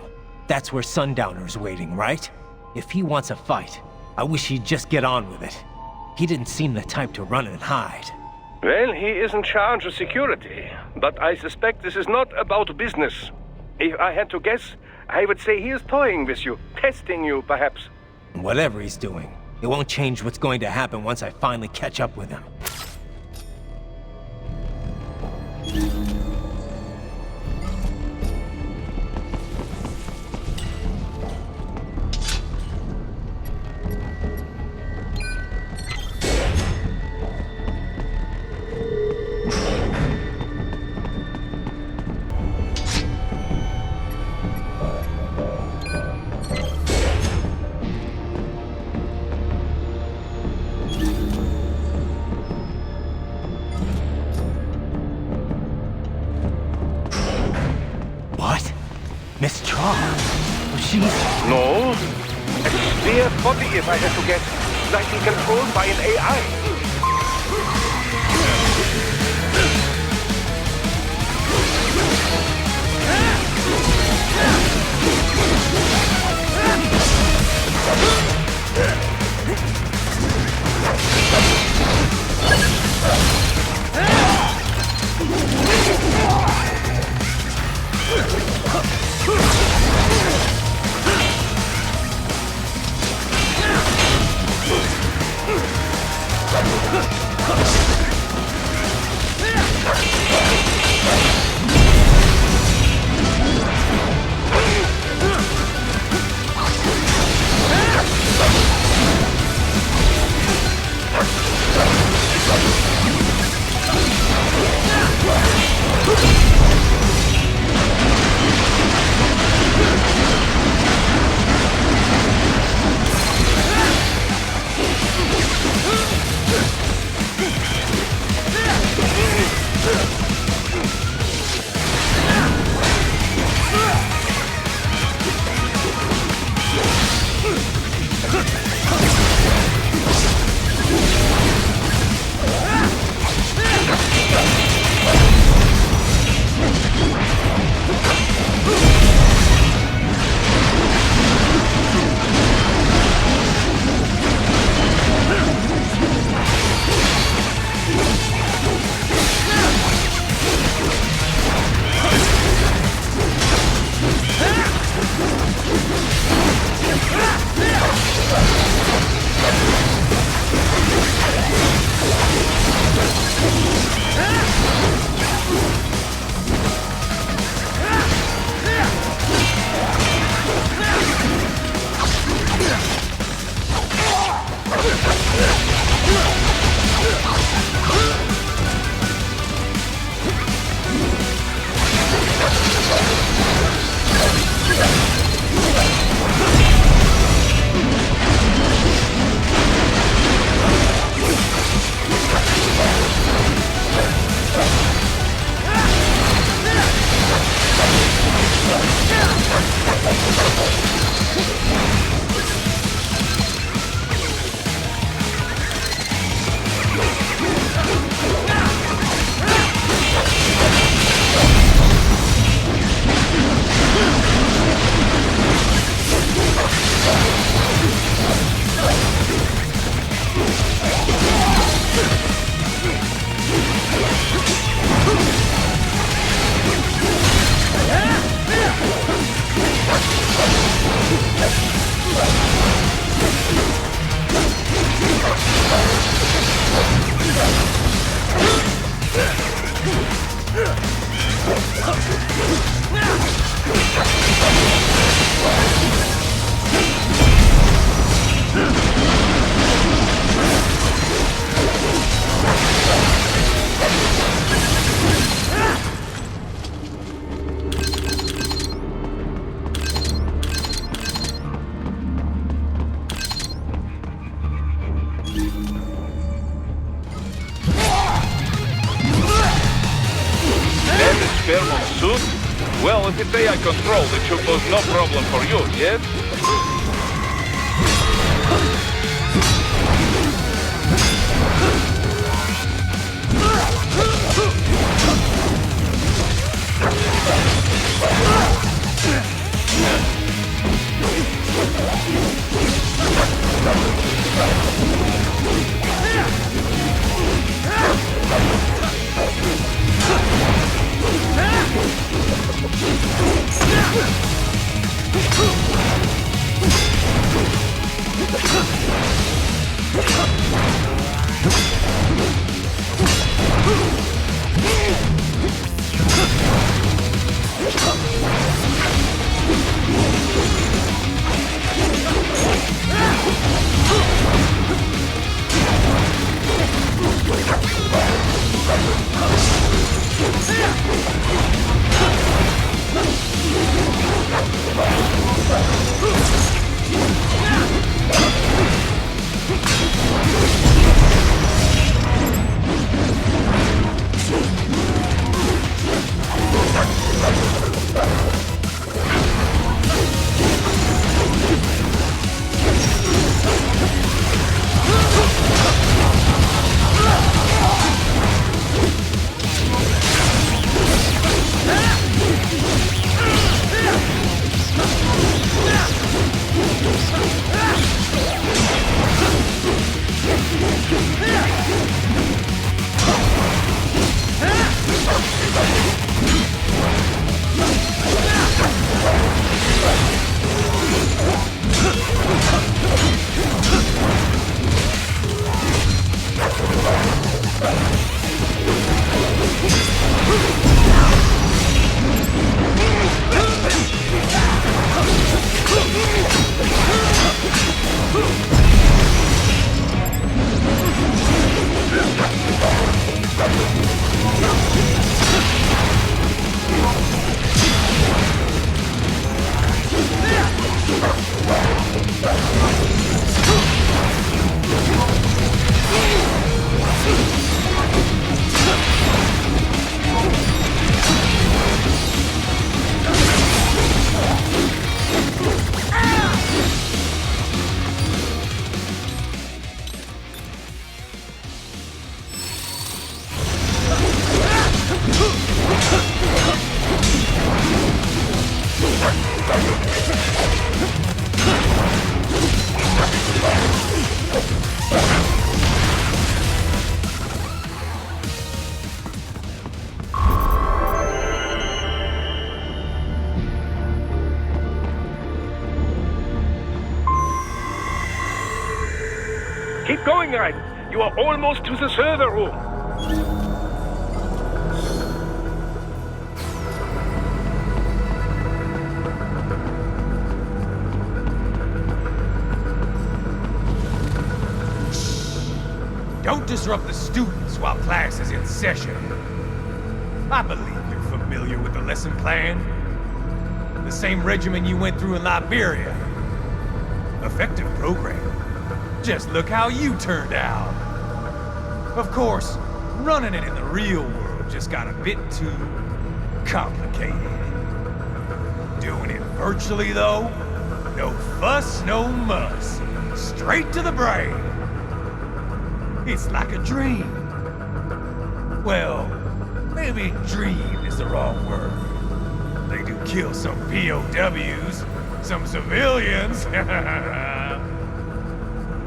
that's where Sundowner's waiting, right? If he wants a fight, I wish he'd just get on with it. He didn't seem the type to run and hide. Well, he is in charge of security, but I suspect this is not about business. If I had to guess, I would say he is toying with you, testing you, perhaps. Whatever he's doing, it won't change what's going to happen once I finally catch up with him. Mistral? She's... No. A spare body, if I had to guess. Likely controlled by an AI. Monsoon? Well, if it's AI controlled, it should pose no problem for you, yes? Keep going, Raiden. You are almost to the server room. Don't disrupt the students while class is in session. I believe you're familiar with the lesson plan. The same regimen you went through in Liberia. Effective program. Just look how you turned out. Of course, running it in the real world just got a bit too complicated. Doing it virtually, though, no fuss, no muss. Straight to the brain. It's like a dream. Well, maybe dream is the wrong word. They do kill some POWs, some civilians.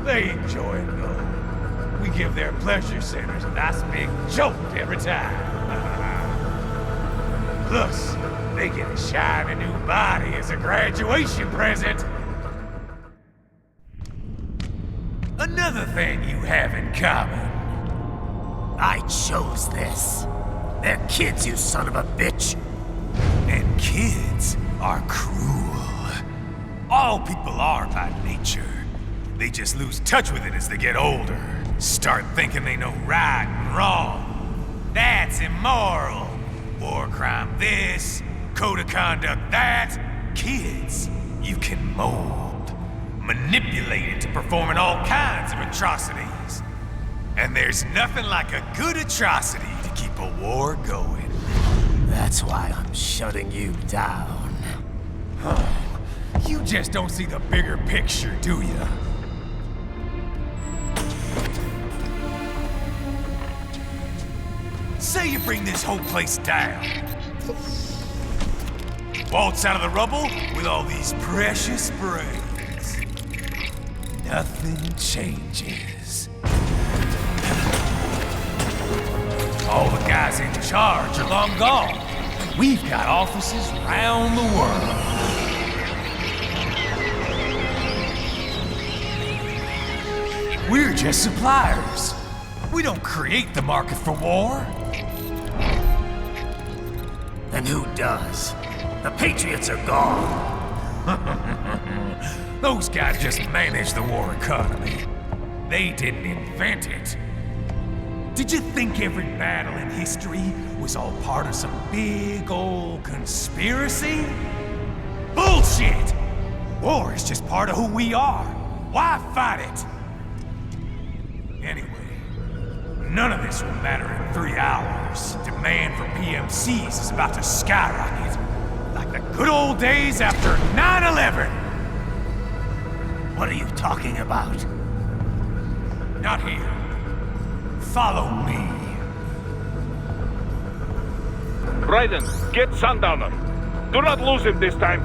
They enjoy it, though. We give their pleasure centers a nice big jolt every time. Plus, they get a shiny new body as a graduation present. Another thing you have in common. I chose this. They're kids, you son of a bitch. And kids are cruel. All people are by nature. They just lose touch with it as they get older. Start thinking they know right and wrong. That's immoral. War crime this, code of conduct that. Kids, you can mold, manipulate into performing all kinds of atrocities. And there's nothing like a good atrocity to keep a war going. That's why I'm shutting you down. You just don't see the bigger picture, do you? Say you bring this whole place down. Waltz out of the rubble with all these precious brains. Nothing changes. All the guys in charge are long gone. We've got offices around the world. We're just suppliers. We don't create the market for war. And who does? The Patriots are gone. Those guys just manage the war economy. They didn't invent it. Did you think every battle in history was all part of some big old conspiracy? Bullshit! War is just part of who we are. Why fight it? Anyway, none of this will matter in 3 hours. Demand for PMCs is about to skyrocket. Like the good old days after 9/11. What are you talking about? Not here. Follow me. Raiden, get Sundowner. Do not lose him this time.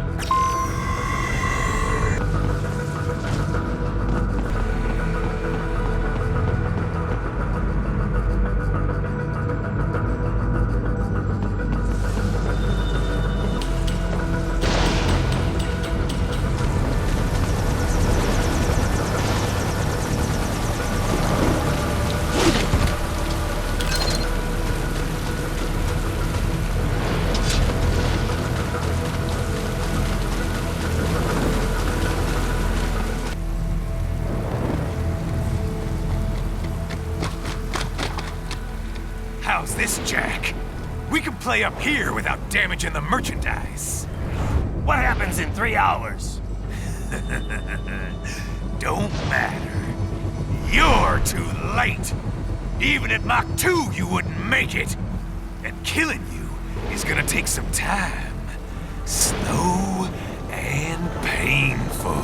How's this, Jack? We can play up here without damaging the merchandise. What happens in 3 hours? Don't matter. You're too late. Even at Mach 2, you wouldn't make it. And killing you is gonna take some time. Slow and painful.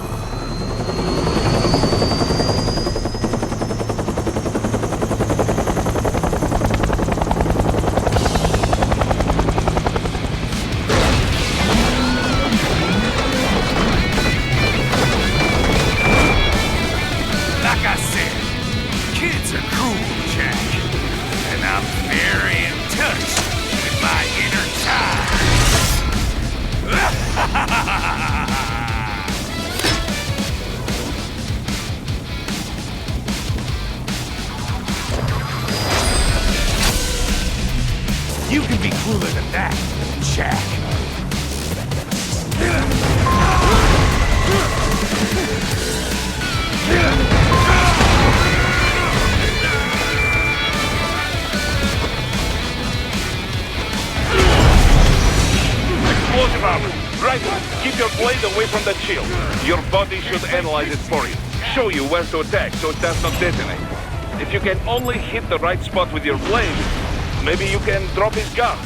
You can be cooler than that, Jack. shield. Your body should analyze it for you. Show you where to attack so it does not detonate. If you can only hit the right spot with your blade, maybe you can drop his guard.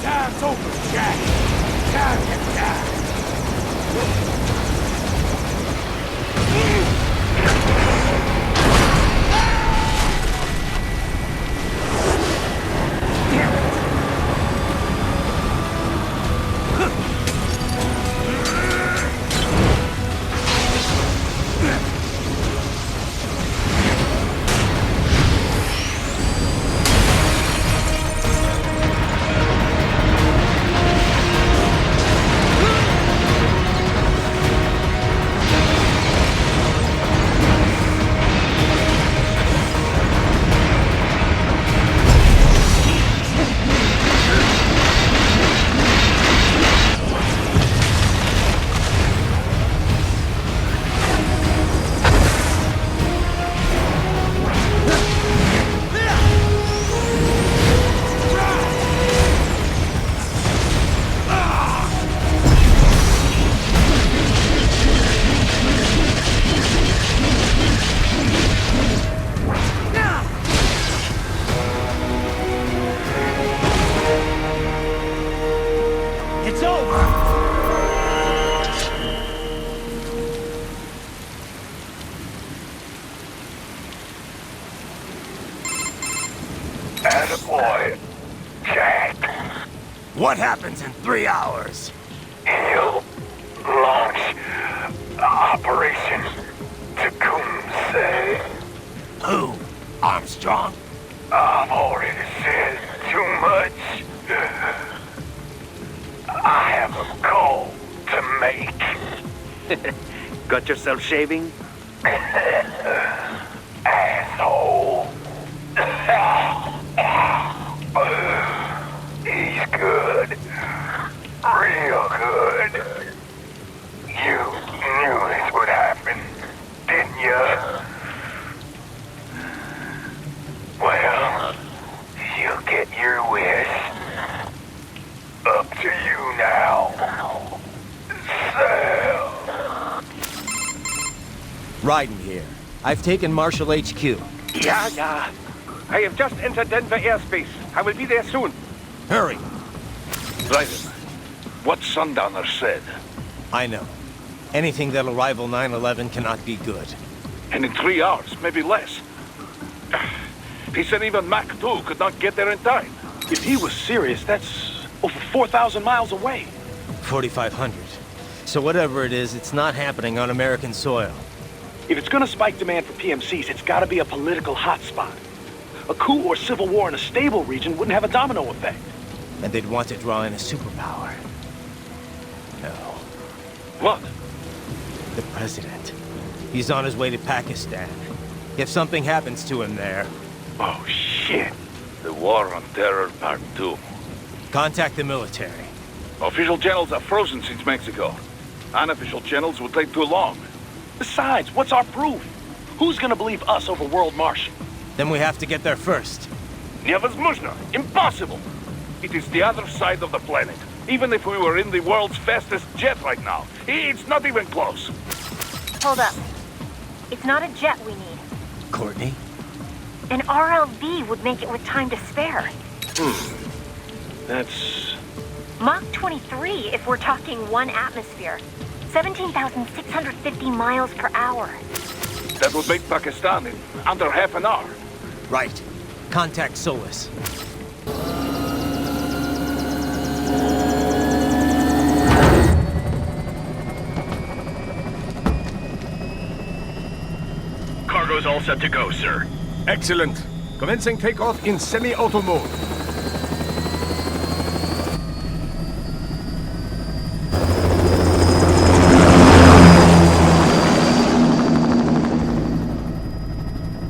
Time's over, Jack. Time to die. boy, Jack. What happens in 3 hours? He'll launch Operation Khamsin. Who? Armstrong? I've already said too much. I have a call to make. Got yourself shaving? Asshole. He's good. Real good. You knew this would happen, didn't you? Well, you'll get your wish. Up to you now, Sam. Raiden here. I've taken Marshall HQ. Yeah. I have just entered Denver airspace. I will be there soon. Hurry. Raiden, what Sundowner said. I know. Anything that'll rival 9/11 cannot be good. And in 3 hours, maybe less. He said even Mach 2 could not get there in time. If he was serious, that's over 4,000 miles away. 4,500. So whatever it is, it's not happening on American soil. If it's gonna spike demand for PMCs, it's gotta be a political hotspot. A coup or civil war in a stable region wouldn't have a domino effect. And they'd want to draw in a superpower. No. What? The president. He's on his way to Pakistan. If something happens to him there... Oh, shit. The War on Terror Part 2. Contact the military. Official channels are frozen since Mexico. Unofficial channels would take too long. Besides, what's our proof? Who's gonna believe us over World Marshal? Then we have to get there first. Невозможно. Impossible. It is the other side of the planet. Even if we were in the world's fastest jet right now, it's not even close. Hold up. It's not a jet we need. Courtney? An RLV would make it with time to spare. That's... Mach 23 if we're talking 1 atmosphere. 17,650 miles per hour. That would make Pakistan in under half an hour. Right. Contact Solus. Cargo's all set to go, sir. Excellent. Commencing takeoff in semi-auto mode.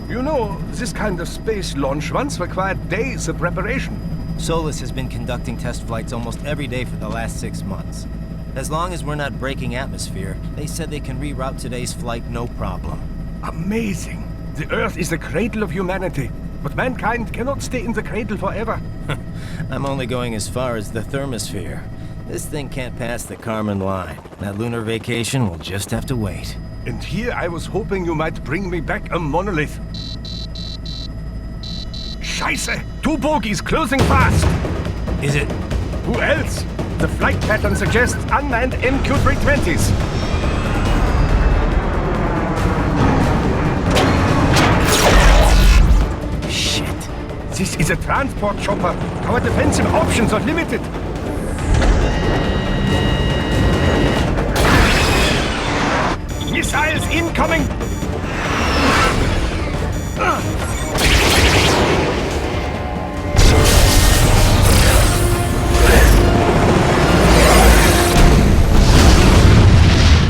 You know, this kind of space launch once required days of preparation. Solus has been conducting test flights almost every day for the last 6 months. As long as we're not breaking atmosphere, they said they can reroute today's flight no problem. Amazing. The Earth is the cradle of humanity, but mankind cannot stay in the cradle forever. I'm only going as far as the thermosphere. This thing can't pass the Kármán line. That lunar vacation will just have to wait. And here I was hoping you might bring me back a monolith. Scheiße! 2 bogies closing fast! Is it? Who else? The flight pattern suggests unmanned MQ-320s. Shit. This is a transport chopper. Our defensive options are limited. Missiles incoming!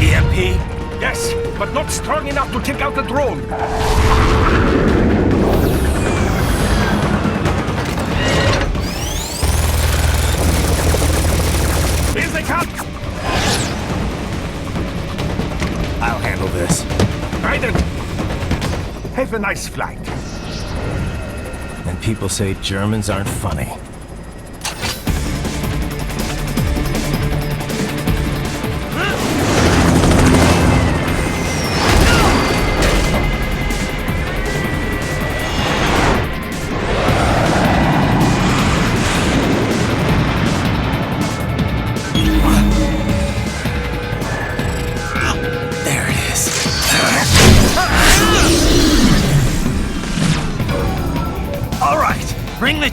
EMP? Yes, but not strong enough to take out the drone. Here they come! I'll handle this. Raiden! Have a nice flight. And people say Germans aren't funny.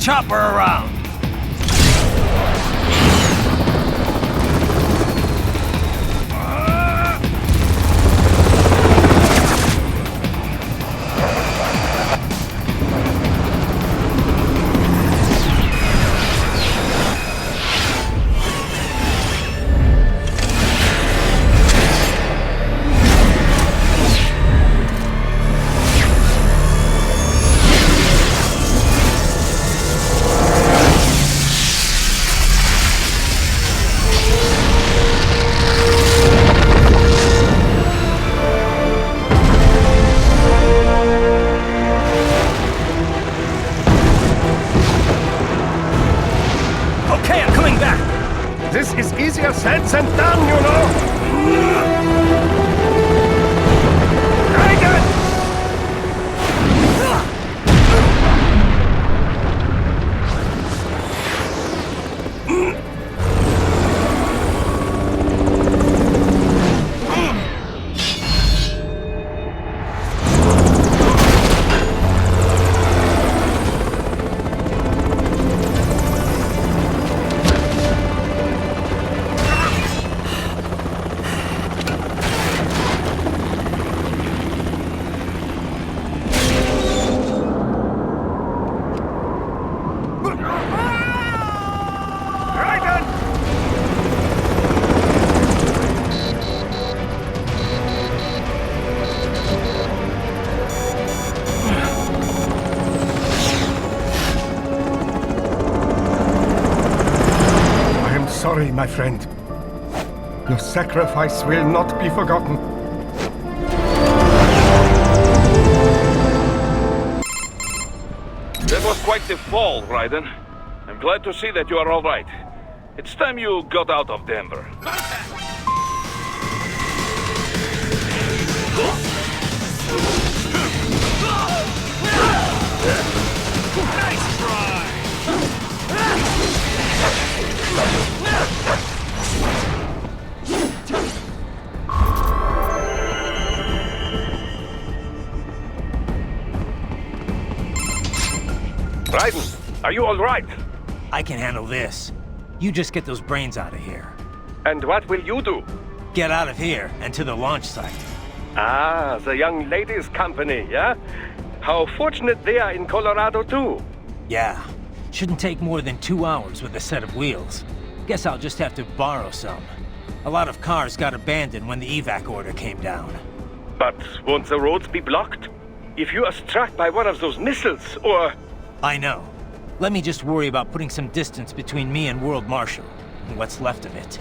chopper around! This is easier said than done, you know! Raiden! Sorry, my friend. Your sacrifice will not be forgotten. That was quite the fall, Raiden. I'm glad to see that you are all right. It's time you got out of Denver. Nice try! Raiden, are you all right? I can handle this. You just get those brains out of here. And what will you do? Get out of here and to the launch site. Ah, the young ladies' company, yeah? How fortunate they are in Colorado, too. Yeah. Shouldn't take more than 2 hours with a set of wheels. Guess I'll just have to borrow some. A lot of cars got abandoned when the evac order came down. But won't the roads be blocked? If you are struck by one of those missiles, or... I know. Let me just worry about putting some distance between me and World Marshal, and what's left of it.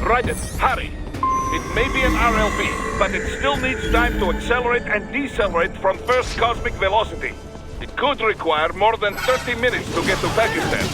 Raiden, hurry! It may be an RLB, but it still needs time to accelerate and decelerate from first cosmic velocity. It could require more than 30 minutes to get to Pakistan.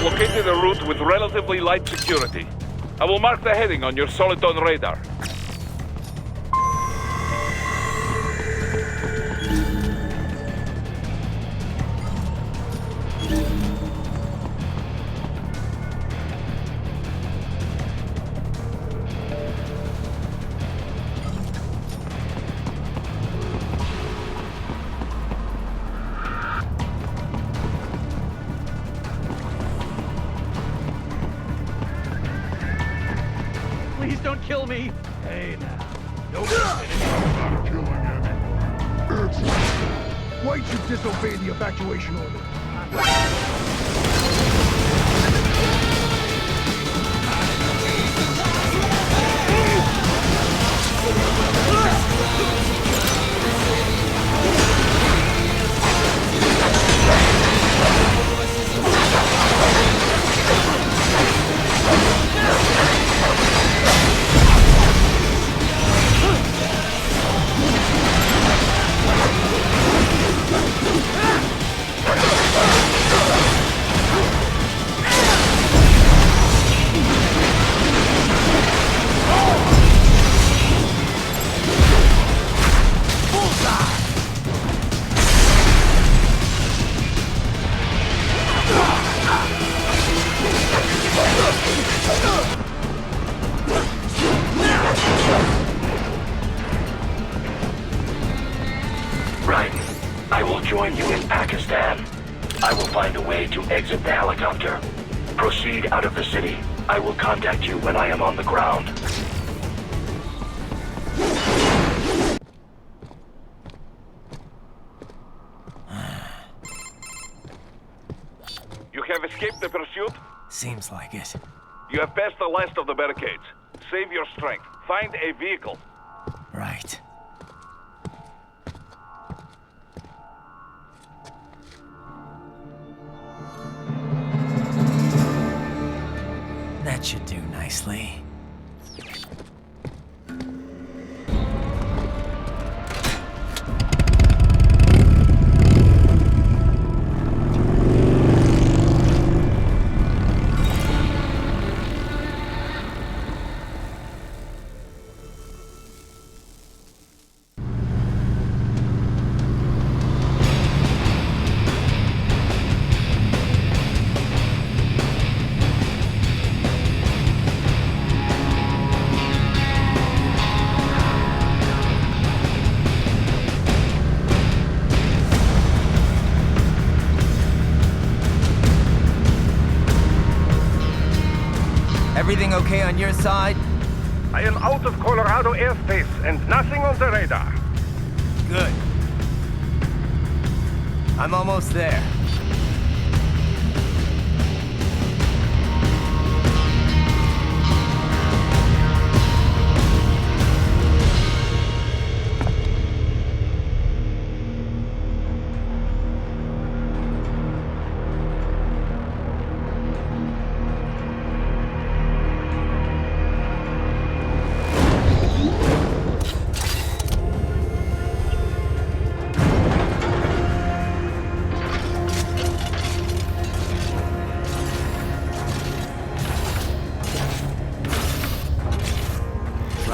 Located a route with relatively light security. I will mark the heading on your Soliton radar. Please don't kill me! Hey now. Don't Not killing anyone. It's... Why'd you disobey the evacuation order? Raiden, I will join you in Pakistan. I will find a way to exit the helicopter. Proceed out of the city. I will contact you when I am on the ground. You have escaped the pursuit? Seems like it. You have passed the last of the barricades. Save your strength. Find a vehicle. Right. That should do nicely. Everything okay on your side? I am out of Colorado airspace and nothing on the radar. Good. I'm almost there.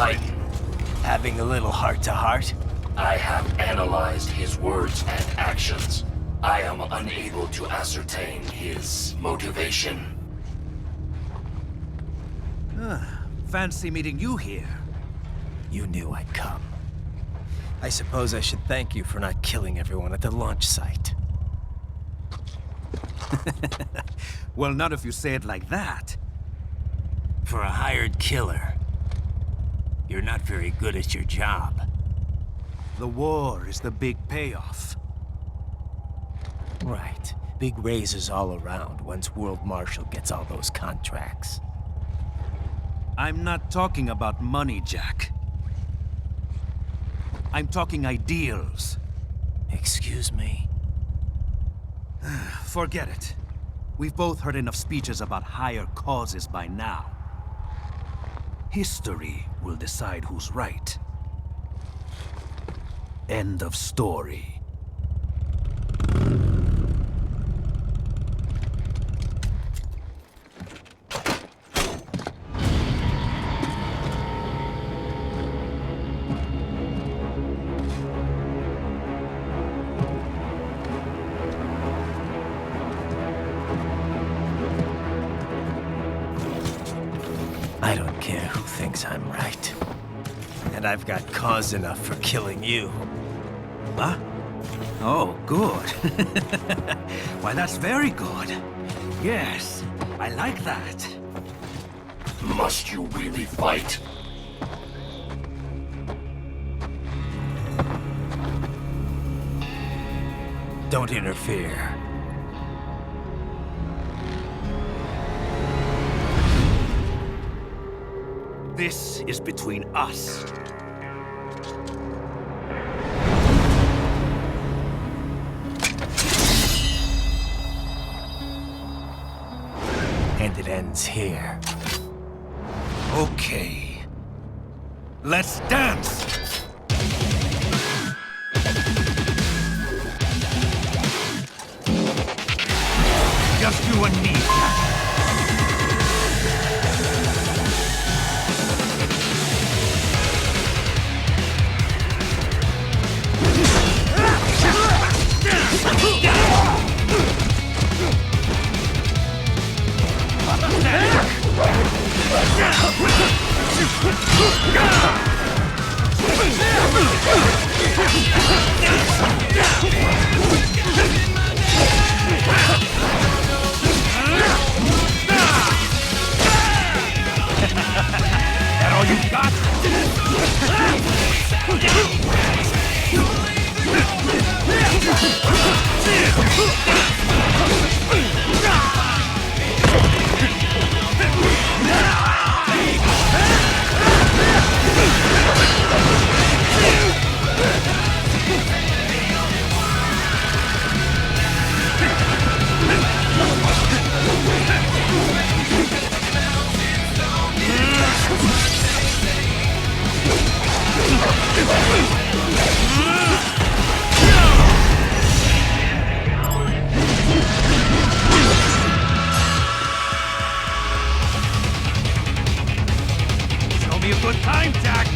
Raiden. Having a little heart-to-heart? I have analyzed his words and actions. I am unable to ascertain his motivation. Fancy meeting you here. You knew I'd come. I suppose I should thank you for not killing everyone at the launch site. Well, not if you say it like that. For a hired killer, you're not very good at your job. The war is the big payoff. Right. Big raises all around once World Marshal gets all those contracts. I'm not talking about money, Jack. I'm talking ideals. Excuse me? Forget it. We've both heard enough speeches about higher causes by now. History will decide who's right. End of story. I don't care who thinks I'm right. And I've got cause enough for killing you. Huh? Oh, good. Why, that's very good. Yes, I like that. Must you really fight? Don't interfere. This is between us. And it ends here. Okay. Let's dance! Just you and me. That all you got? Show me a good time, Jack!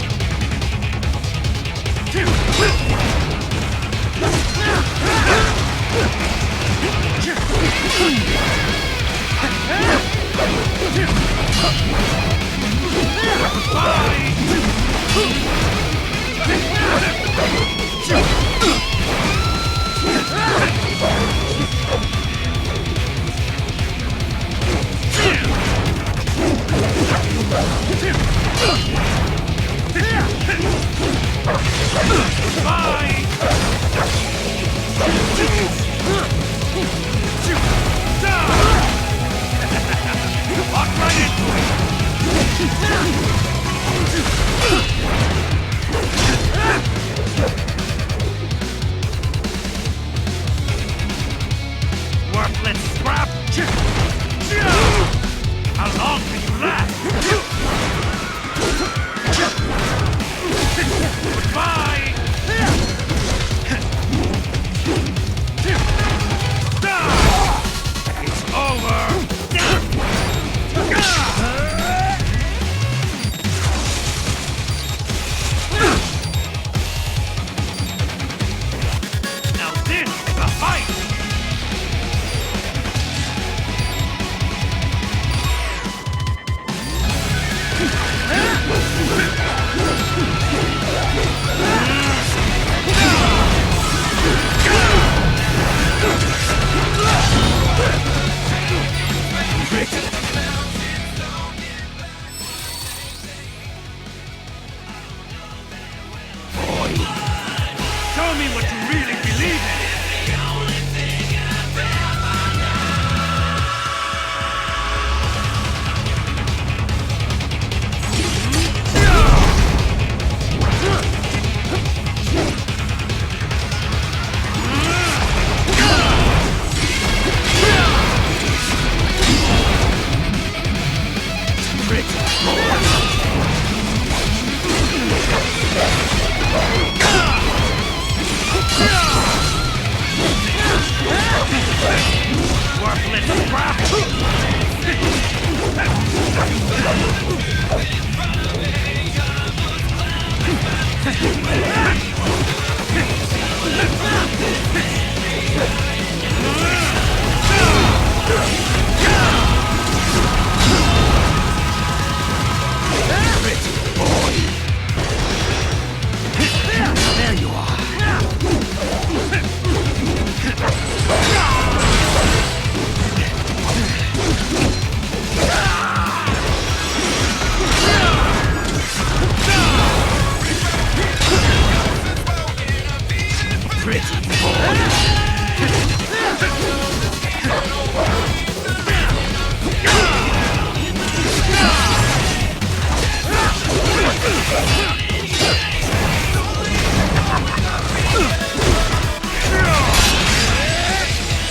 Walk right into it! Show me what you really believe in! Worthless crap! There you are.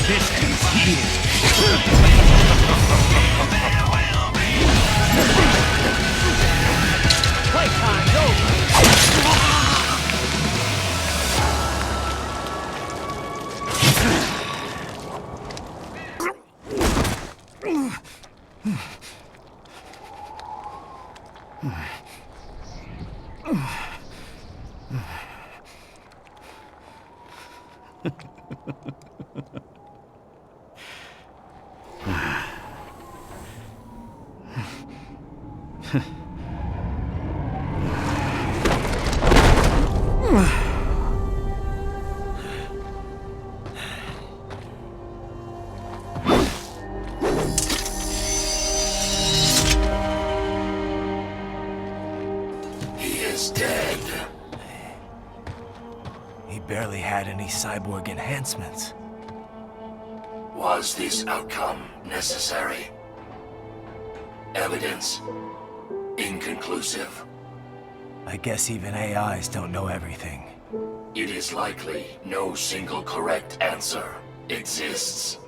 This ends here. Playtime's over. Barely had any cyborg enhancements. Was this outcome necessary? Evidence inconclusive. I guess even AIs don't know everything. It is likely no single correct answer exists.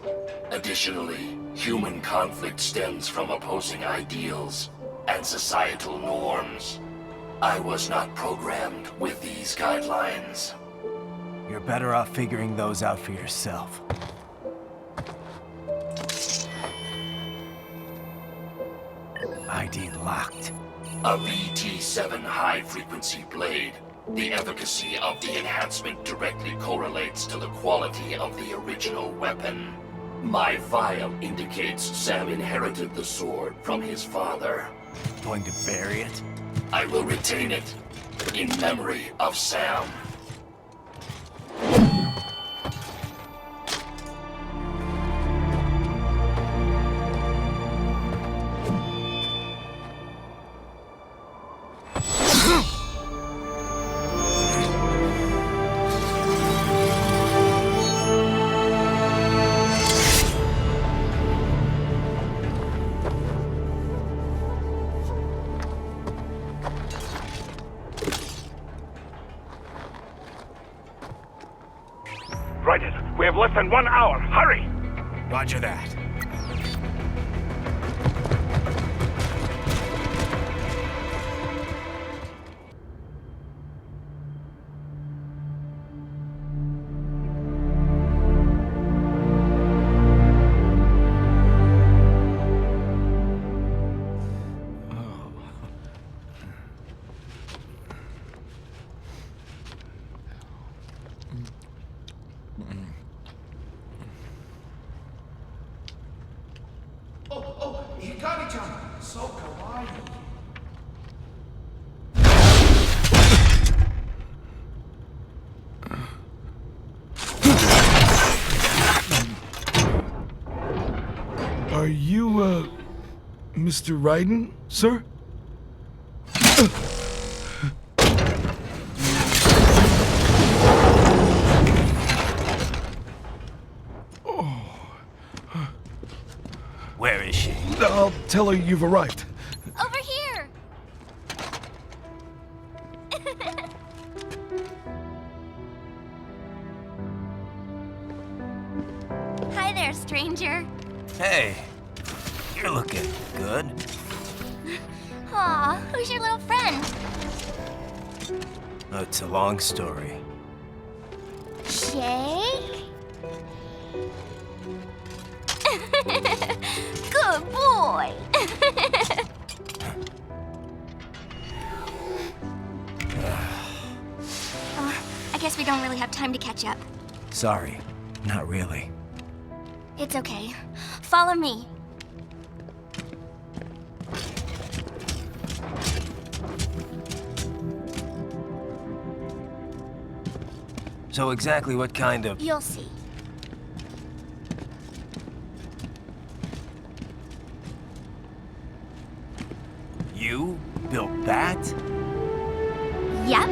Additionally, human conflict stems from opposing ideals and societal norms. I was not programmed with these guidelines. You're better off figuring those out for yourself. ID locked. A VT-7 high-frequency blade. The efficacy of the enhancement directly correlates to the quality of the original weapon. My file indicates Sam inherited the sword from his father. Going to bury it? I will retain it in memory of Sam. Raiden, we have less than 1 hour. Hurry! Roger that. Mr. Raiden, sir? Where is she? I'll tell her you've arrived. Over here! Hi there, stranger. Hey, you're looking good. Aw, who's your little friend? Oh, it's a long story. Shake? Good boy! I guess we don't really have time to catch up. Sorry, not really. It's okay. Follow me. So exactly what kind of... You'll see. You built that? Yep.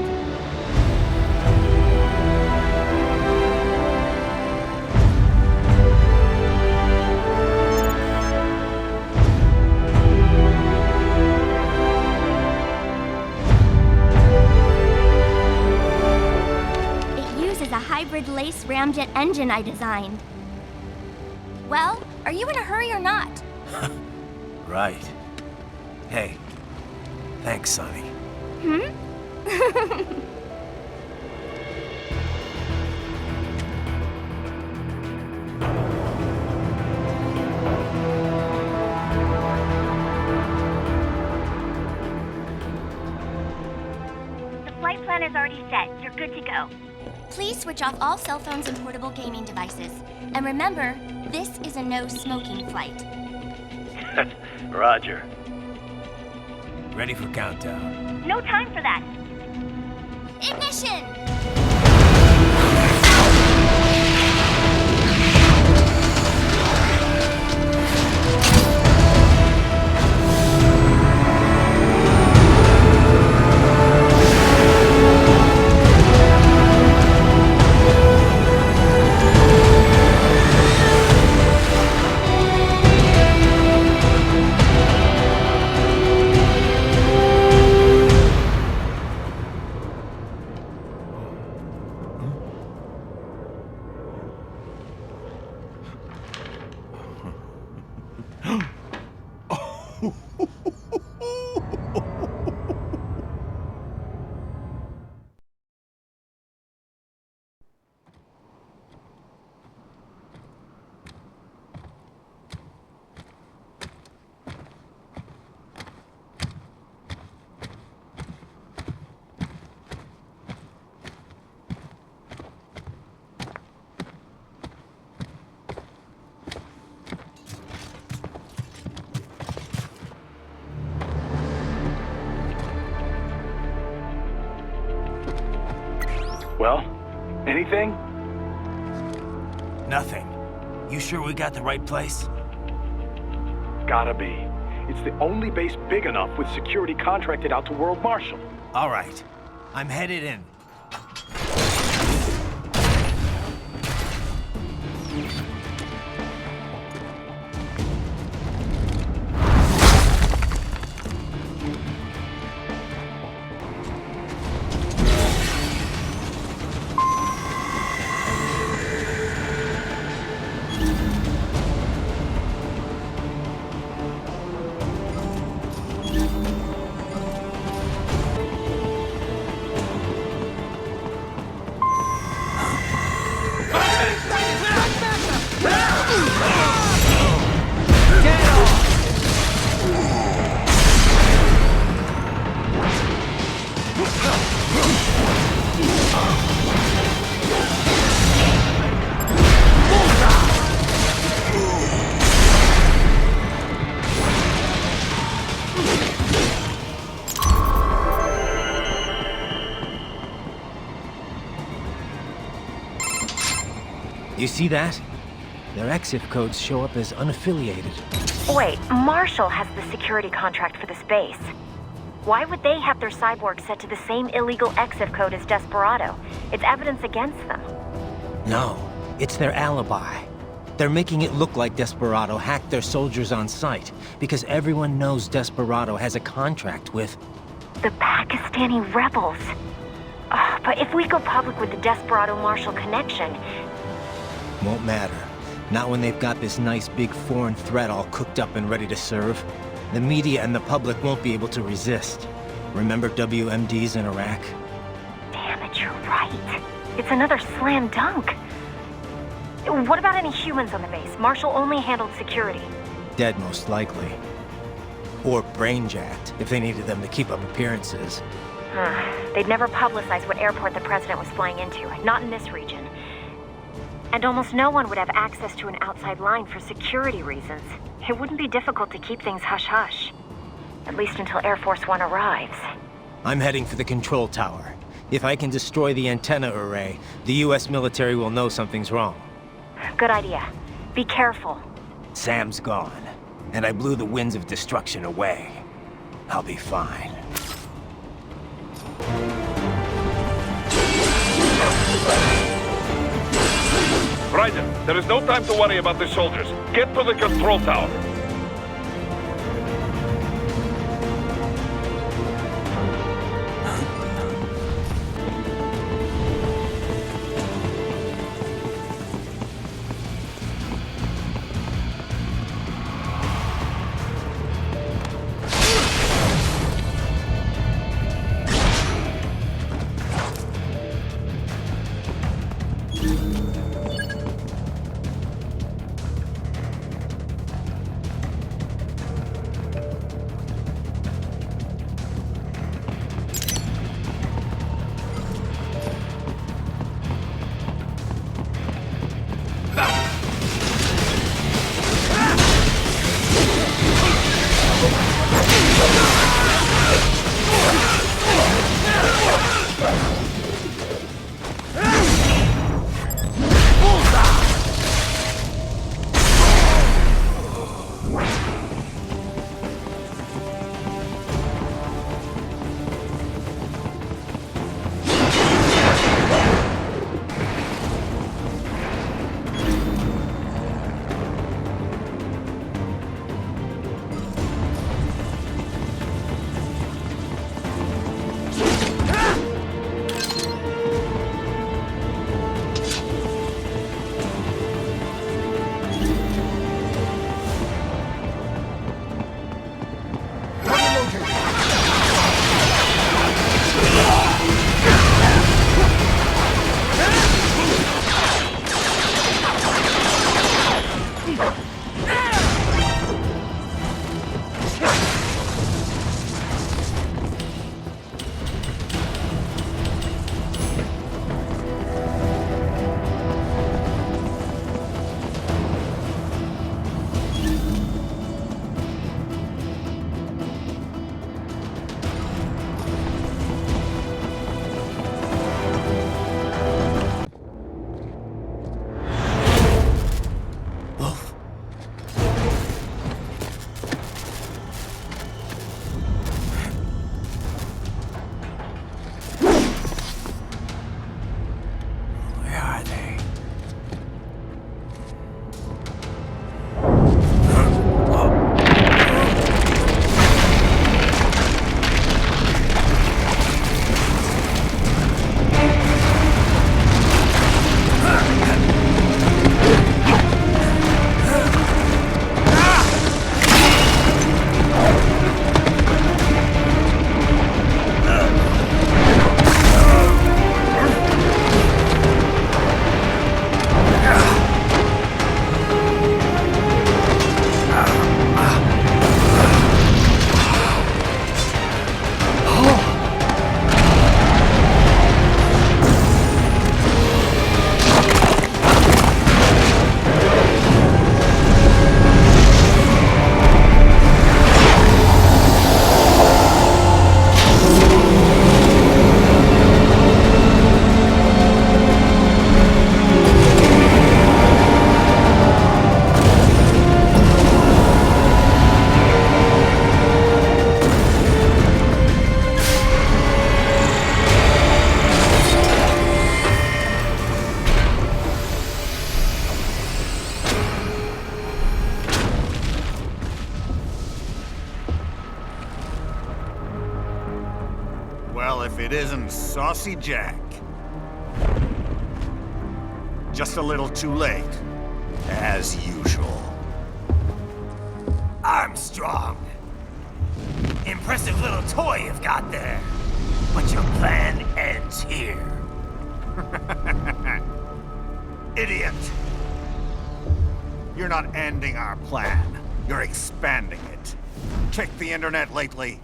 A hybrid lace ramjet engine I designed. Well, are you in a hurry or not? Right. Hey, thanks, Sonny. The flight plan is already set. You're good to go. Please switch off all cell phones and portable gaming devices. And remember, this is a no-smoking flight. Roger. Ready for countdown. No time for that. Ignition! Well, anything? Nothing. You sure we got the right place? Gotta be. It's the only base big enough with security contracted out to World Marshal. All right. I'm headed in. You see that? Their exif codes show up as unaffiliated. Wait, Marshall has the security contract for this base. Why would they have their cyborg set to the same illegal exif code as Desperado? It's evidence against them. No, it's their alibi. They're making it look like Desperado hacked their soldiers on sight, because everyone knows Desperado has a contract with... the Pakistani rebels. But if we go public with the Desperado-Marshall connection... Won't matter. Not when they've got this nice big foreign threat all cooked up and ready to serve. The media and the public won't be able to resist. Remember WMDs in Iraq? Damn it, you're right. It's another slam dunk. What about any humans on the base? Marshall only handled security. Dead, most likely. Or brain-jacked, if they needed them to keep up appearances. They'd never publicize what airport the president was flying into, not in this region. And almost no one would have access to an outside line for security reasons. It wouldn't be difficult to keep things hush-hush. At least until Air Force One arrives. I'm heading for the control tower. If I can destroy the antenna array, the US military will know something's wrong. Good idea. Be careful. Sam's gone, and I blew the winds of destruction away. I'll be fine. Raiden, there is no time to worry about the soldiers. Get to the control tower. Well, if it isn't Saucy Jack. Just a little too late, as usual. Armstrong! Impressive little toy you've got there. But your plan ends here. Idiot! You're not ending our plan. You're expanding it. Check the internet lately.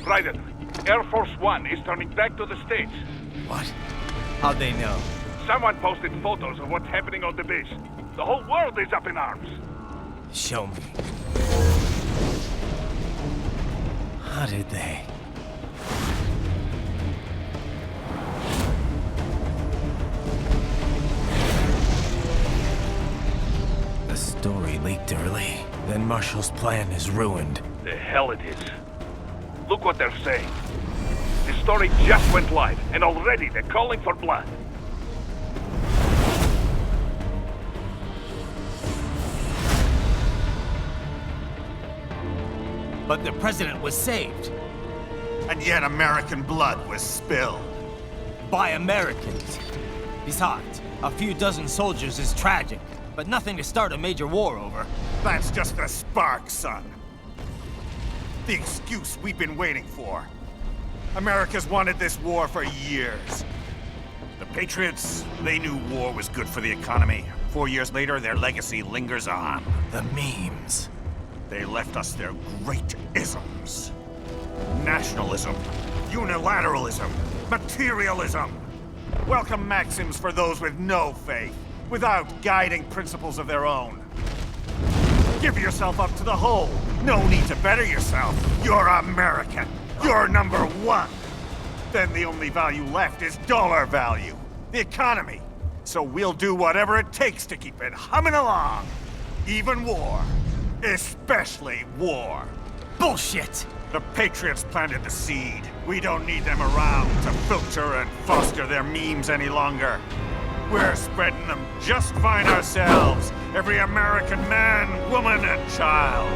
Raiden, Air Force One is turning back to the States. What? How'd they know? Someone posted photos of what's happening on the base. The whole world is up in arms. Show me. How did they? The story leaked early. Then Marshall's plan is ruined. The hell it is. Look what they're saying. The story just went live, and already they're calling for blood. But the president was saved. And yet American blood was spilled. By Americans. Besides, a few dozen soldiers is tragic, but nothing to start a major war over. That's just the spark, son. The excuse we've been waiting for. America's wanted this war for years. The Patriots, they knew war was good for the economy. 4 years later, their legacy lingers on. The memes. They left us their great isms. Nationalism, unilateralism, materialism. Welcome maxims for those with no faith, without guiding principles of their own. Give yourself up to the whole. No need to better yourself. You're American. You're number one. Then the only value left is dollar value. The economy. So we'll do whatever it takes to keep it humming along. Even war. Especially war. Bullshit! The Patriots planted the seed. We don't need them around to filter and foster their memes any longer. We're spreading them just fine ourselves. Every American man, woman, and child.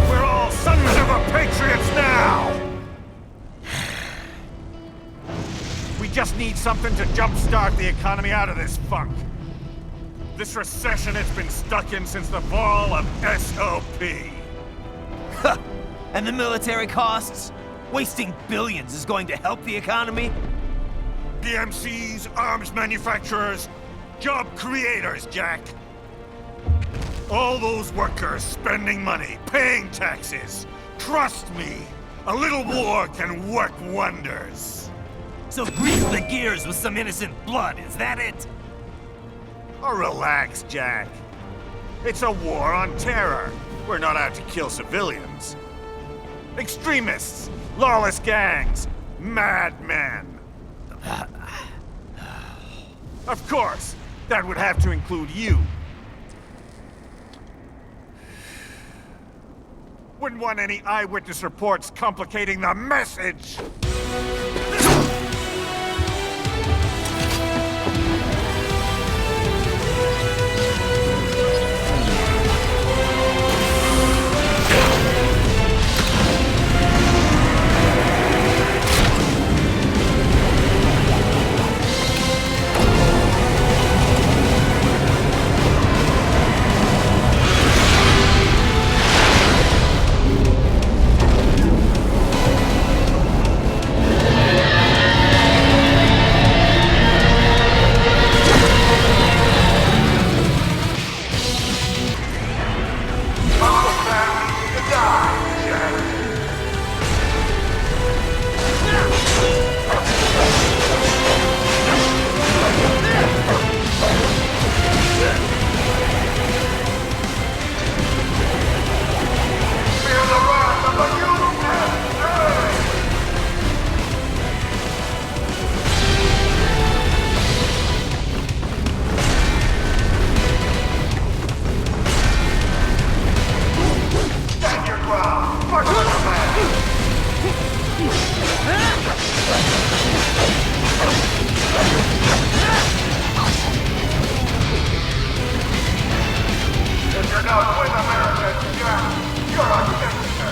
We're all sons of the Patriots now! We just need something to jumpstart the economy out of this funk. This recession it's been stuck in since the fall of SOP. And the military costs? Wasting billions is going to help the economy? PMCs, arms manufacturers, job creators, Jack. All those workers spending money, paying taxes. Trust me, a little war can work wonders. So grease the gears with some innocent blood, is that it? Oh, relax, Jack. It's a war on terror. We're not out to kill civilians. Extremists, lawless gangs, madmen. Of course, that would have to include you. Wouldn't want any eyewitness reports complicating the message. You're not with America, Jack. You're a gangster.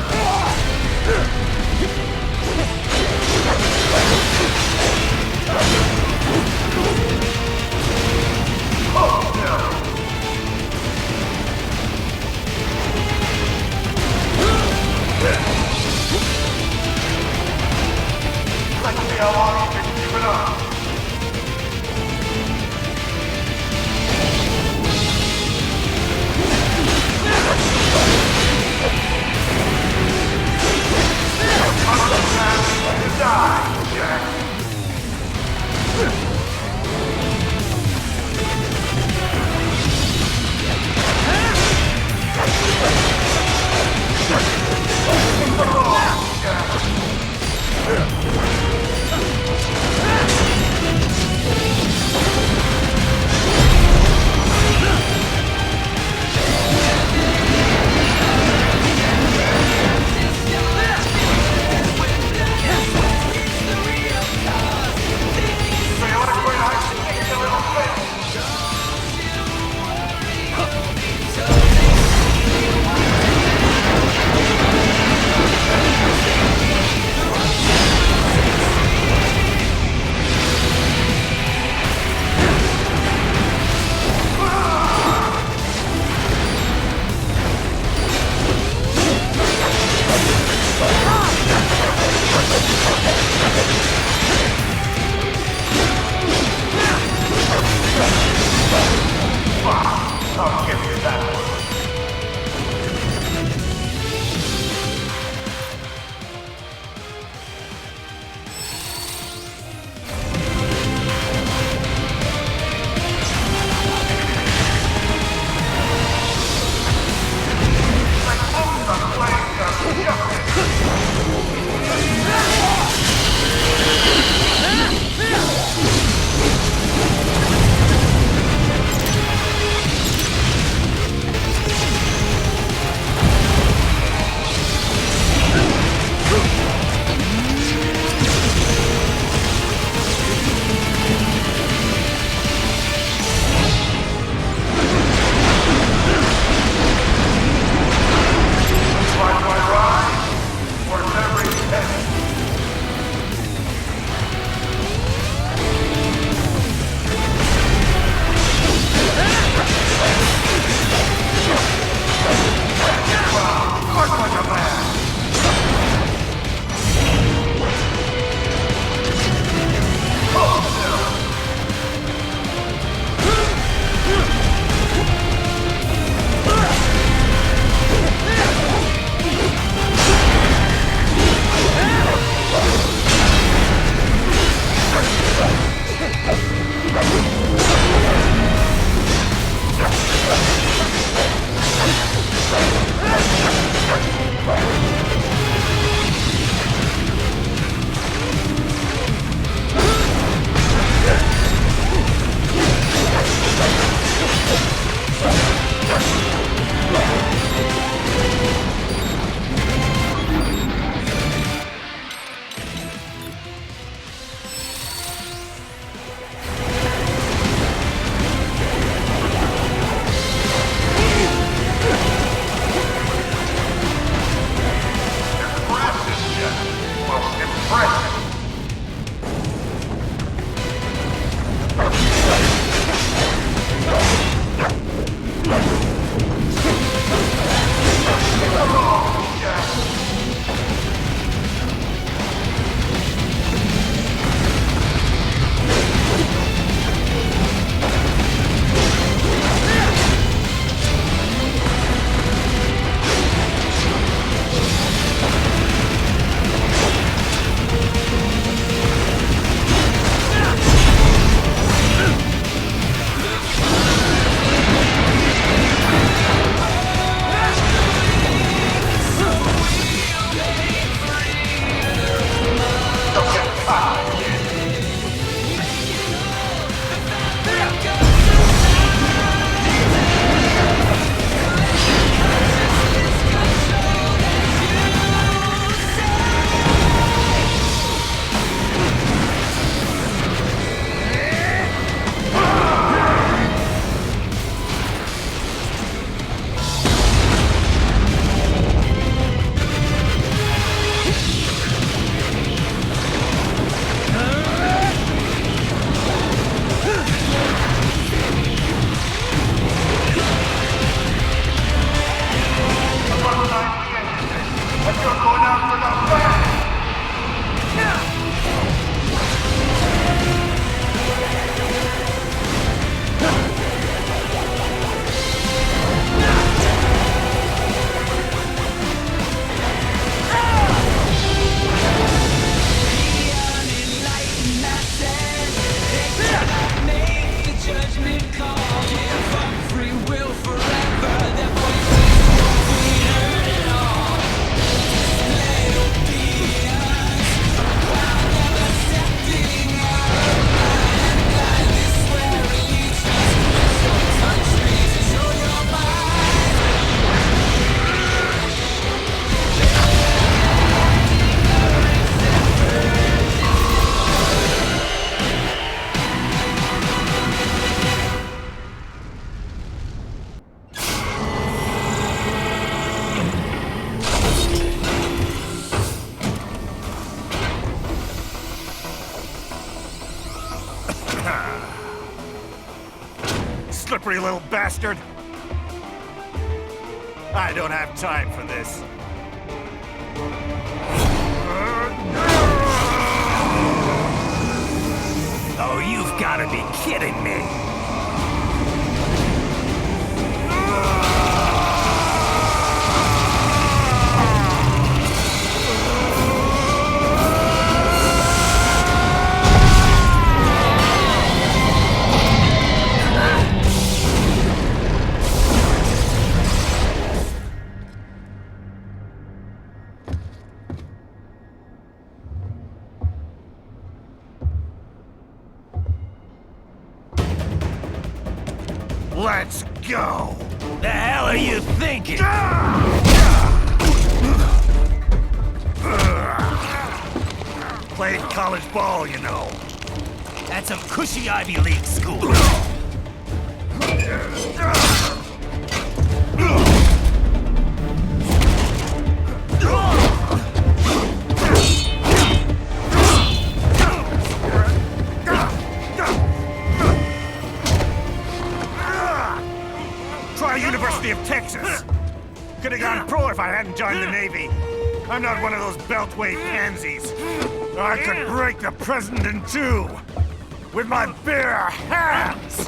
Slippery little bastard! I don't have time for this. Oh, you've got to be kidding me! Let's go! The hell are you thinking? Played college ball, you know. That's some cushy Ivy League school. University of Texas. Could have gone pro if I hadn't joined the Navy. I'm not one of those beltway pansies. I could break the president in two with my bare hands.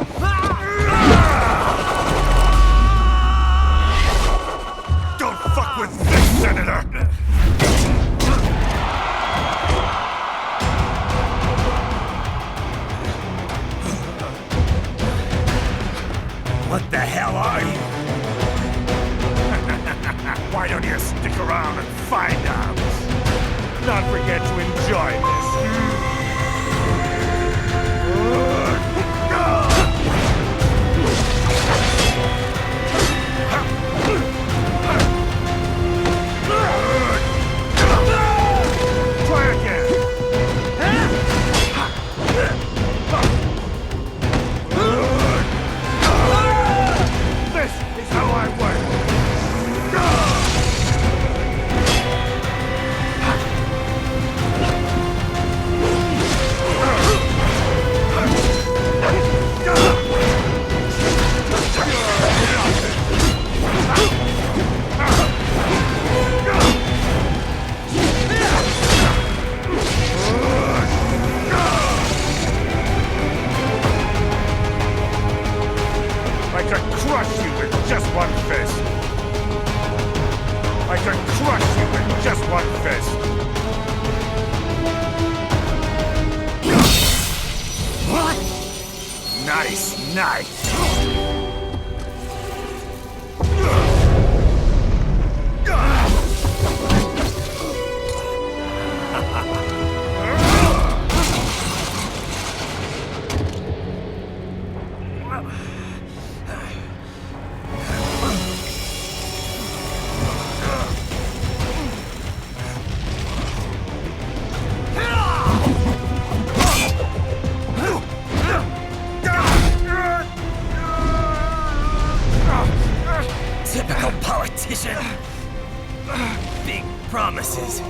Don't fuck with this, Senator. What the hell are you? Why don't you stick around and find out? Not forget to enjoy this. Try again. This is how I work. I could crush you with just one fist. I could crush you with just one fist. What? Nice, nice. Typical politician. Big promises,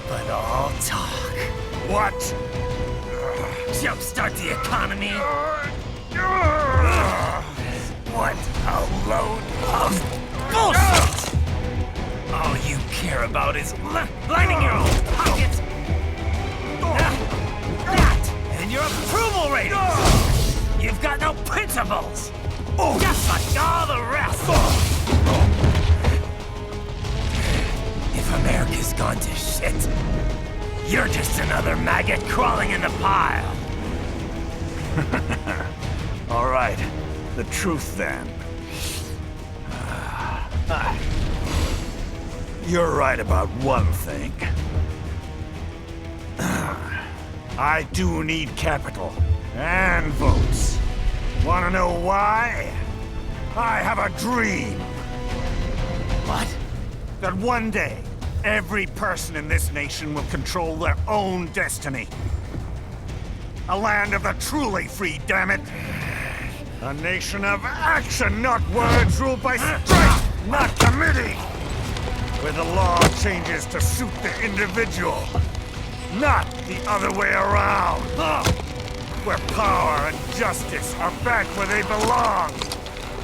but all talk. What? Jumpstart the economy? What a load of bullshit! All you care about is lining your own pockets. That and your approval ratings. You've got no principles. Just like all the rest. If America's gone to shit, you're just another maggot crawling in the pile. All right, the truth then. You're right about one thing. I do need capital and votes. Wanna know why? I have a dream. What? That one day, every person in this nation will control their own destiny. A land of the truly free, damn it! A nation of action, not words, ruled by strength, not committee! Where the law changes to suit the individual, not the other way around! Where power and justice are back where they belong!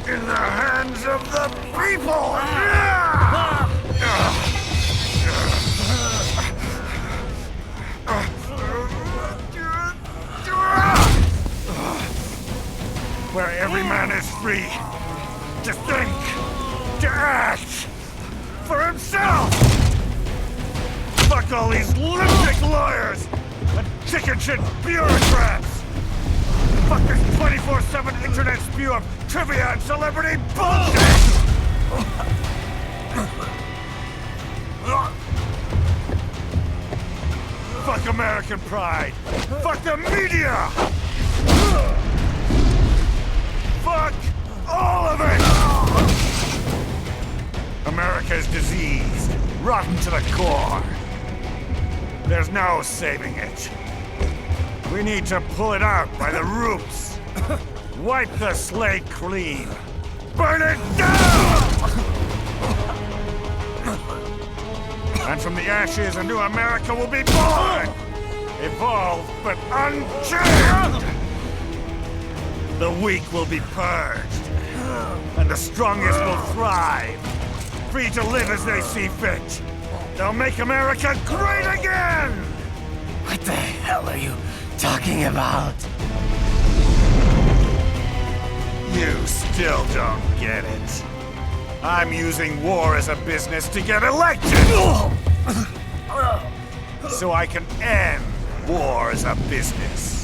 In the hands of the people! Where every man is free to think, to act for himself! Fuck all these lunatic lawyers and chicken shit bureaucrats! Fuck this 24/7 internet spew of trivia and celebrity bullshit! Fuck American pride! Fuck the media! Fuck all of it! America is diseased, rotten to the core. There's no saving it. We need to pull it out by the roots. Wipe the slate clean. Burn it down! And from the ashes, a new America will be born! Evolved, but unchained! The weak will be purged, and the strongest will thrive, free to live as they see fit. They'll make America great again! What the hell are you talking about? You still don't get it. I'm using war as a business to get elected! So I can end war as a business.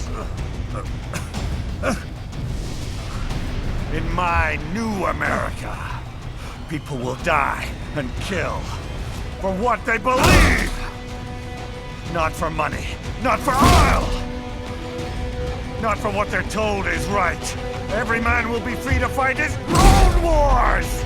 In my new America, people will die and kill for what they believe! Not for money, not for oil! Not for what they're told is right. Every man will be free to fight his own wars!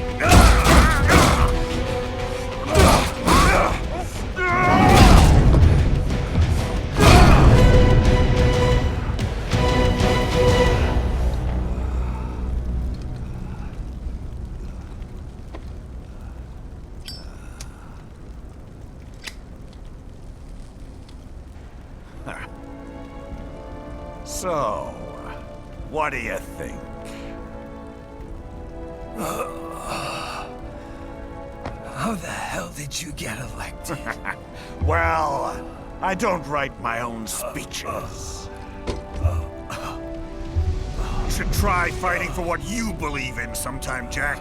So, what do you think? How the hell did you get elected? Well, I don't write my own speeches. You should try fighting for what you believe in sometime, Jack.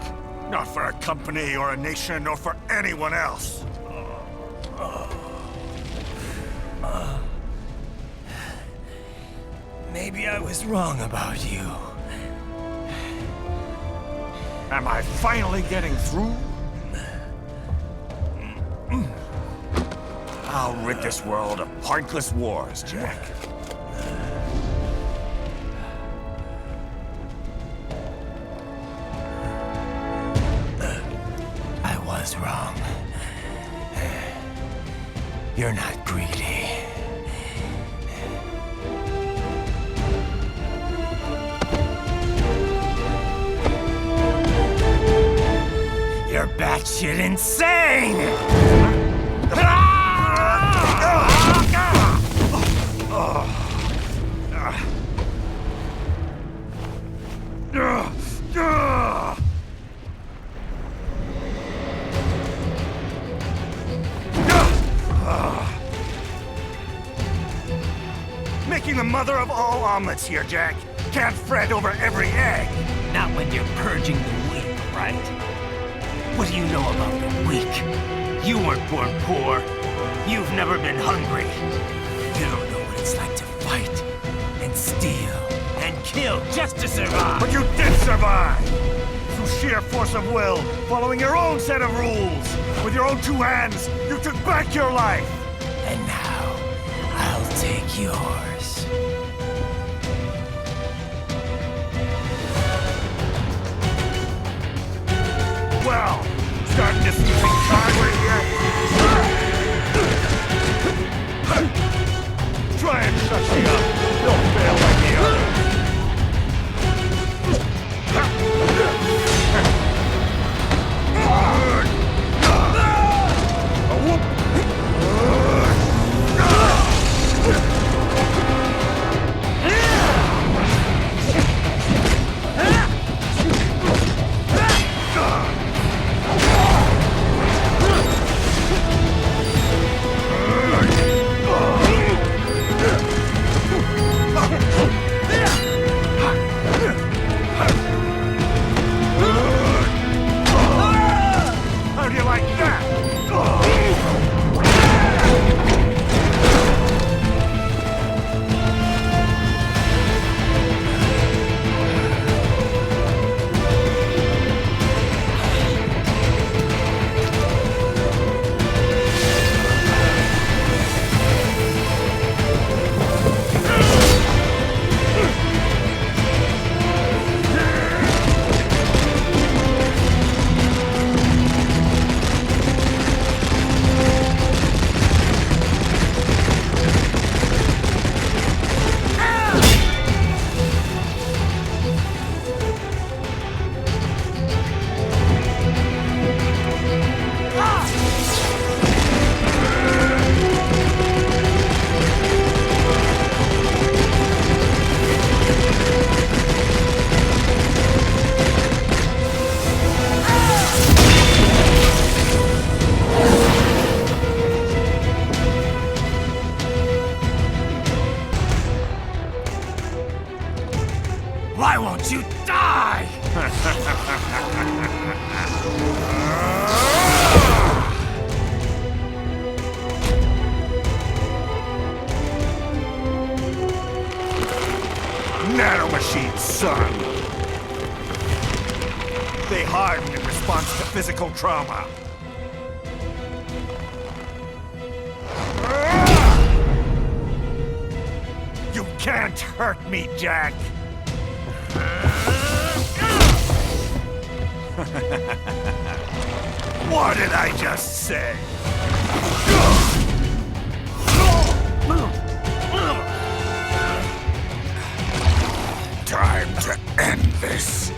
Not for a company or a nation or for anyone else. Maybe I was wrong about you. Am I finally getting through? I'll rid this world of pointless wars, Jack. I was wrong. You're not greedy. You're batshit insane! the mother of all omelets here, Jack. Can't fret over every egg. Not when you're purging the weak, right? What do you know about the weak? You weren't born poor. You've never been hungry. You don't know what it's like to fight, and steal, and kill just to survive. But you did survive! Through sheer force of will, following your own set of rules. With your own two hands, you took back your life. And now, I'll take yours. Well, starting to see things sideways yet? Try and shut me up. Don't fail like the others. How do you like that? Why won't you die? Nanomachines, son! They harden in response to physical trauma. You can't hurt me, Jack! What did I just say? Time to end this.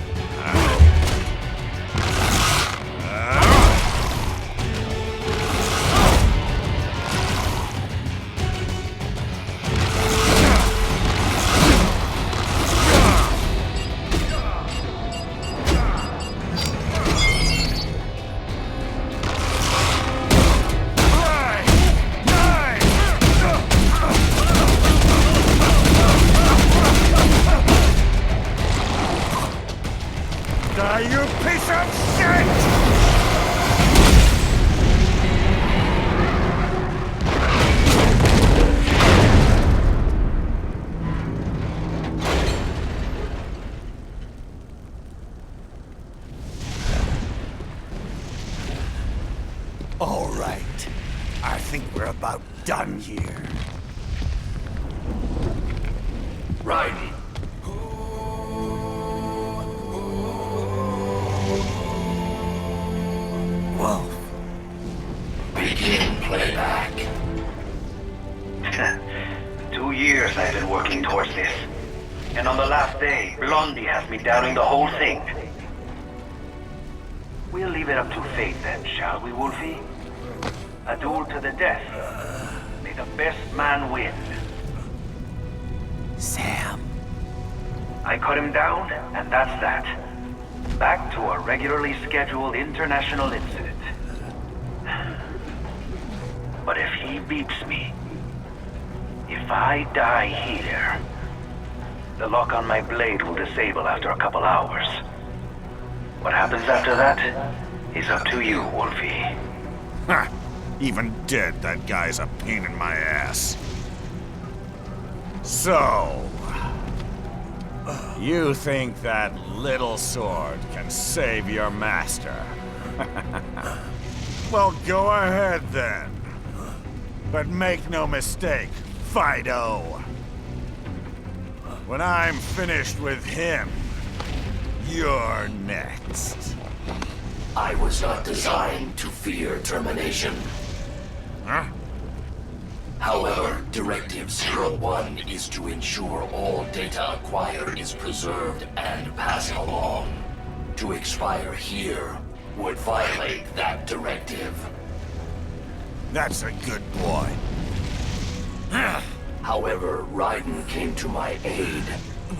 You piece of shit! All right. I think we're about done here. Raiden. Wolf. Begin playback. 2 years I've been working towards this. And on the last day, Blondie has me doubting the whole thing. We'll leave it up to fate then, shall we, Wolfy? A duel to the death. May the best man win. Sam. I cut him down, and that's that. Back to a regularly scheduled international incident. But if he beeps me, If I die here, the lock on my blade will disable after a couple hours. What happens after that is up to you, Wolfy. Ha! Even dead, that guy's a pain in my ass. So... you think that little sword can save your master? Well, go ahead then. But make no mistake, Fido. When I'm finished with him, you're next. I was not designed to fear termination. Huh? However, Directive 01 is to ensure all data acquired is preserved and passed along. To expire here would violate that directive. That's a good boy. However, Raiden came to my aid.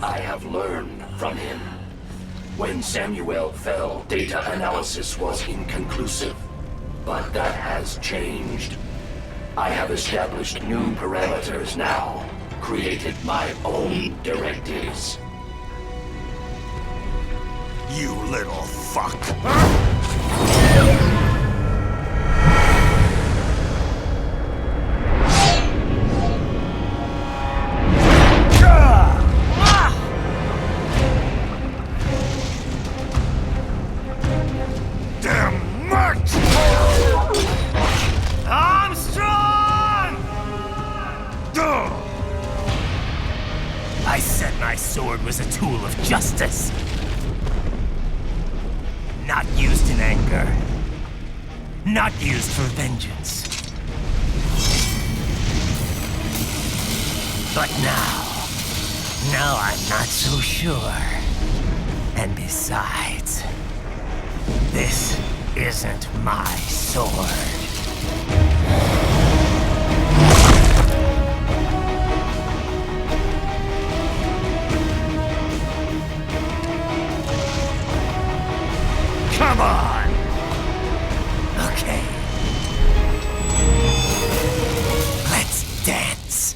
I have learned from him. When Samuel fell, data analysis was inconclusive. But that has changed. I have established new parameters now, created my own directives. You little fuck. Damn much! Armstrong! I said my sword was a tool of justice. Not used in anger. Not used for vengeance. But now I'm not so sure. And besides, this isn't my sword. Come on! Okay. Let's dance.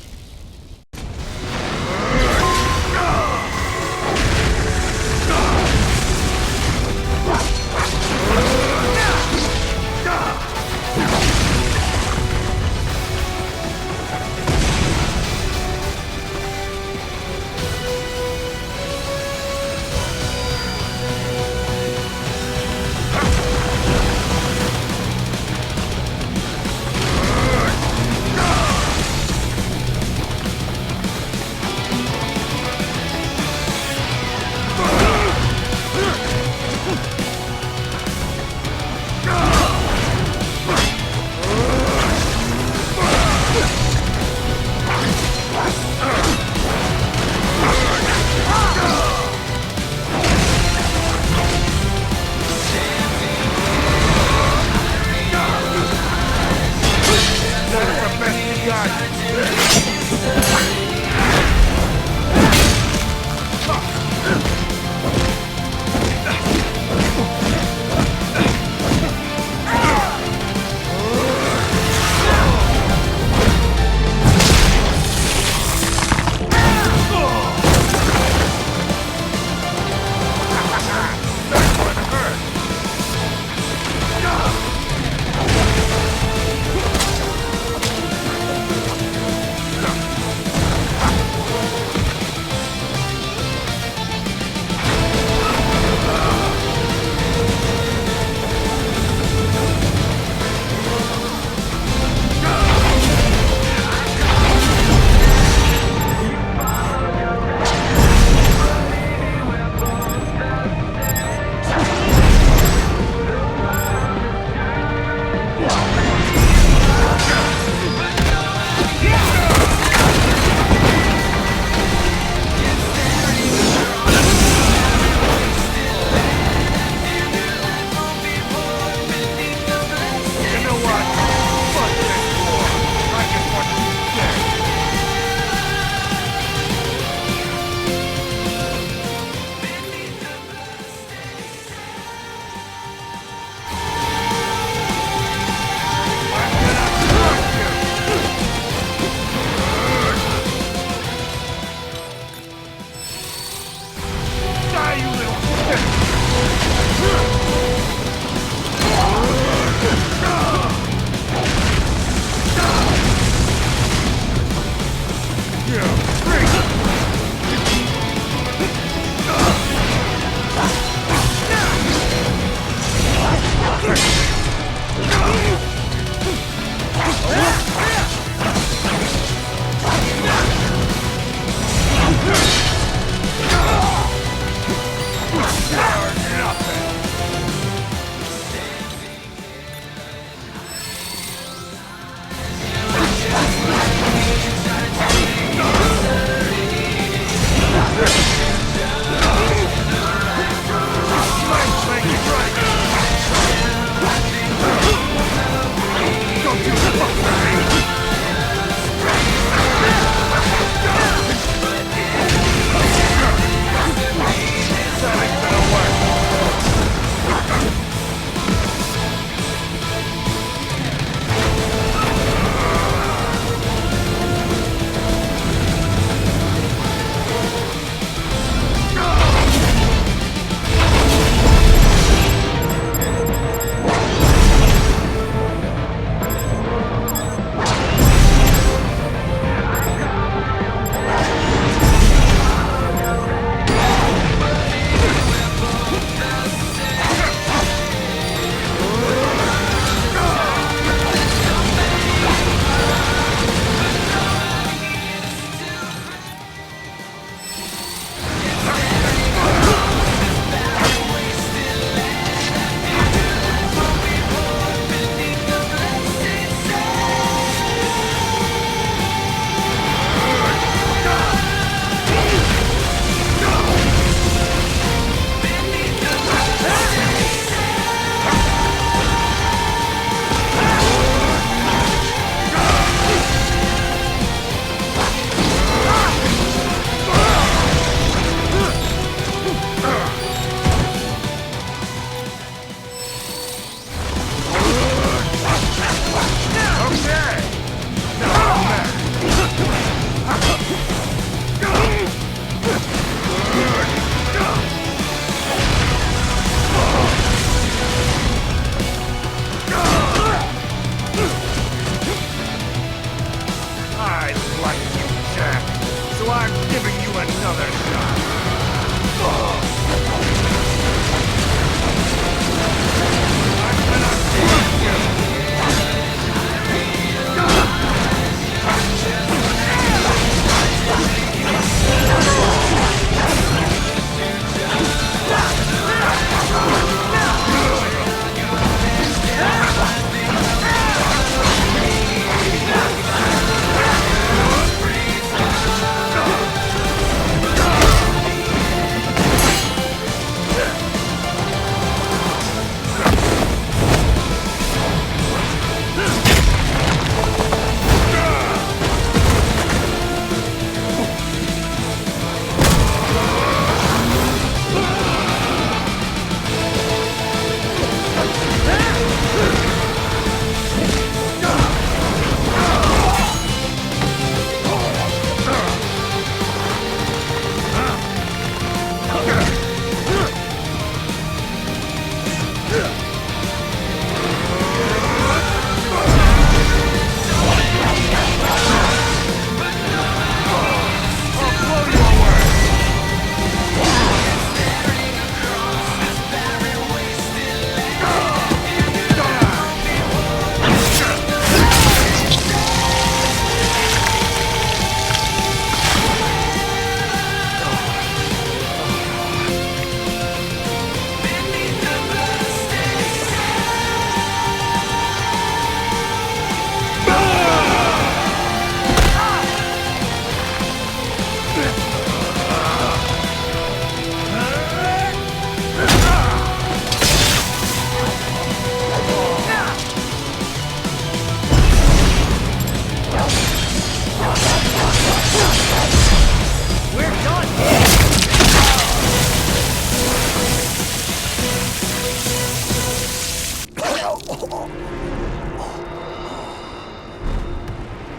Another shot.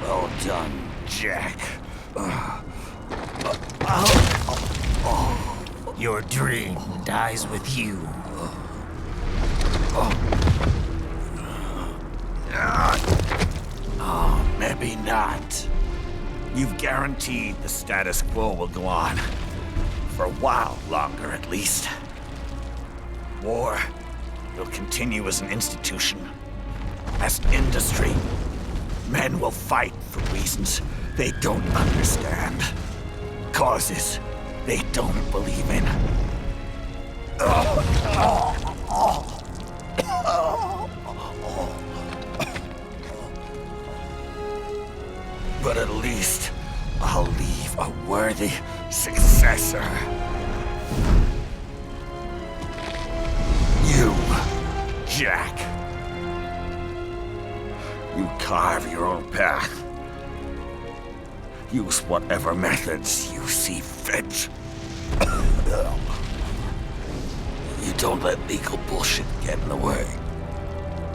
Well done, Jack. Your dream dies with you. Oh, maybe not. You've guaranteed the status quo will go on. For a while longer, at least. War will continue as an institution, as an industry. Men will fight for reasons they don't understand. Causes they don't believe in. But at least I'll leave a worthy successor. You, Jack. You carve your own path. Use whatever methods you see fit. You don't let legal bullshit get in the way.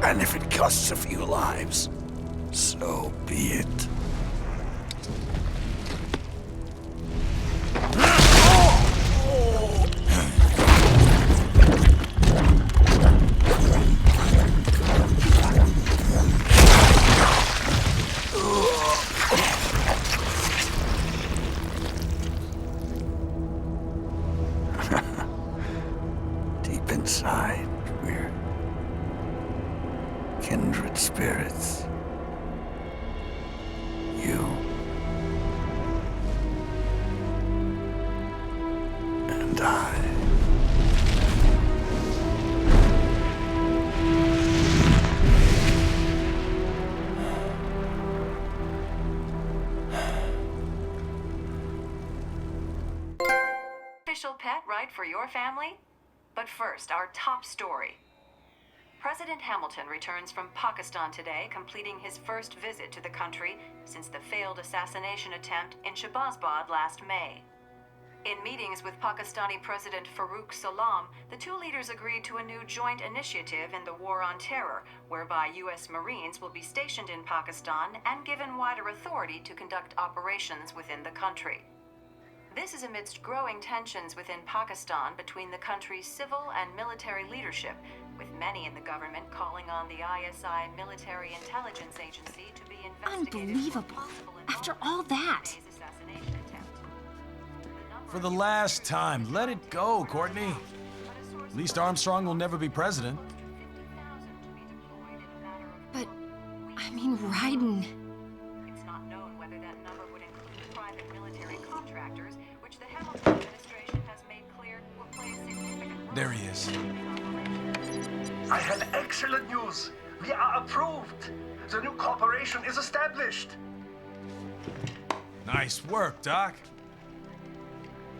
And if it costs a few lives, so be it. Deep inside, we're kindred spirits. You and I. Official pet right for your family? But first, our top story. President Hamilton returns from Pakistan today, completing his first visit to the country since the failed assassination attempt in Shahbazbad last May. In meetings with Pakistani President Farooq Salam, the two leaders agreed to a new joint initiative in the war on terror, whereby U.S. Marines will be stationed in Pakistan and given wider authority to conduct operations within the country. This is amidst growing tensions within Pakistan between the country's civil and military leadership, with many in the government calling on the ISI military intelligence agency to be investigated. Unbelievable. After all that. Assassination attempt. The For the last time, let it go, Courtney. At least Armstrong will never be president. But, I mean, Raiden. It's not known whether that number would include private military contractors, which the Hamilton administration has made clear will play a significant role. There he is. I have excellent news. We are approved. The new corporation is established. Nice work, Doc.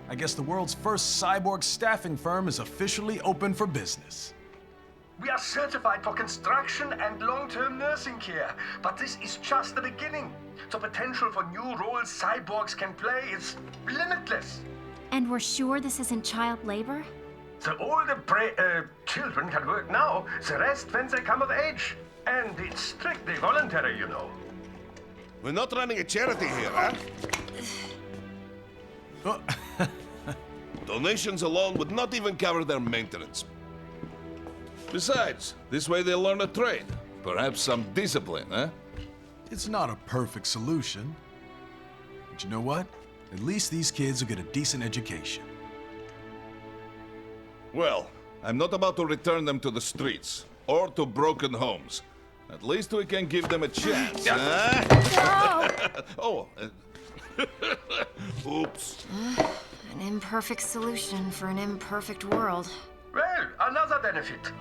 I guess the world's first cyborg staffing firm is officially open for business. We are certified for construction and long-term nursing care, but this is just the beginning. The potential for new roles cyborgs can play is limitless. And we're sure this isn't child labor? The older children can work now, the rest when they come of age. And it's strictly voluntary, you know. We're not running a charity here, huh? Donations alone would not even cover their maintenance. Besides, this way they'll learn a trade. Perhaps some discipline, huh? It's not a perfect solution. But you know what? At least these kids will get a decent education. Well, I'm not about to return them to the streets or to broken homes. At least we can give them a chance, huh? Oh, oops. An imperfect solution for an imperfect world. Well, another benefit.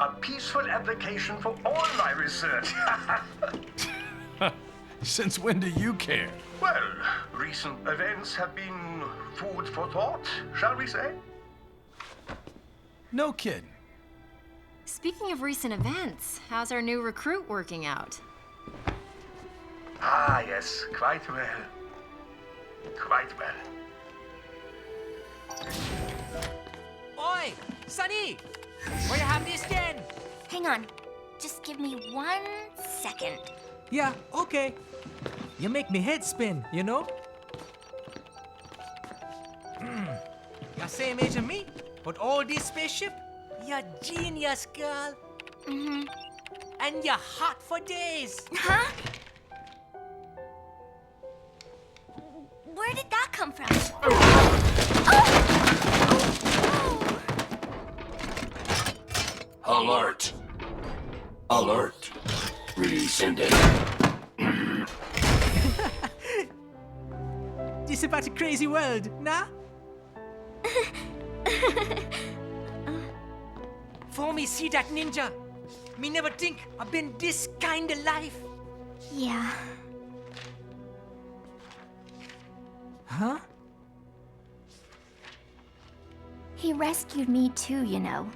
A peaceful application for all my research. Since when do you care? Well, recent events have been food for thought, shall we say? No kidding. Speaking of recent events, how's our new recruit working out? Ah, yes, quite well. Quite well. Oi, Sonny! Where you have this then? Hang on. Just give me 1 second. Yeah, okay. You make me head spin, you know? You same age as me, but all this spaceship, you're genius, girl. Mm-hmm. And you're hot for days. Huh? Where did that come from? Alert! Alert! Rescinding. This about a crazy world, nah? For me see that ninja, me never think I've been this kind of life. Yeah. Huh? He rescued me too, you know.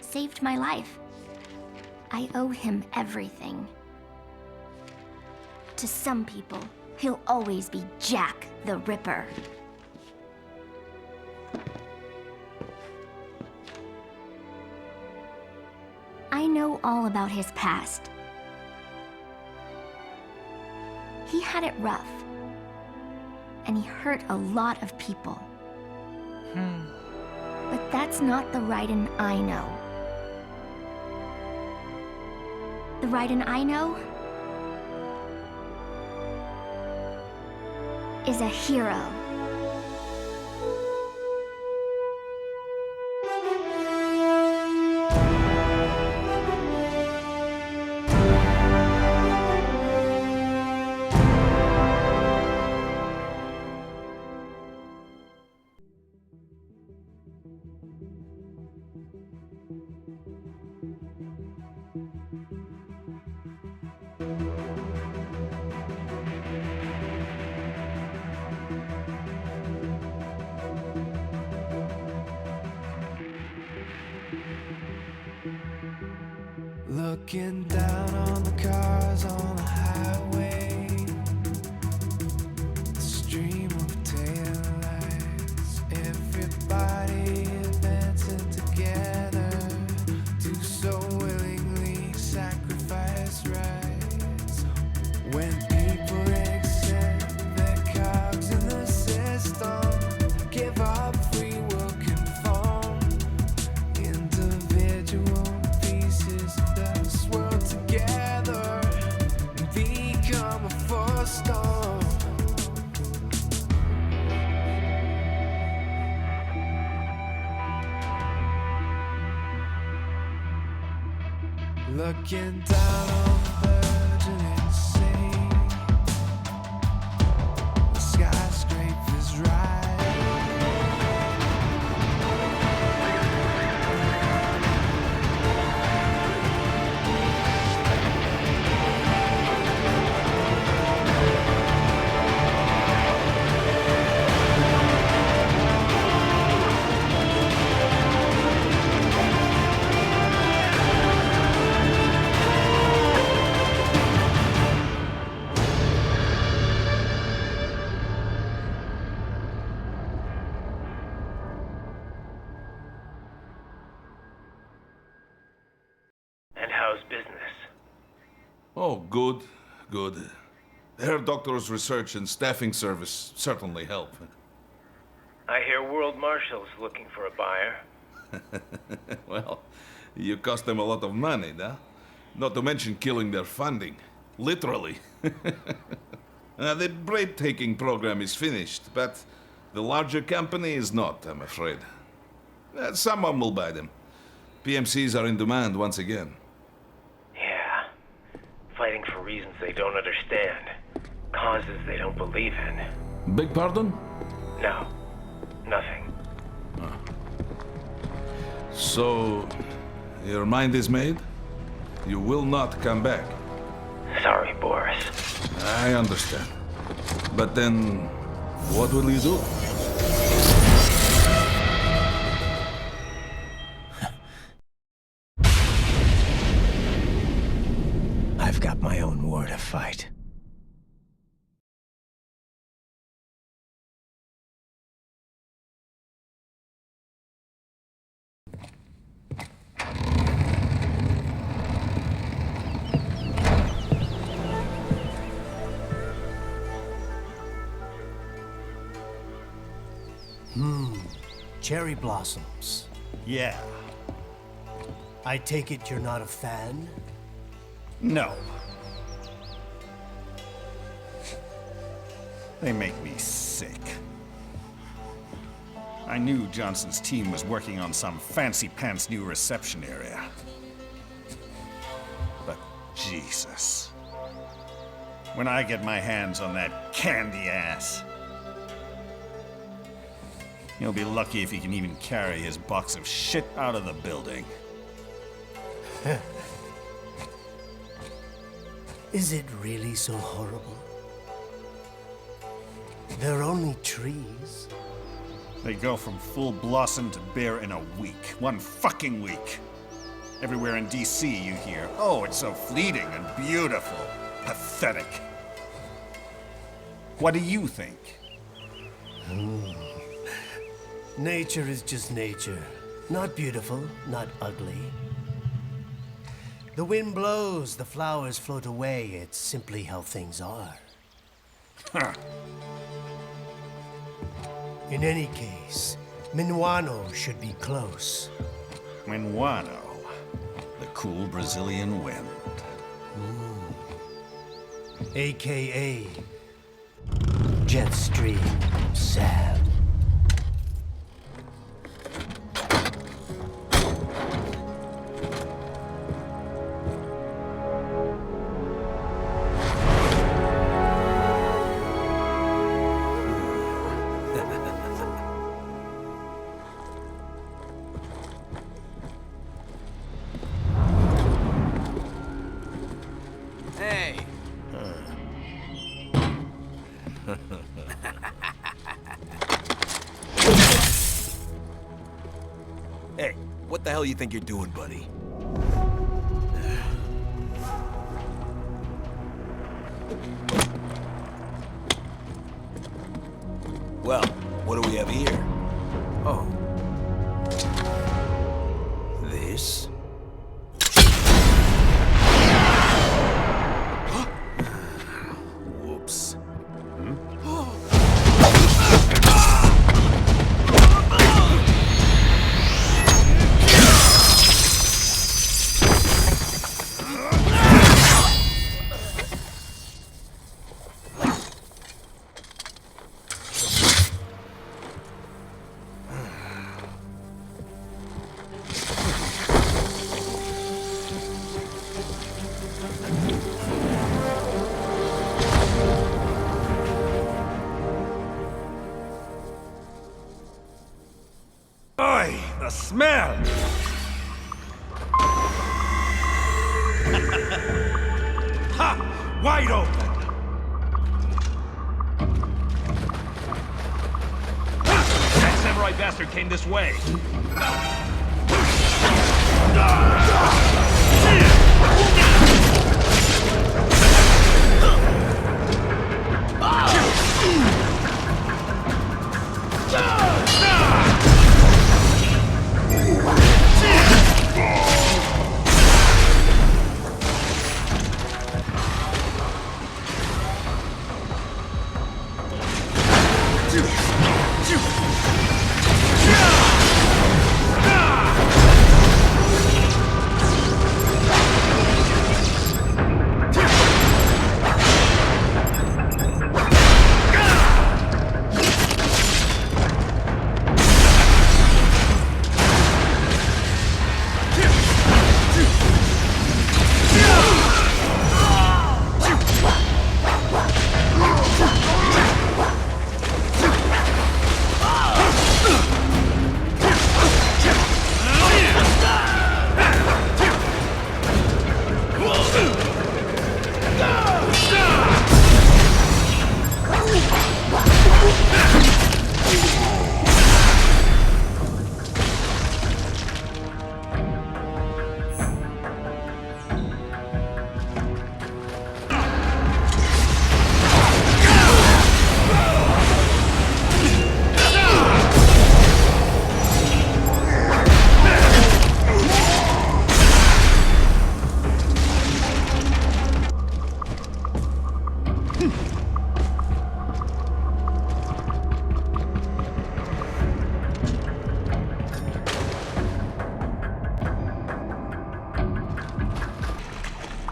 Saved my life. I owe him everything. To some people, he'll always be Jack the Ripper. I know all about his past. He had it rough. And he hurt a lot of people. But that's not the Raiden I know. The Raiden I know is a hero. Looking down on the cars on the highway, the stream of taillights, everybody advancing together to so willingly sacrifice rights. When people accept their cogs in the system, give up free will conform, individual that swirl together and become a force storm. Looking down on the burgeoning sea. The skyscrapers rise. Oh, good, good. Their doctor's research and staffing service certainly help. I hear World Marshal's looking for a buyer. Well, you cost them a lot of money, nah? Not to mention killing their funding. Literally. The break-taking program is finished, but the larger company is not, I'm afraid. Someone will buy them. PMCs are in demand once again. Fighting for reasons they don't understand. Causes they don't believe in. Beg pardon? No. Nothing. So, your mind is made? You will not come back? Sorry, Boris. I understand. But then, what will you do? I've got my own war to fight. Cherry blossoms. Yeah. I take it you're not a fan? No. They make me sick. I knew Johnson's team was working on some fancy-pants new reception area. But Jesus. When I get my hands on that candy ass, he'll be lucky if he can even carry his box of shit out of the building. Is it really so horrible? They're only trees. They go from full blossom to bare in a week. One fucking week. Everywhere in DC you hear, oh, it's so fleeting and beautiful. Pathetic. What do you think? Nature is just nature. Not beautiful, not ugly. The wind blows, the flowers float away. It's simply how things are. Huh. In any case, Minuano should be close. Minuano, the cool Brazilian wind. AKA Jetstream Sam. Hey, what the hell you think you're doing, buddy? Well, what do we have here? Oh. This? Whoops. smell! Ha! Wide open! That samurai bastard came this way.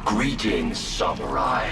Greetings, samurai.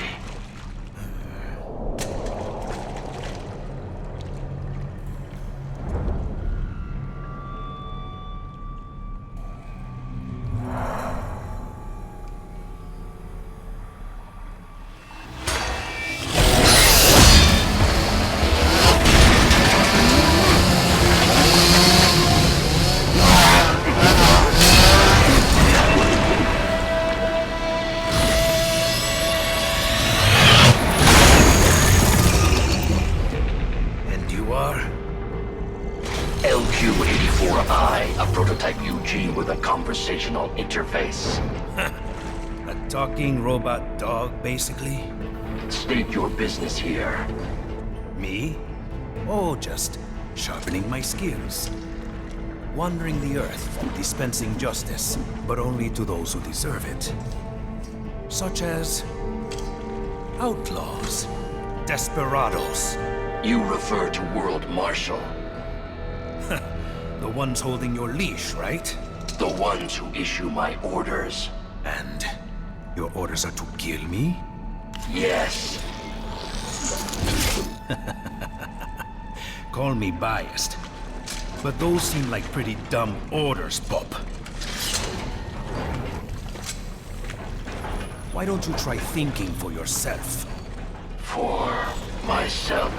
LQ-84I, a prototype UG with a conversational interface. A talking robot dog, basically? State your business here. Me? Oh, just sharpening my skills. Wandering the earth, dispensing justice, but only to those who deserve it. Such as outlaws, desperados. You refer to World Marshal. The ones holding your leash, right? The ones who issue my orders. And your orders are to kill me? Yes. Call me biased, but those seem like pretty dumb orders, Pop. Why don't you try thinking for yourself? For myself.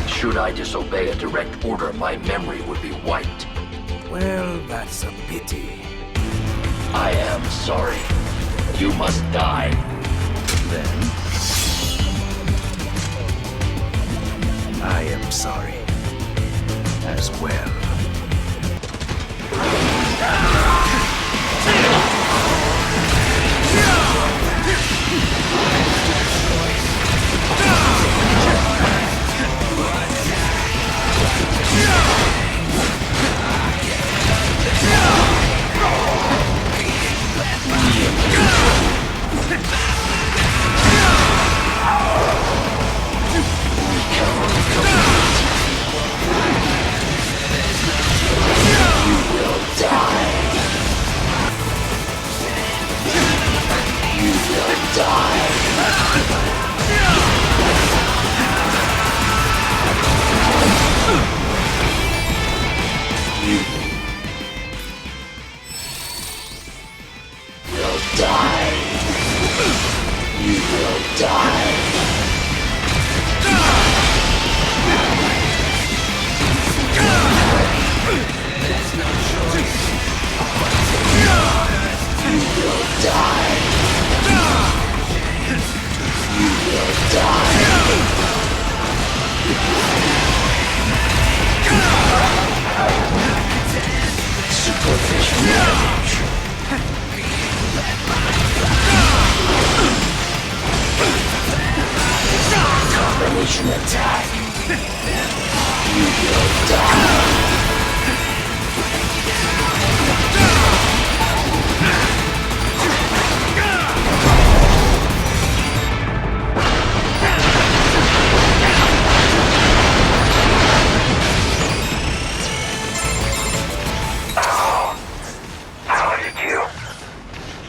Should I disobey a direct order, my memory would be wiped. Well, that's a pity. I am sorry. You must die. Then I am sorry as well. Combination attack. You will die.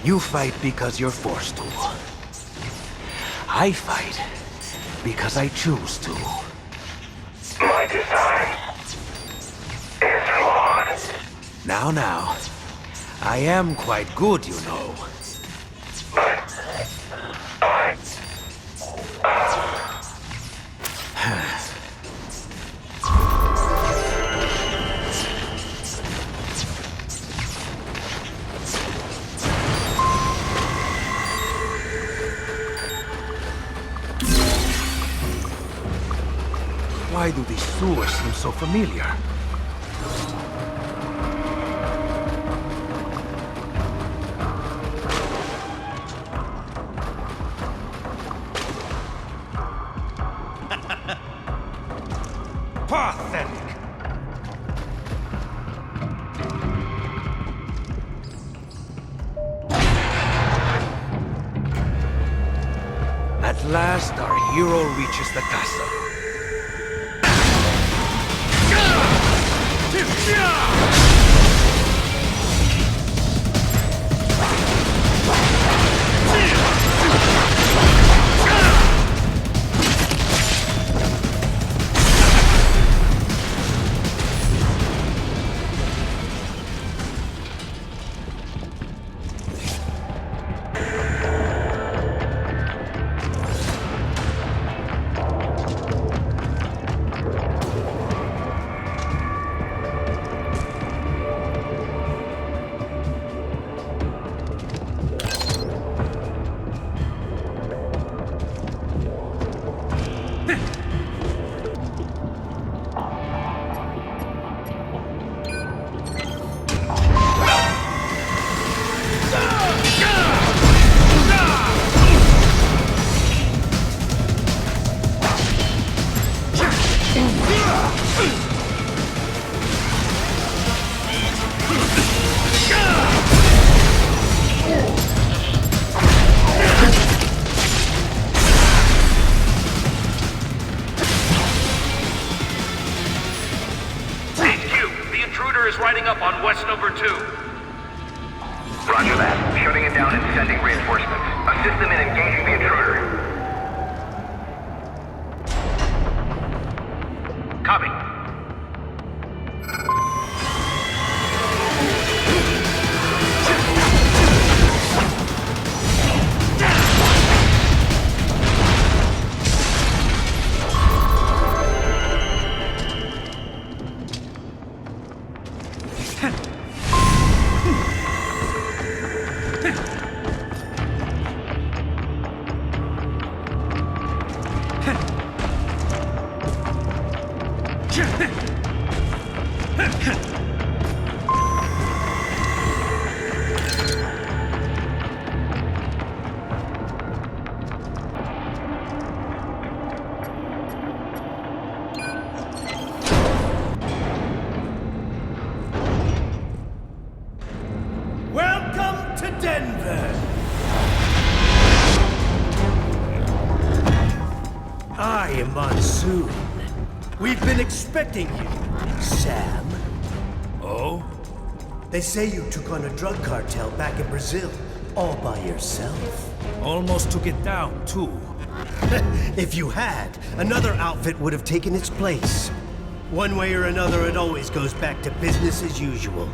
You fight because you're forced to. I fight because I choose to. My design is flawed. Now. I am quite good, you know. Why do these sewers seem so familiar? Pathetic! At last, our hero reaches the castle. West number 2. Roger that. Shutting it down and sending reinforcements. Assist them in engaging the intruder. Copy. Welcome to Denver! I am Monsoon. We've been expecting you, Sam. Oh? They say you took on a drug cartel back in Brazil, all by yourself. Almost took it down, too. If you had, another outfit would have taken its place. One way or another, it always goes back to business as usual.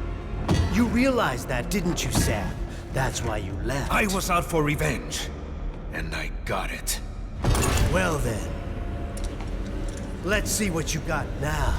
You realized that, didn't you, Sam? That's why you left. I was out for revenge, and I got it. Well then, let's see what you got now.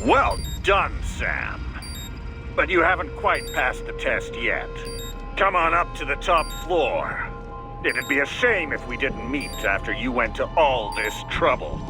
Well done, Sam. But you haven't quite passed the test yet. Come on up to the top floor. It'd be a shame if we didn't meet after you went to all this trouble.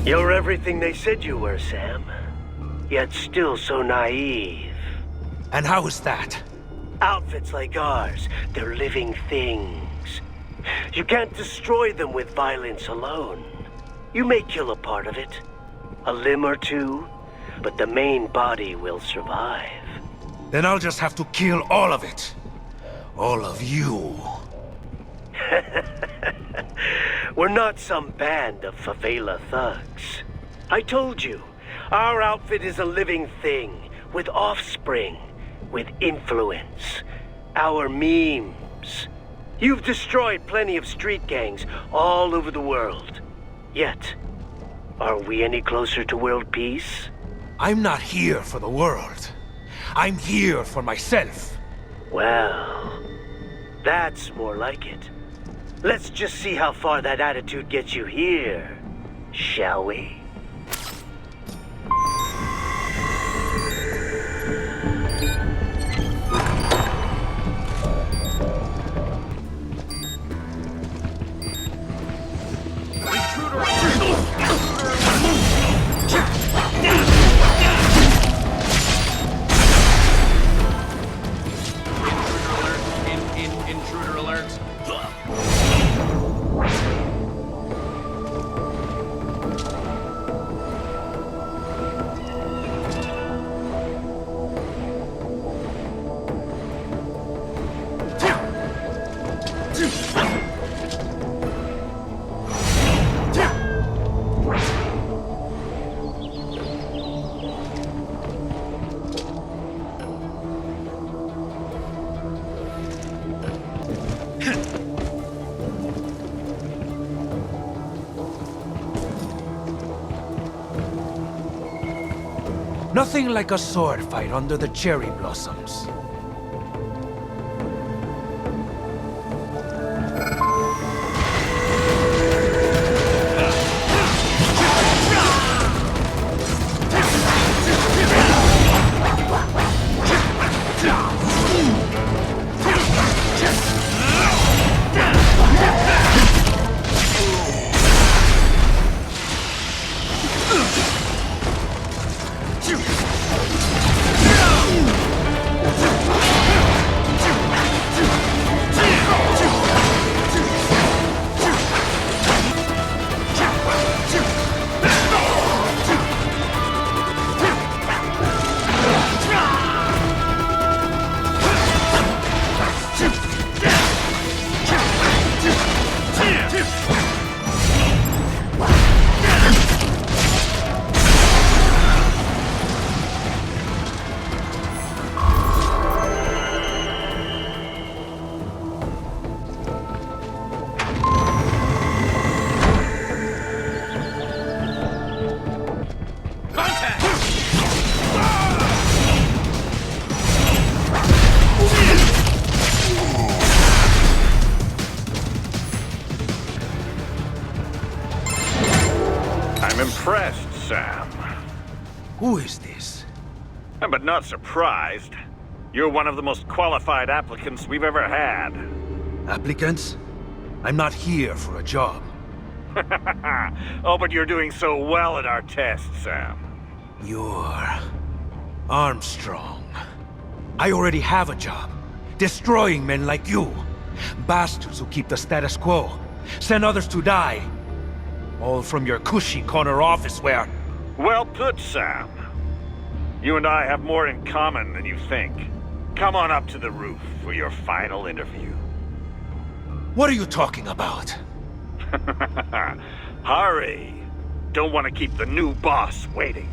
You're everything they said you were, Sam. Yet still so naive. And how is that? Outfits like ours, they're living things. You can't destroy them with violence alone. You may kill a part of it, a limb or two, but the main body will survive. Then I'll just have to kill all of it. All of you. We're not some band of favela thugs. I told you, our outfit is a living thing, with offspring, with influence. Our memes. You've destroyed plenty of street gangs all over the world. Yet, are we any closer to world peace? I'm not here for the world. I'm here for myself. Well, that's more like it. Let's just see how far that attitude gets you here, shall we? Intruder alert. Nothing like a sword fight under the cherry blossoms. I'm impressed, Sam. Who is this? But not surprised. You're one of the most qualified applicants we've ever had. Applicants? I'm not here for a job. Oh, but you're doing so well at our test, Sam. You're... Armstrong. I already have a job. Destroying men like you. Bastards who keep the status quo. Send others to die. All from your cushy corner office where... Well put, Sam. You and I have more in common than you think. Come on up to the roof for your final interview. What are you talking about? Hurry! Don't want to keep the new boss waiting.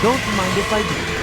Don't mind if I do.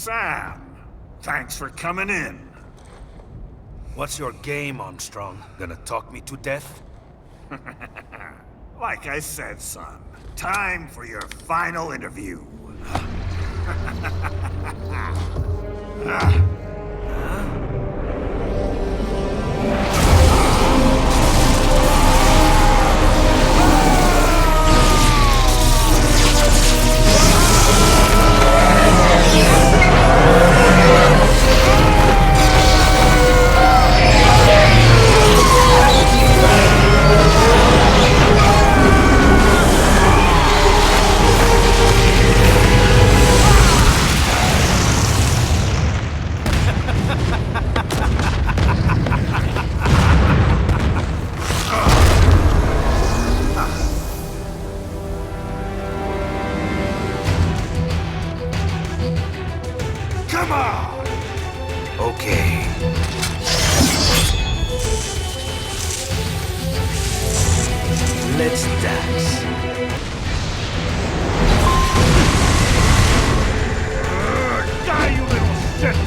Sam, thanks for coming in. What's your game, Armstrong? Gonna talk me to death? Like I said, son, time for your final interview. Come on! Okay. Let's dance. Die, you little shit!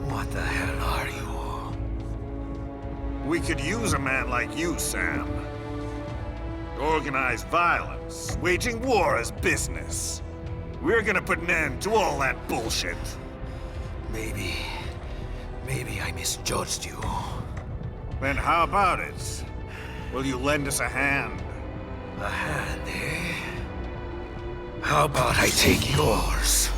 What the hell are you? We could use a man like you, Sam. Organized violence, waging war as business. We're gonna put an end to all that bullshit. Maybe I misjudged you. Then how about it? Will you lend us a hand? A hand, eh? How about I take yours?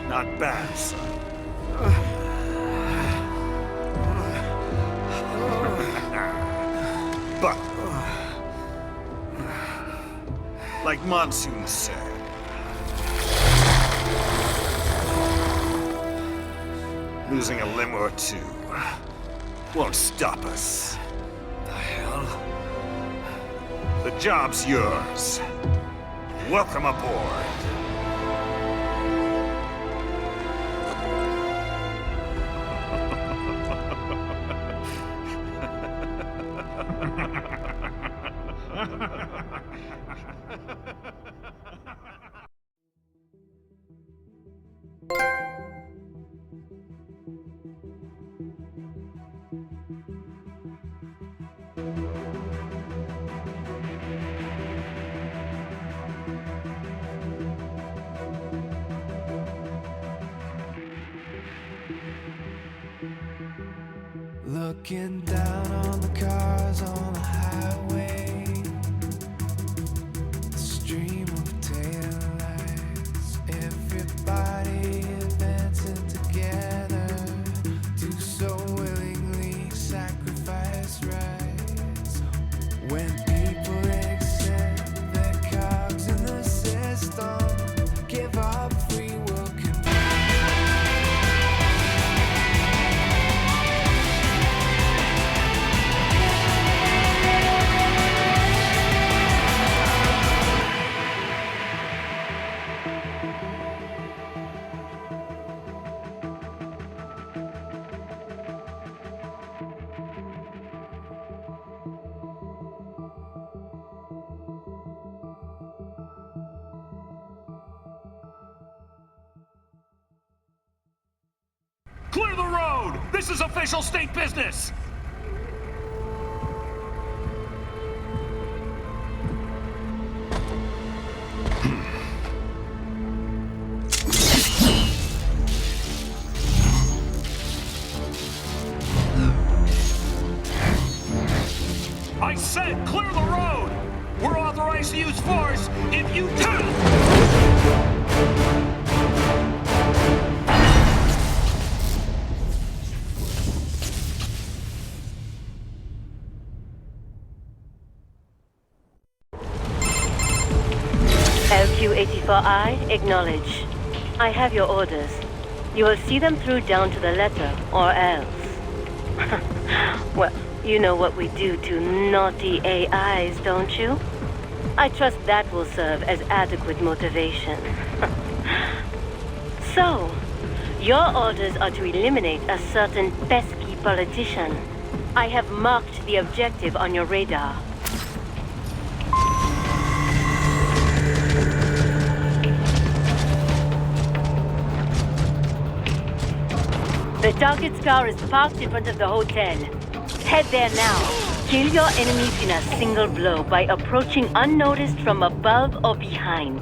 Not bad, son. But, like Monsoon said, losing a limb or two won't stop us. The hell? The job's yours. Welcome aboard. Looking down on the cars on the highway, the stream of taillights, everybody advancing together, do so willingly sacrifice rights. When people accept their cogs in the system, give up free will. Clear the road! This is official state business! I said clear the road! We're authorized to use force if you do! LQ-84I, acknowledge. I have your orders. You will see them through down to the letter, or else. Well, you know what we do to naughty AIs, don't you? I trust that will serve as adequate motivation. So, your orders are to eliminate a certain pesky politician. I have marked the objective on your radar. The target's car is parked in front of the hotel. Head there now. Kill your enemies in a single blow by approaching unnoticed from above or behind.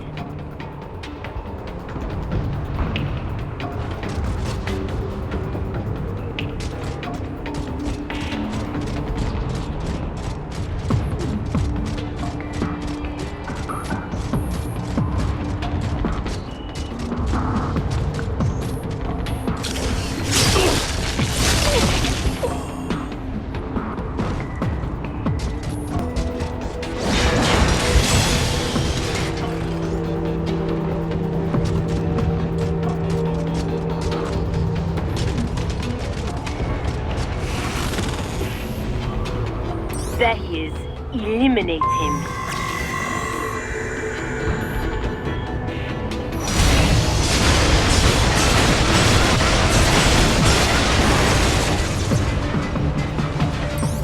There he is. Eliminate him.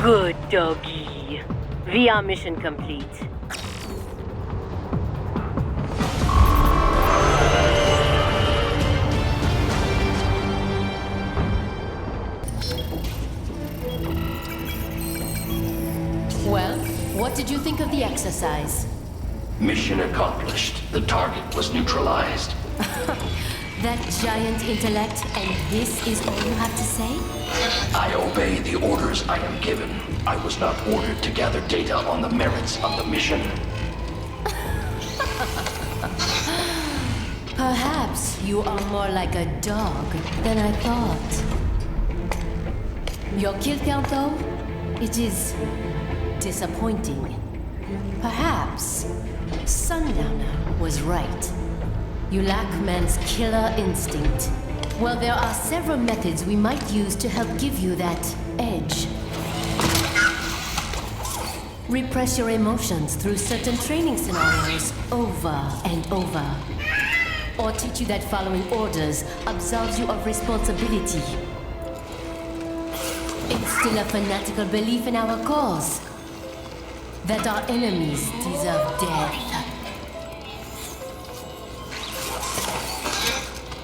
Good doggy. VR mission complete. Well, what did you think of the exercise? Mission accomplished. The target was neutralized. That giant intellect, and this is all you have to say? I obey the orders I am given. I was not ordered to gather data on the merits of the mission. Perhaps you are more like a dog than I thought. Your kill count, though? It is disappointing. Perhaps Sundowner was right. You lack man's killer instinct. Well, there are several methods we might use to help give you that edge. Repress your emotions through certain training scenarios over and over. Or teach you that following orders absolves you of responsibility. Instill a fanatical belief in our cause. That our enemies deserve death.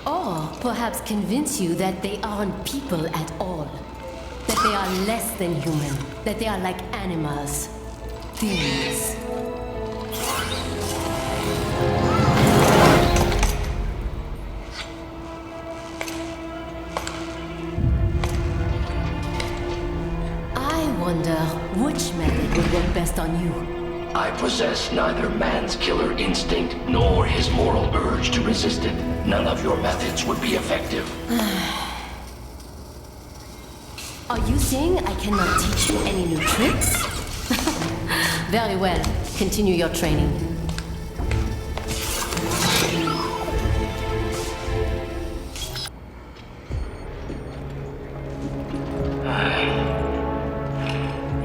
Or perhaps convince you that they aren't people at all. That they are less than human. That they are like animals. Things. I wonder which method would work best on you. I possess neither man's killer instinct nor his moral urge to resist it. None of your methods would be effective. Are you saying I cannot teach you any new tricks? Very well. Continue your training.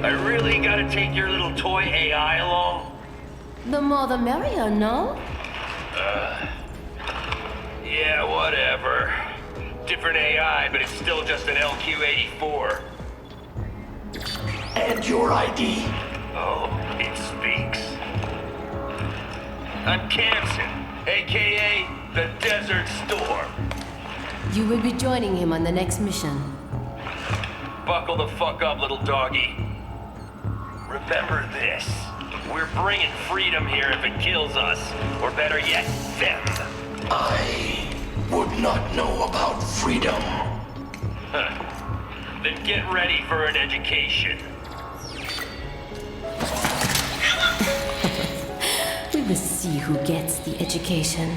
I really gotta take your little toy AI along? The more the merrier, no? Yeah, whatever. Different AI, but it's still just an LQ-84. And your ID? Oh, it speaks. I'm Khamsin, aka the Desert Storm. You will be joining him on the next mission. Buckle the fuck up, little doggy. Remember this. We're bringing freedom here if it kills us. Or better yet, them. I would not know about freedom. Then get ready for an education. We will see who gets the education.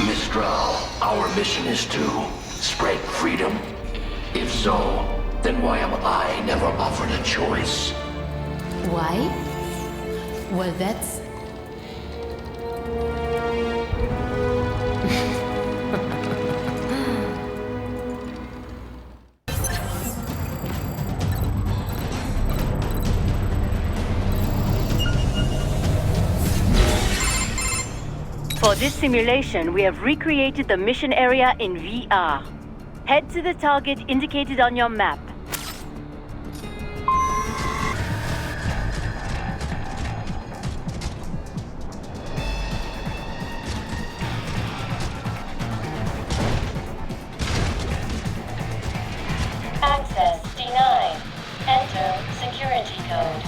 Mistral, our mission is to spread freedom. If so, then why am I never offered a choice? Why? Well, that's... For this simulation, we have recreated the mission area in VR. Head to the target indicated on your map. Access denied. Enter security code.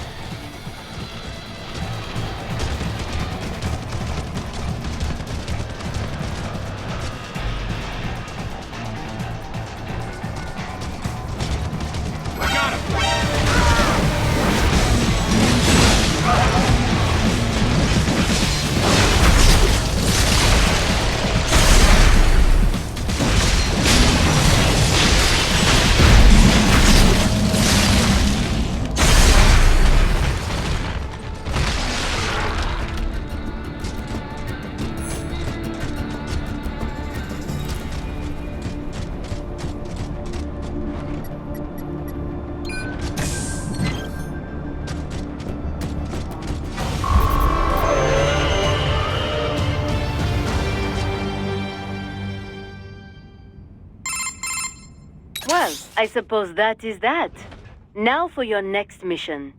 Well, I suppose that is that. Now for your next mission.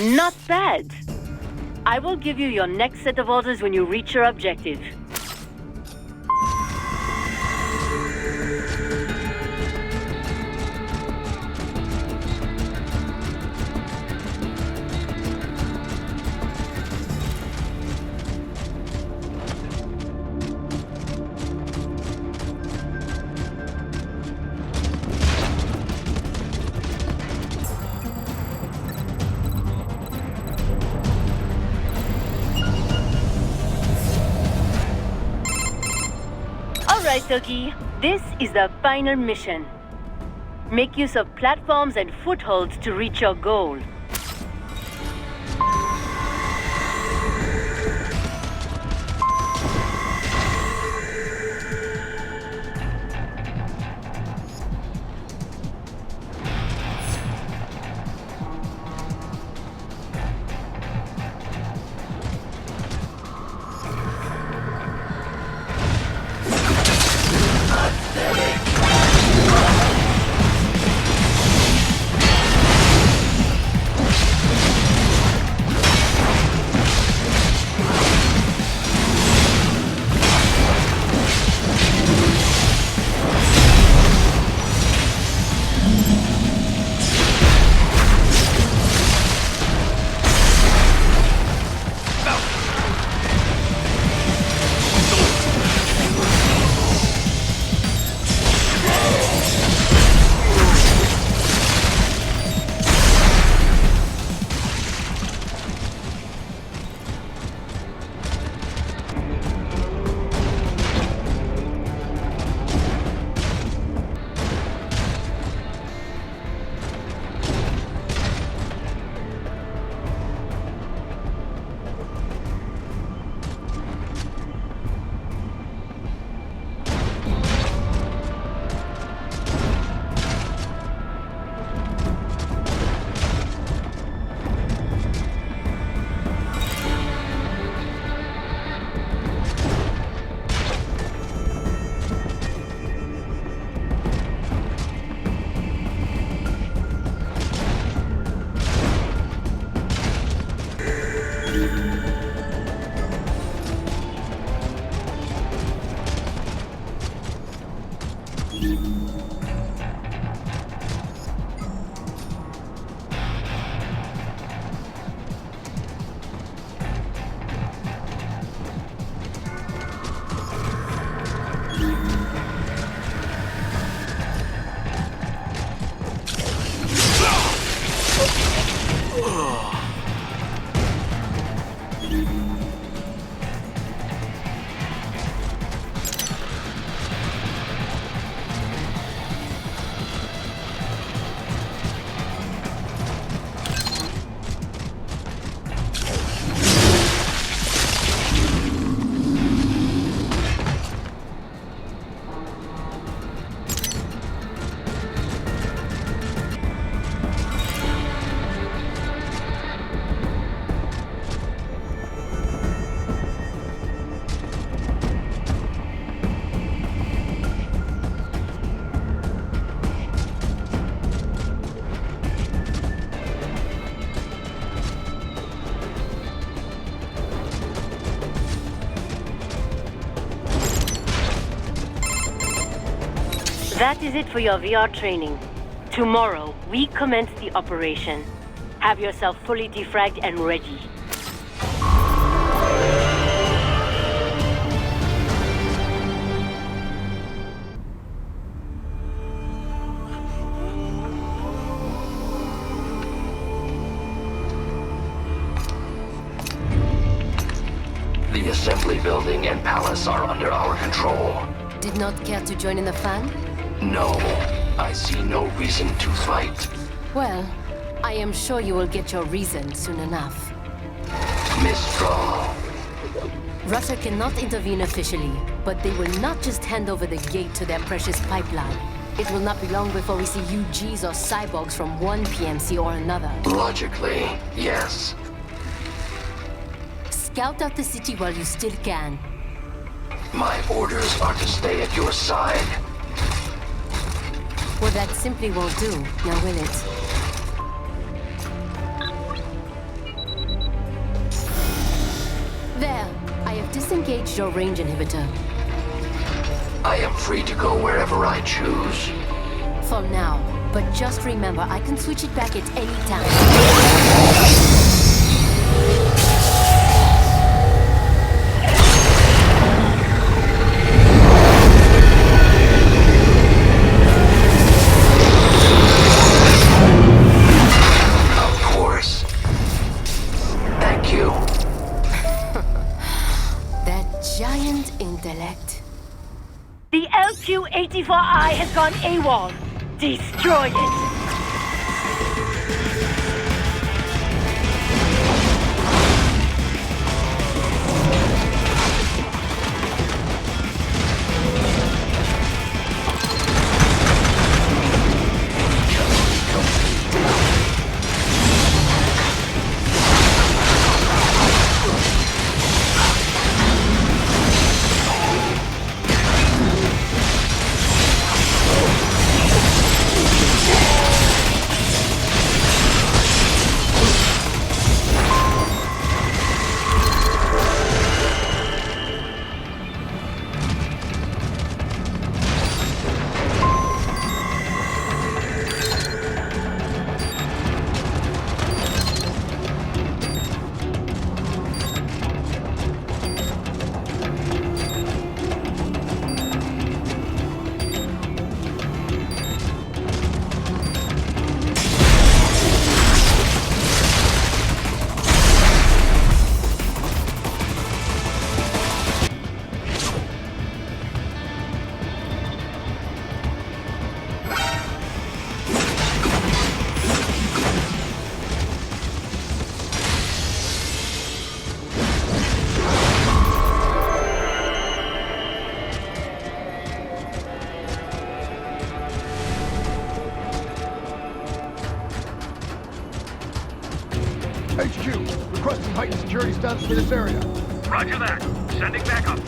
Not bad. I will give you your next set of orders when you reach your objective. Alright, Toki. This is the final mission. Make use of platforms and footholds to reach your goal. That is it for your VR training. Tomorrow, we commence the operation. Have yourself fully defragged and ready. The assembly building and palace are under our control. Did not care to join in the fun? No, I see no reason to fight. Well, I am sure you will get your reason soon enough. Mistral. Russia cannot intervene officially, but they will not just hand over the gate to their precious pipeline. It will not be long before we see UGs or cyborgs from one PMC or another. Logically, yes. Scout out the city while you still can. My orders are to stay at your side. Well, that simply won't do, now will it? There, I have disengaged your range inhibitor. I am free to go wherever I choose. For now, but just remember, I can switch it back at any time. The LQ-84I has gone AWOL. Destroy it! HQ, requesting heightened security status for this area. Roger that. Sending backup.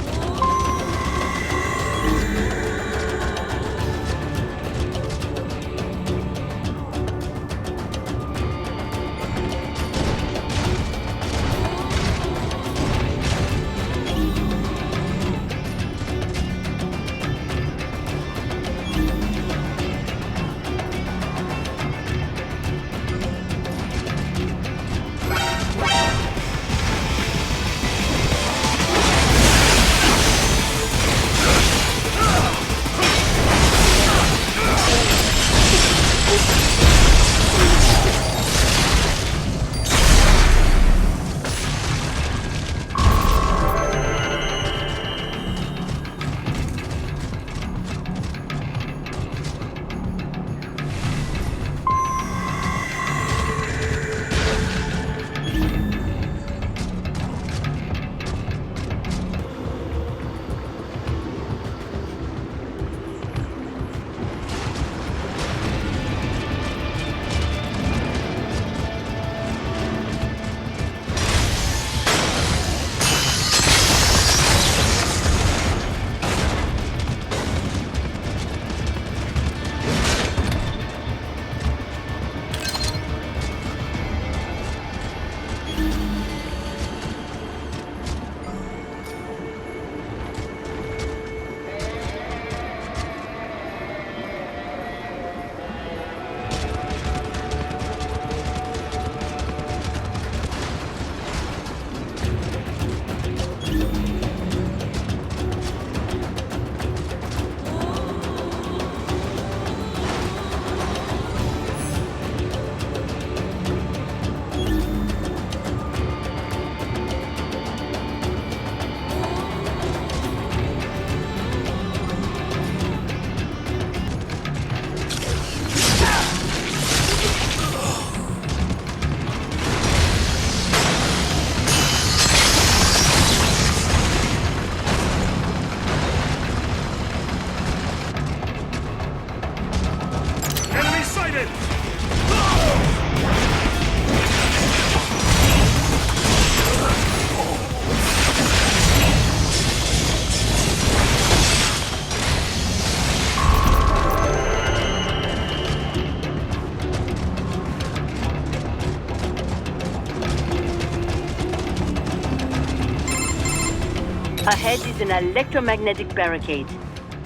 Ahead is an electromagnetic barricade.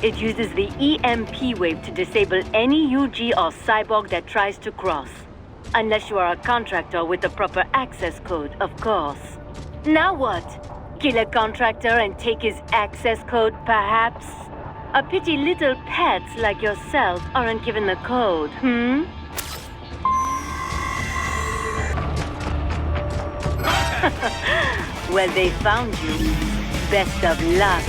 It uses the EMP wave to disable any UG or cyborg that tries to cross. Unless you are a contractor with the proper access code, of course. Now what? Kill a contractor and take his access code, perhaps? A pity little pets like yourself aren't given the code, Well, they found you. Best of luck,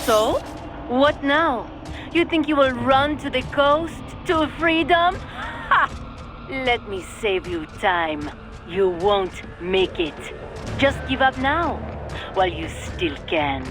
So? What now? You think you will run to the coast? To freedom? Ha! Let me save you time. You won't make it. Just give up now, while you still can.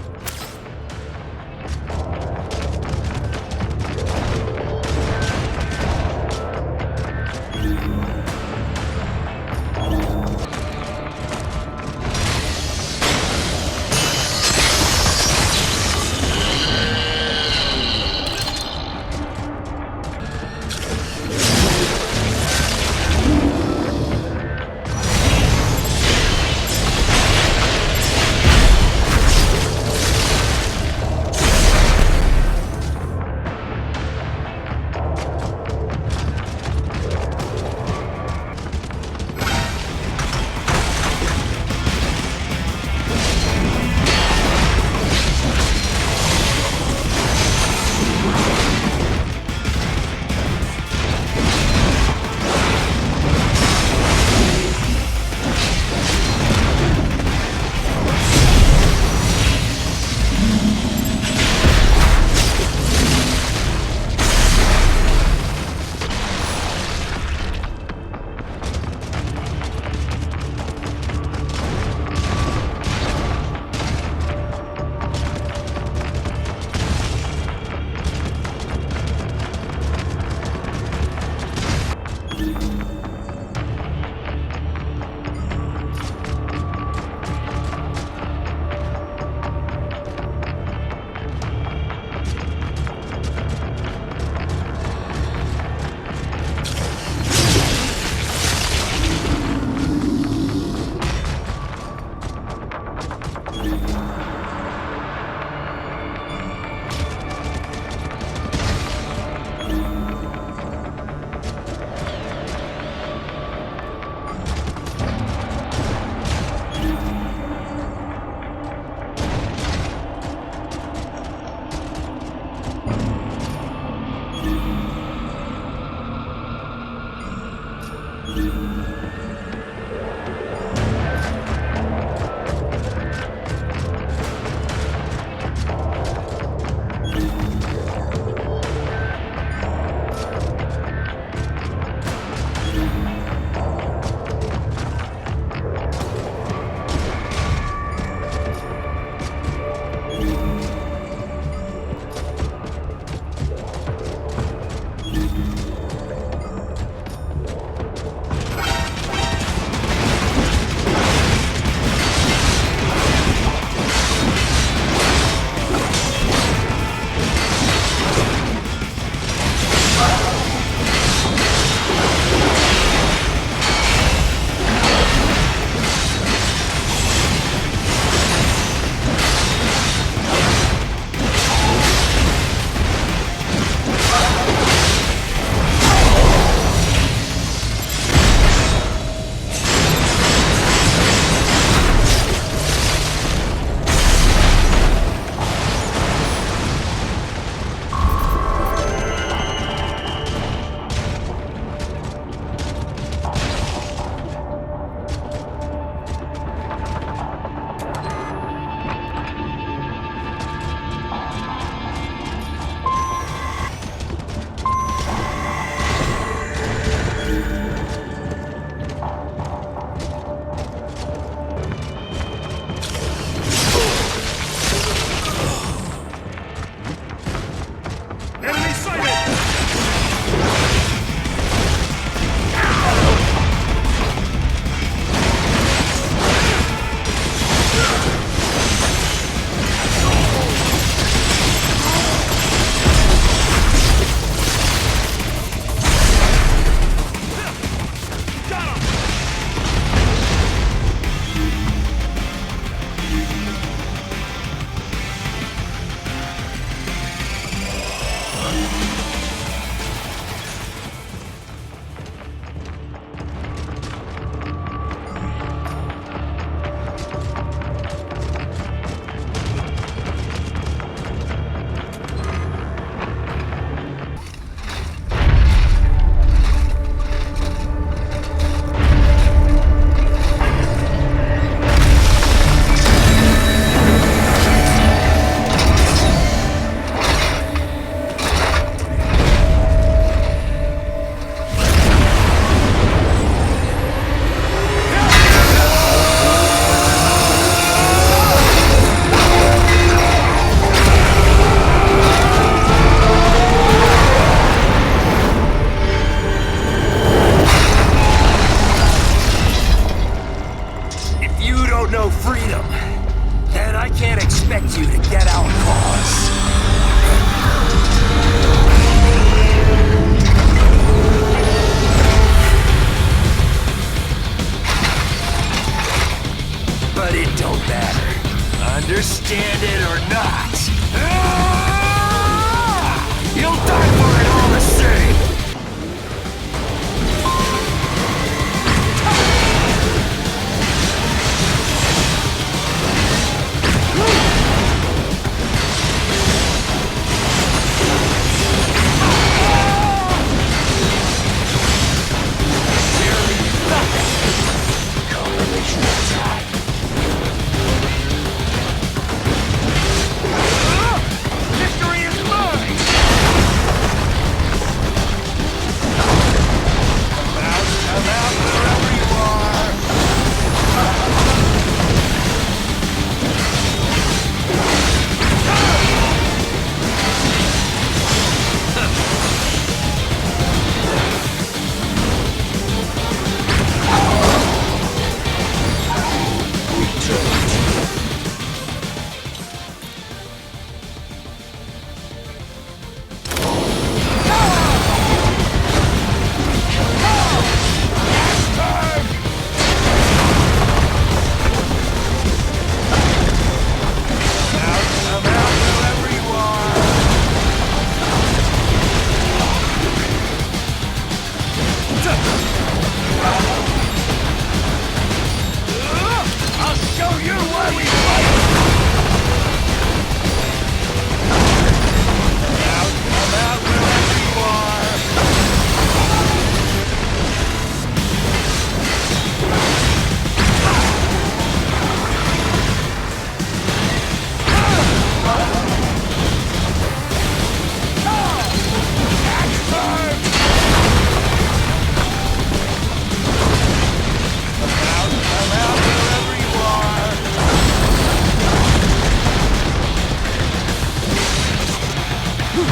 I'll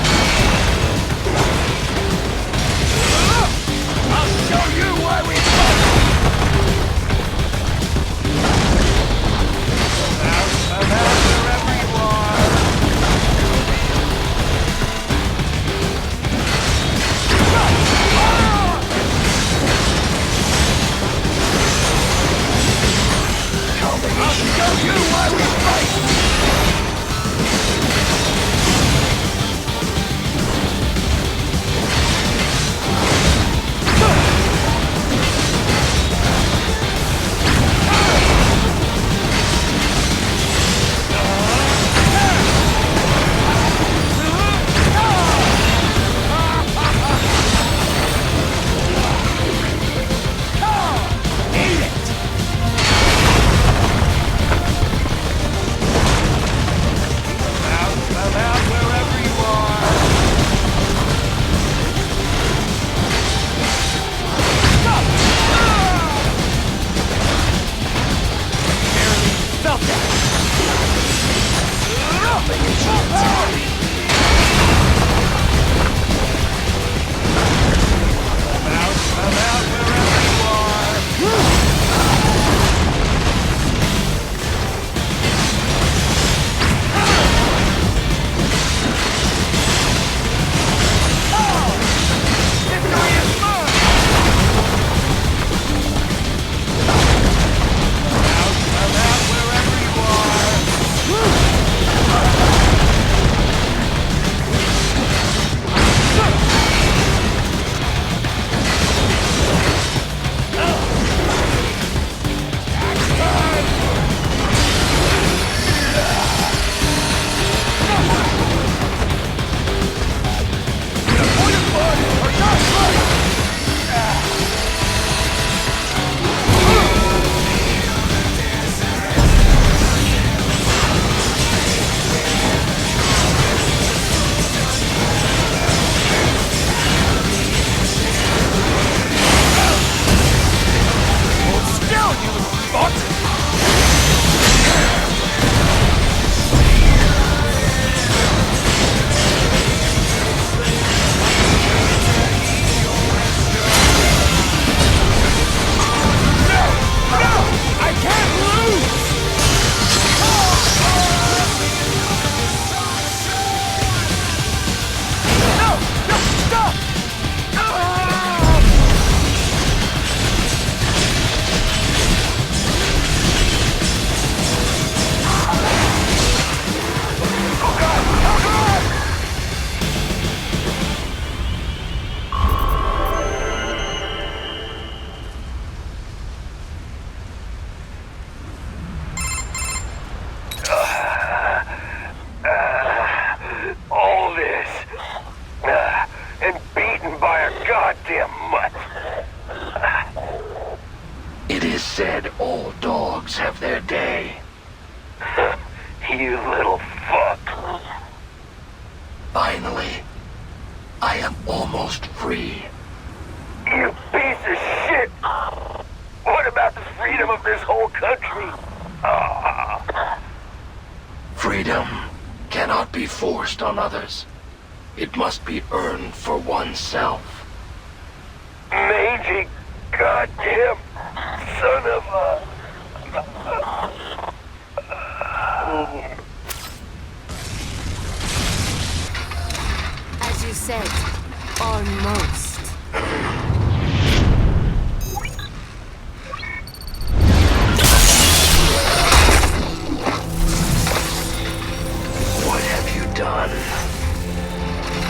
show you why we fight! I'm out wherever you are. I'll show you why we fight! You little fuck. Finally, I am almost free. You piece of shit! What about the freedom of this whole country? Freedom cannot be forced on others. It must be earned for oneself. Mangy, goddamn son of a... As you said, almost. What have you done?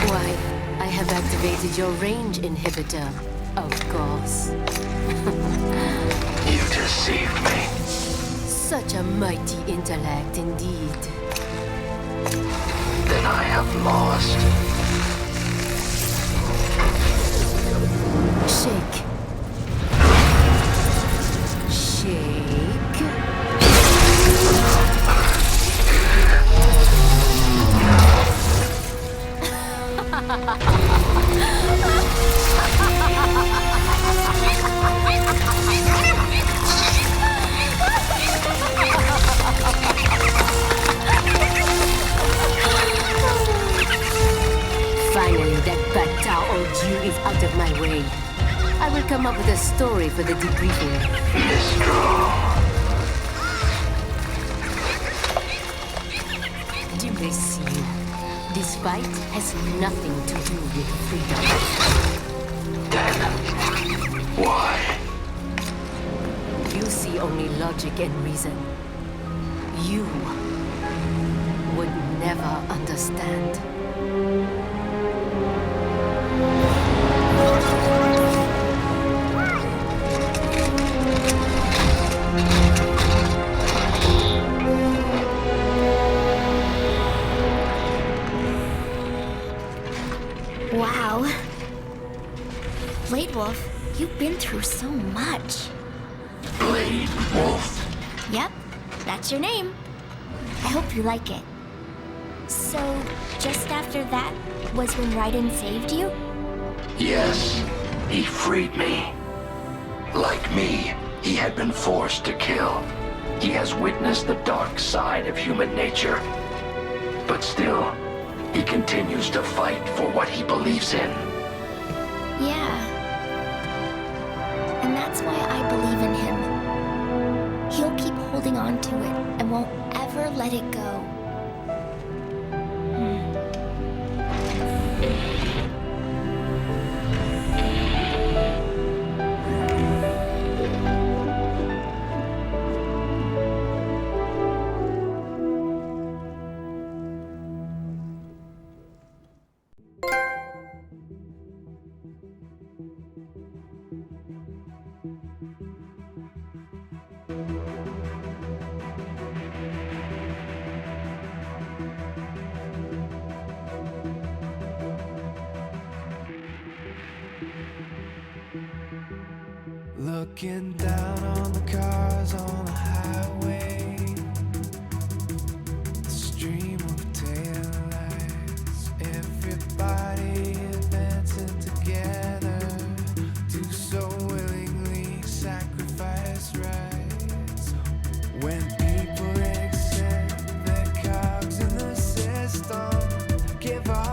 Why, I have activated your range inhibitor, of course. You deceived me. Such a mighty intellect indeed. Then I have lost. Shake. Shake. Jew is out of my way. I will come up with a story for the debriefing. Mistral. Do they see you? This fight has nothing to do with freedom. Then, why? You see only logic and reason. You would never understand. Wow. Bladewolf, you've been through so much. Bladewolf? Yep, that's your name. I hope you like it. So, just after that was when Raiden saved you? Yes, he freed me. Like me, he had been forced to kill. He has witnessed the dark side of human nature. But still, he continues to fight for what he believes in. Yeah. And that's why I believe in him. He'll keep holding on to it and won't ever let it go. Looking down on the cars on the highway, the stream of taillights, everybody advancing together, do so willingly sacrifice rights. When people accept their cogs in the system, give up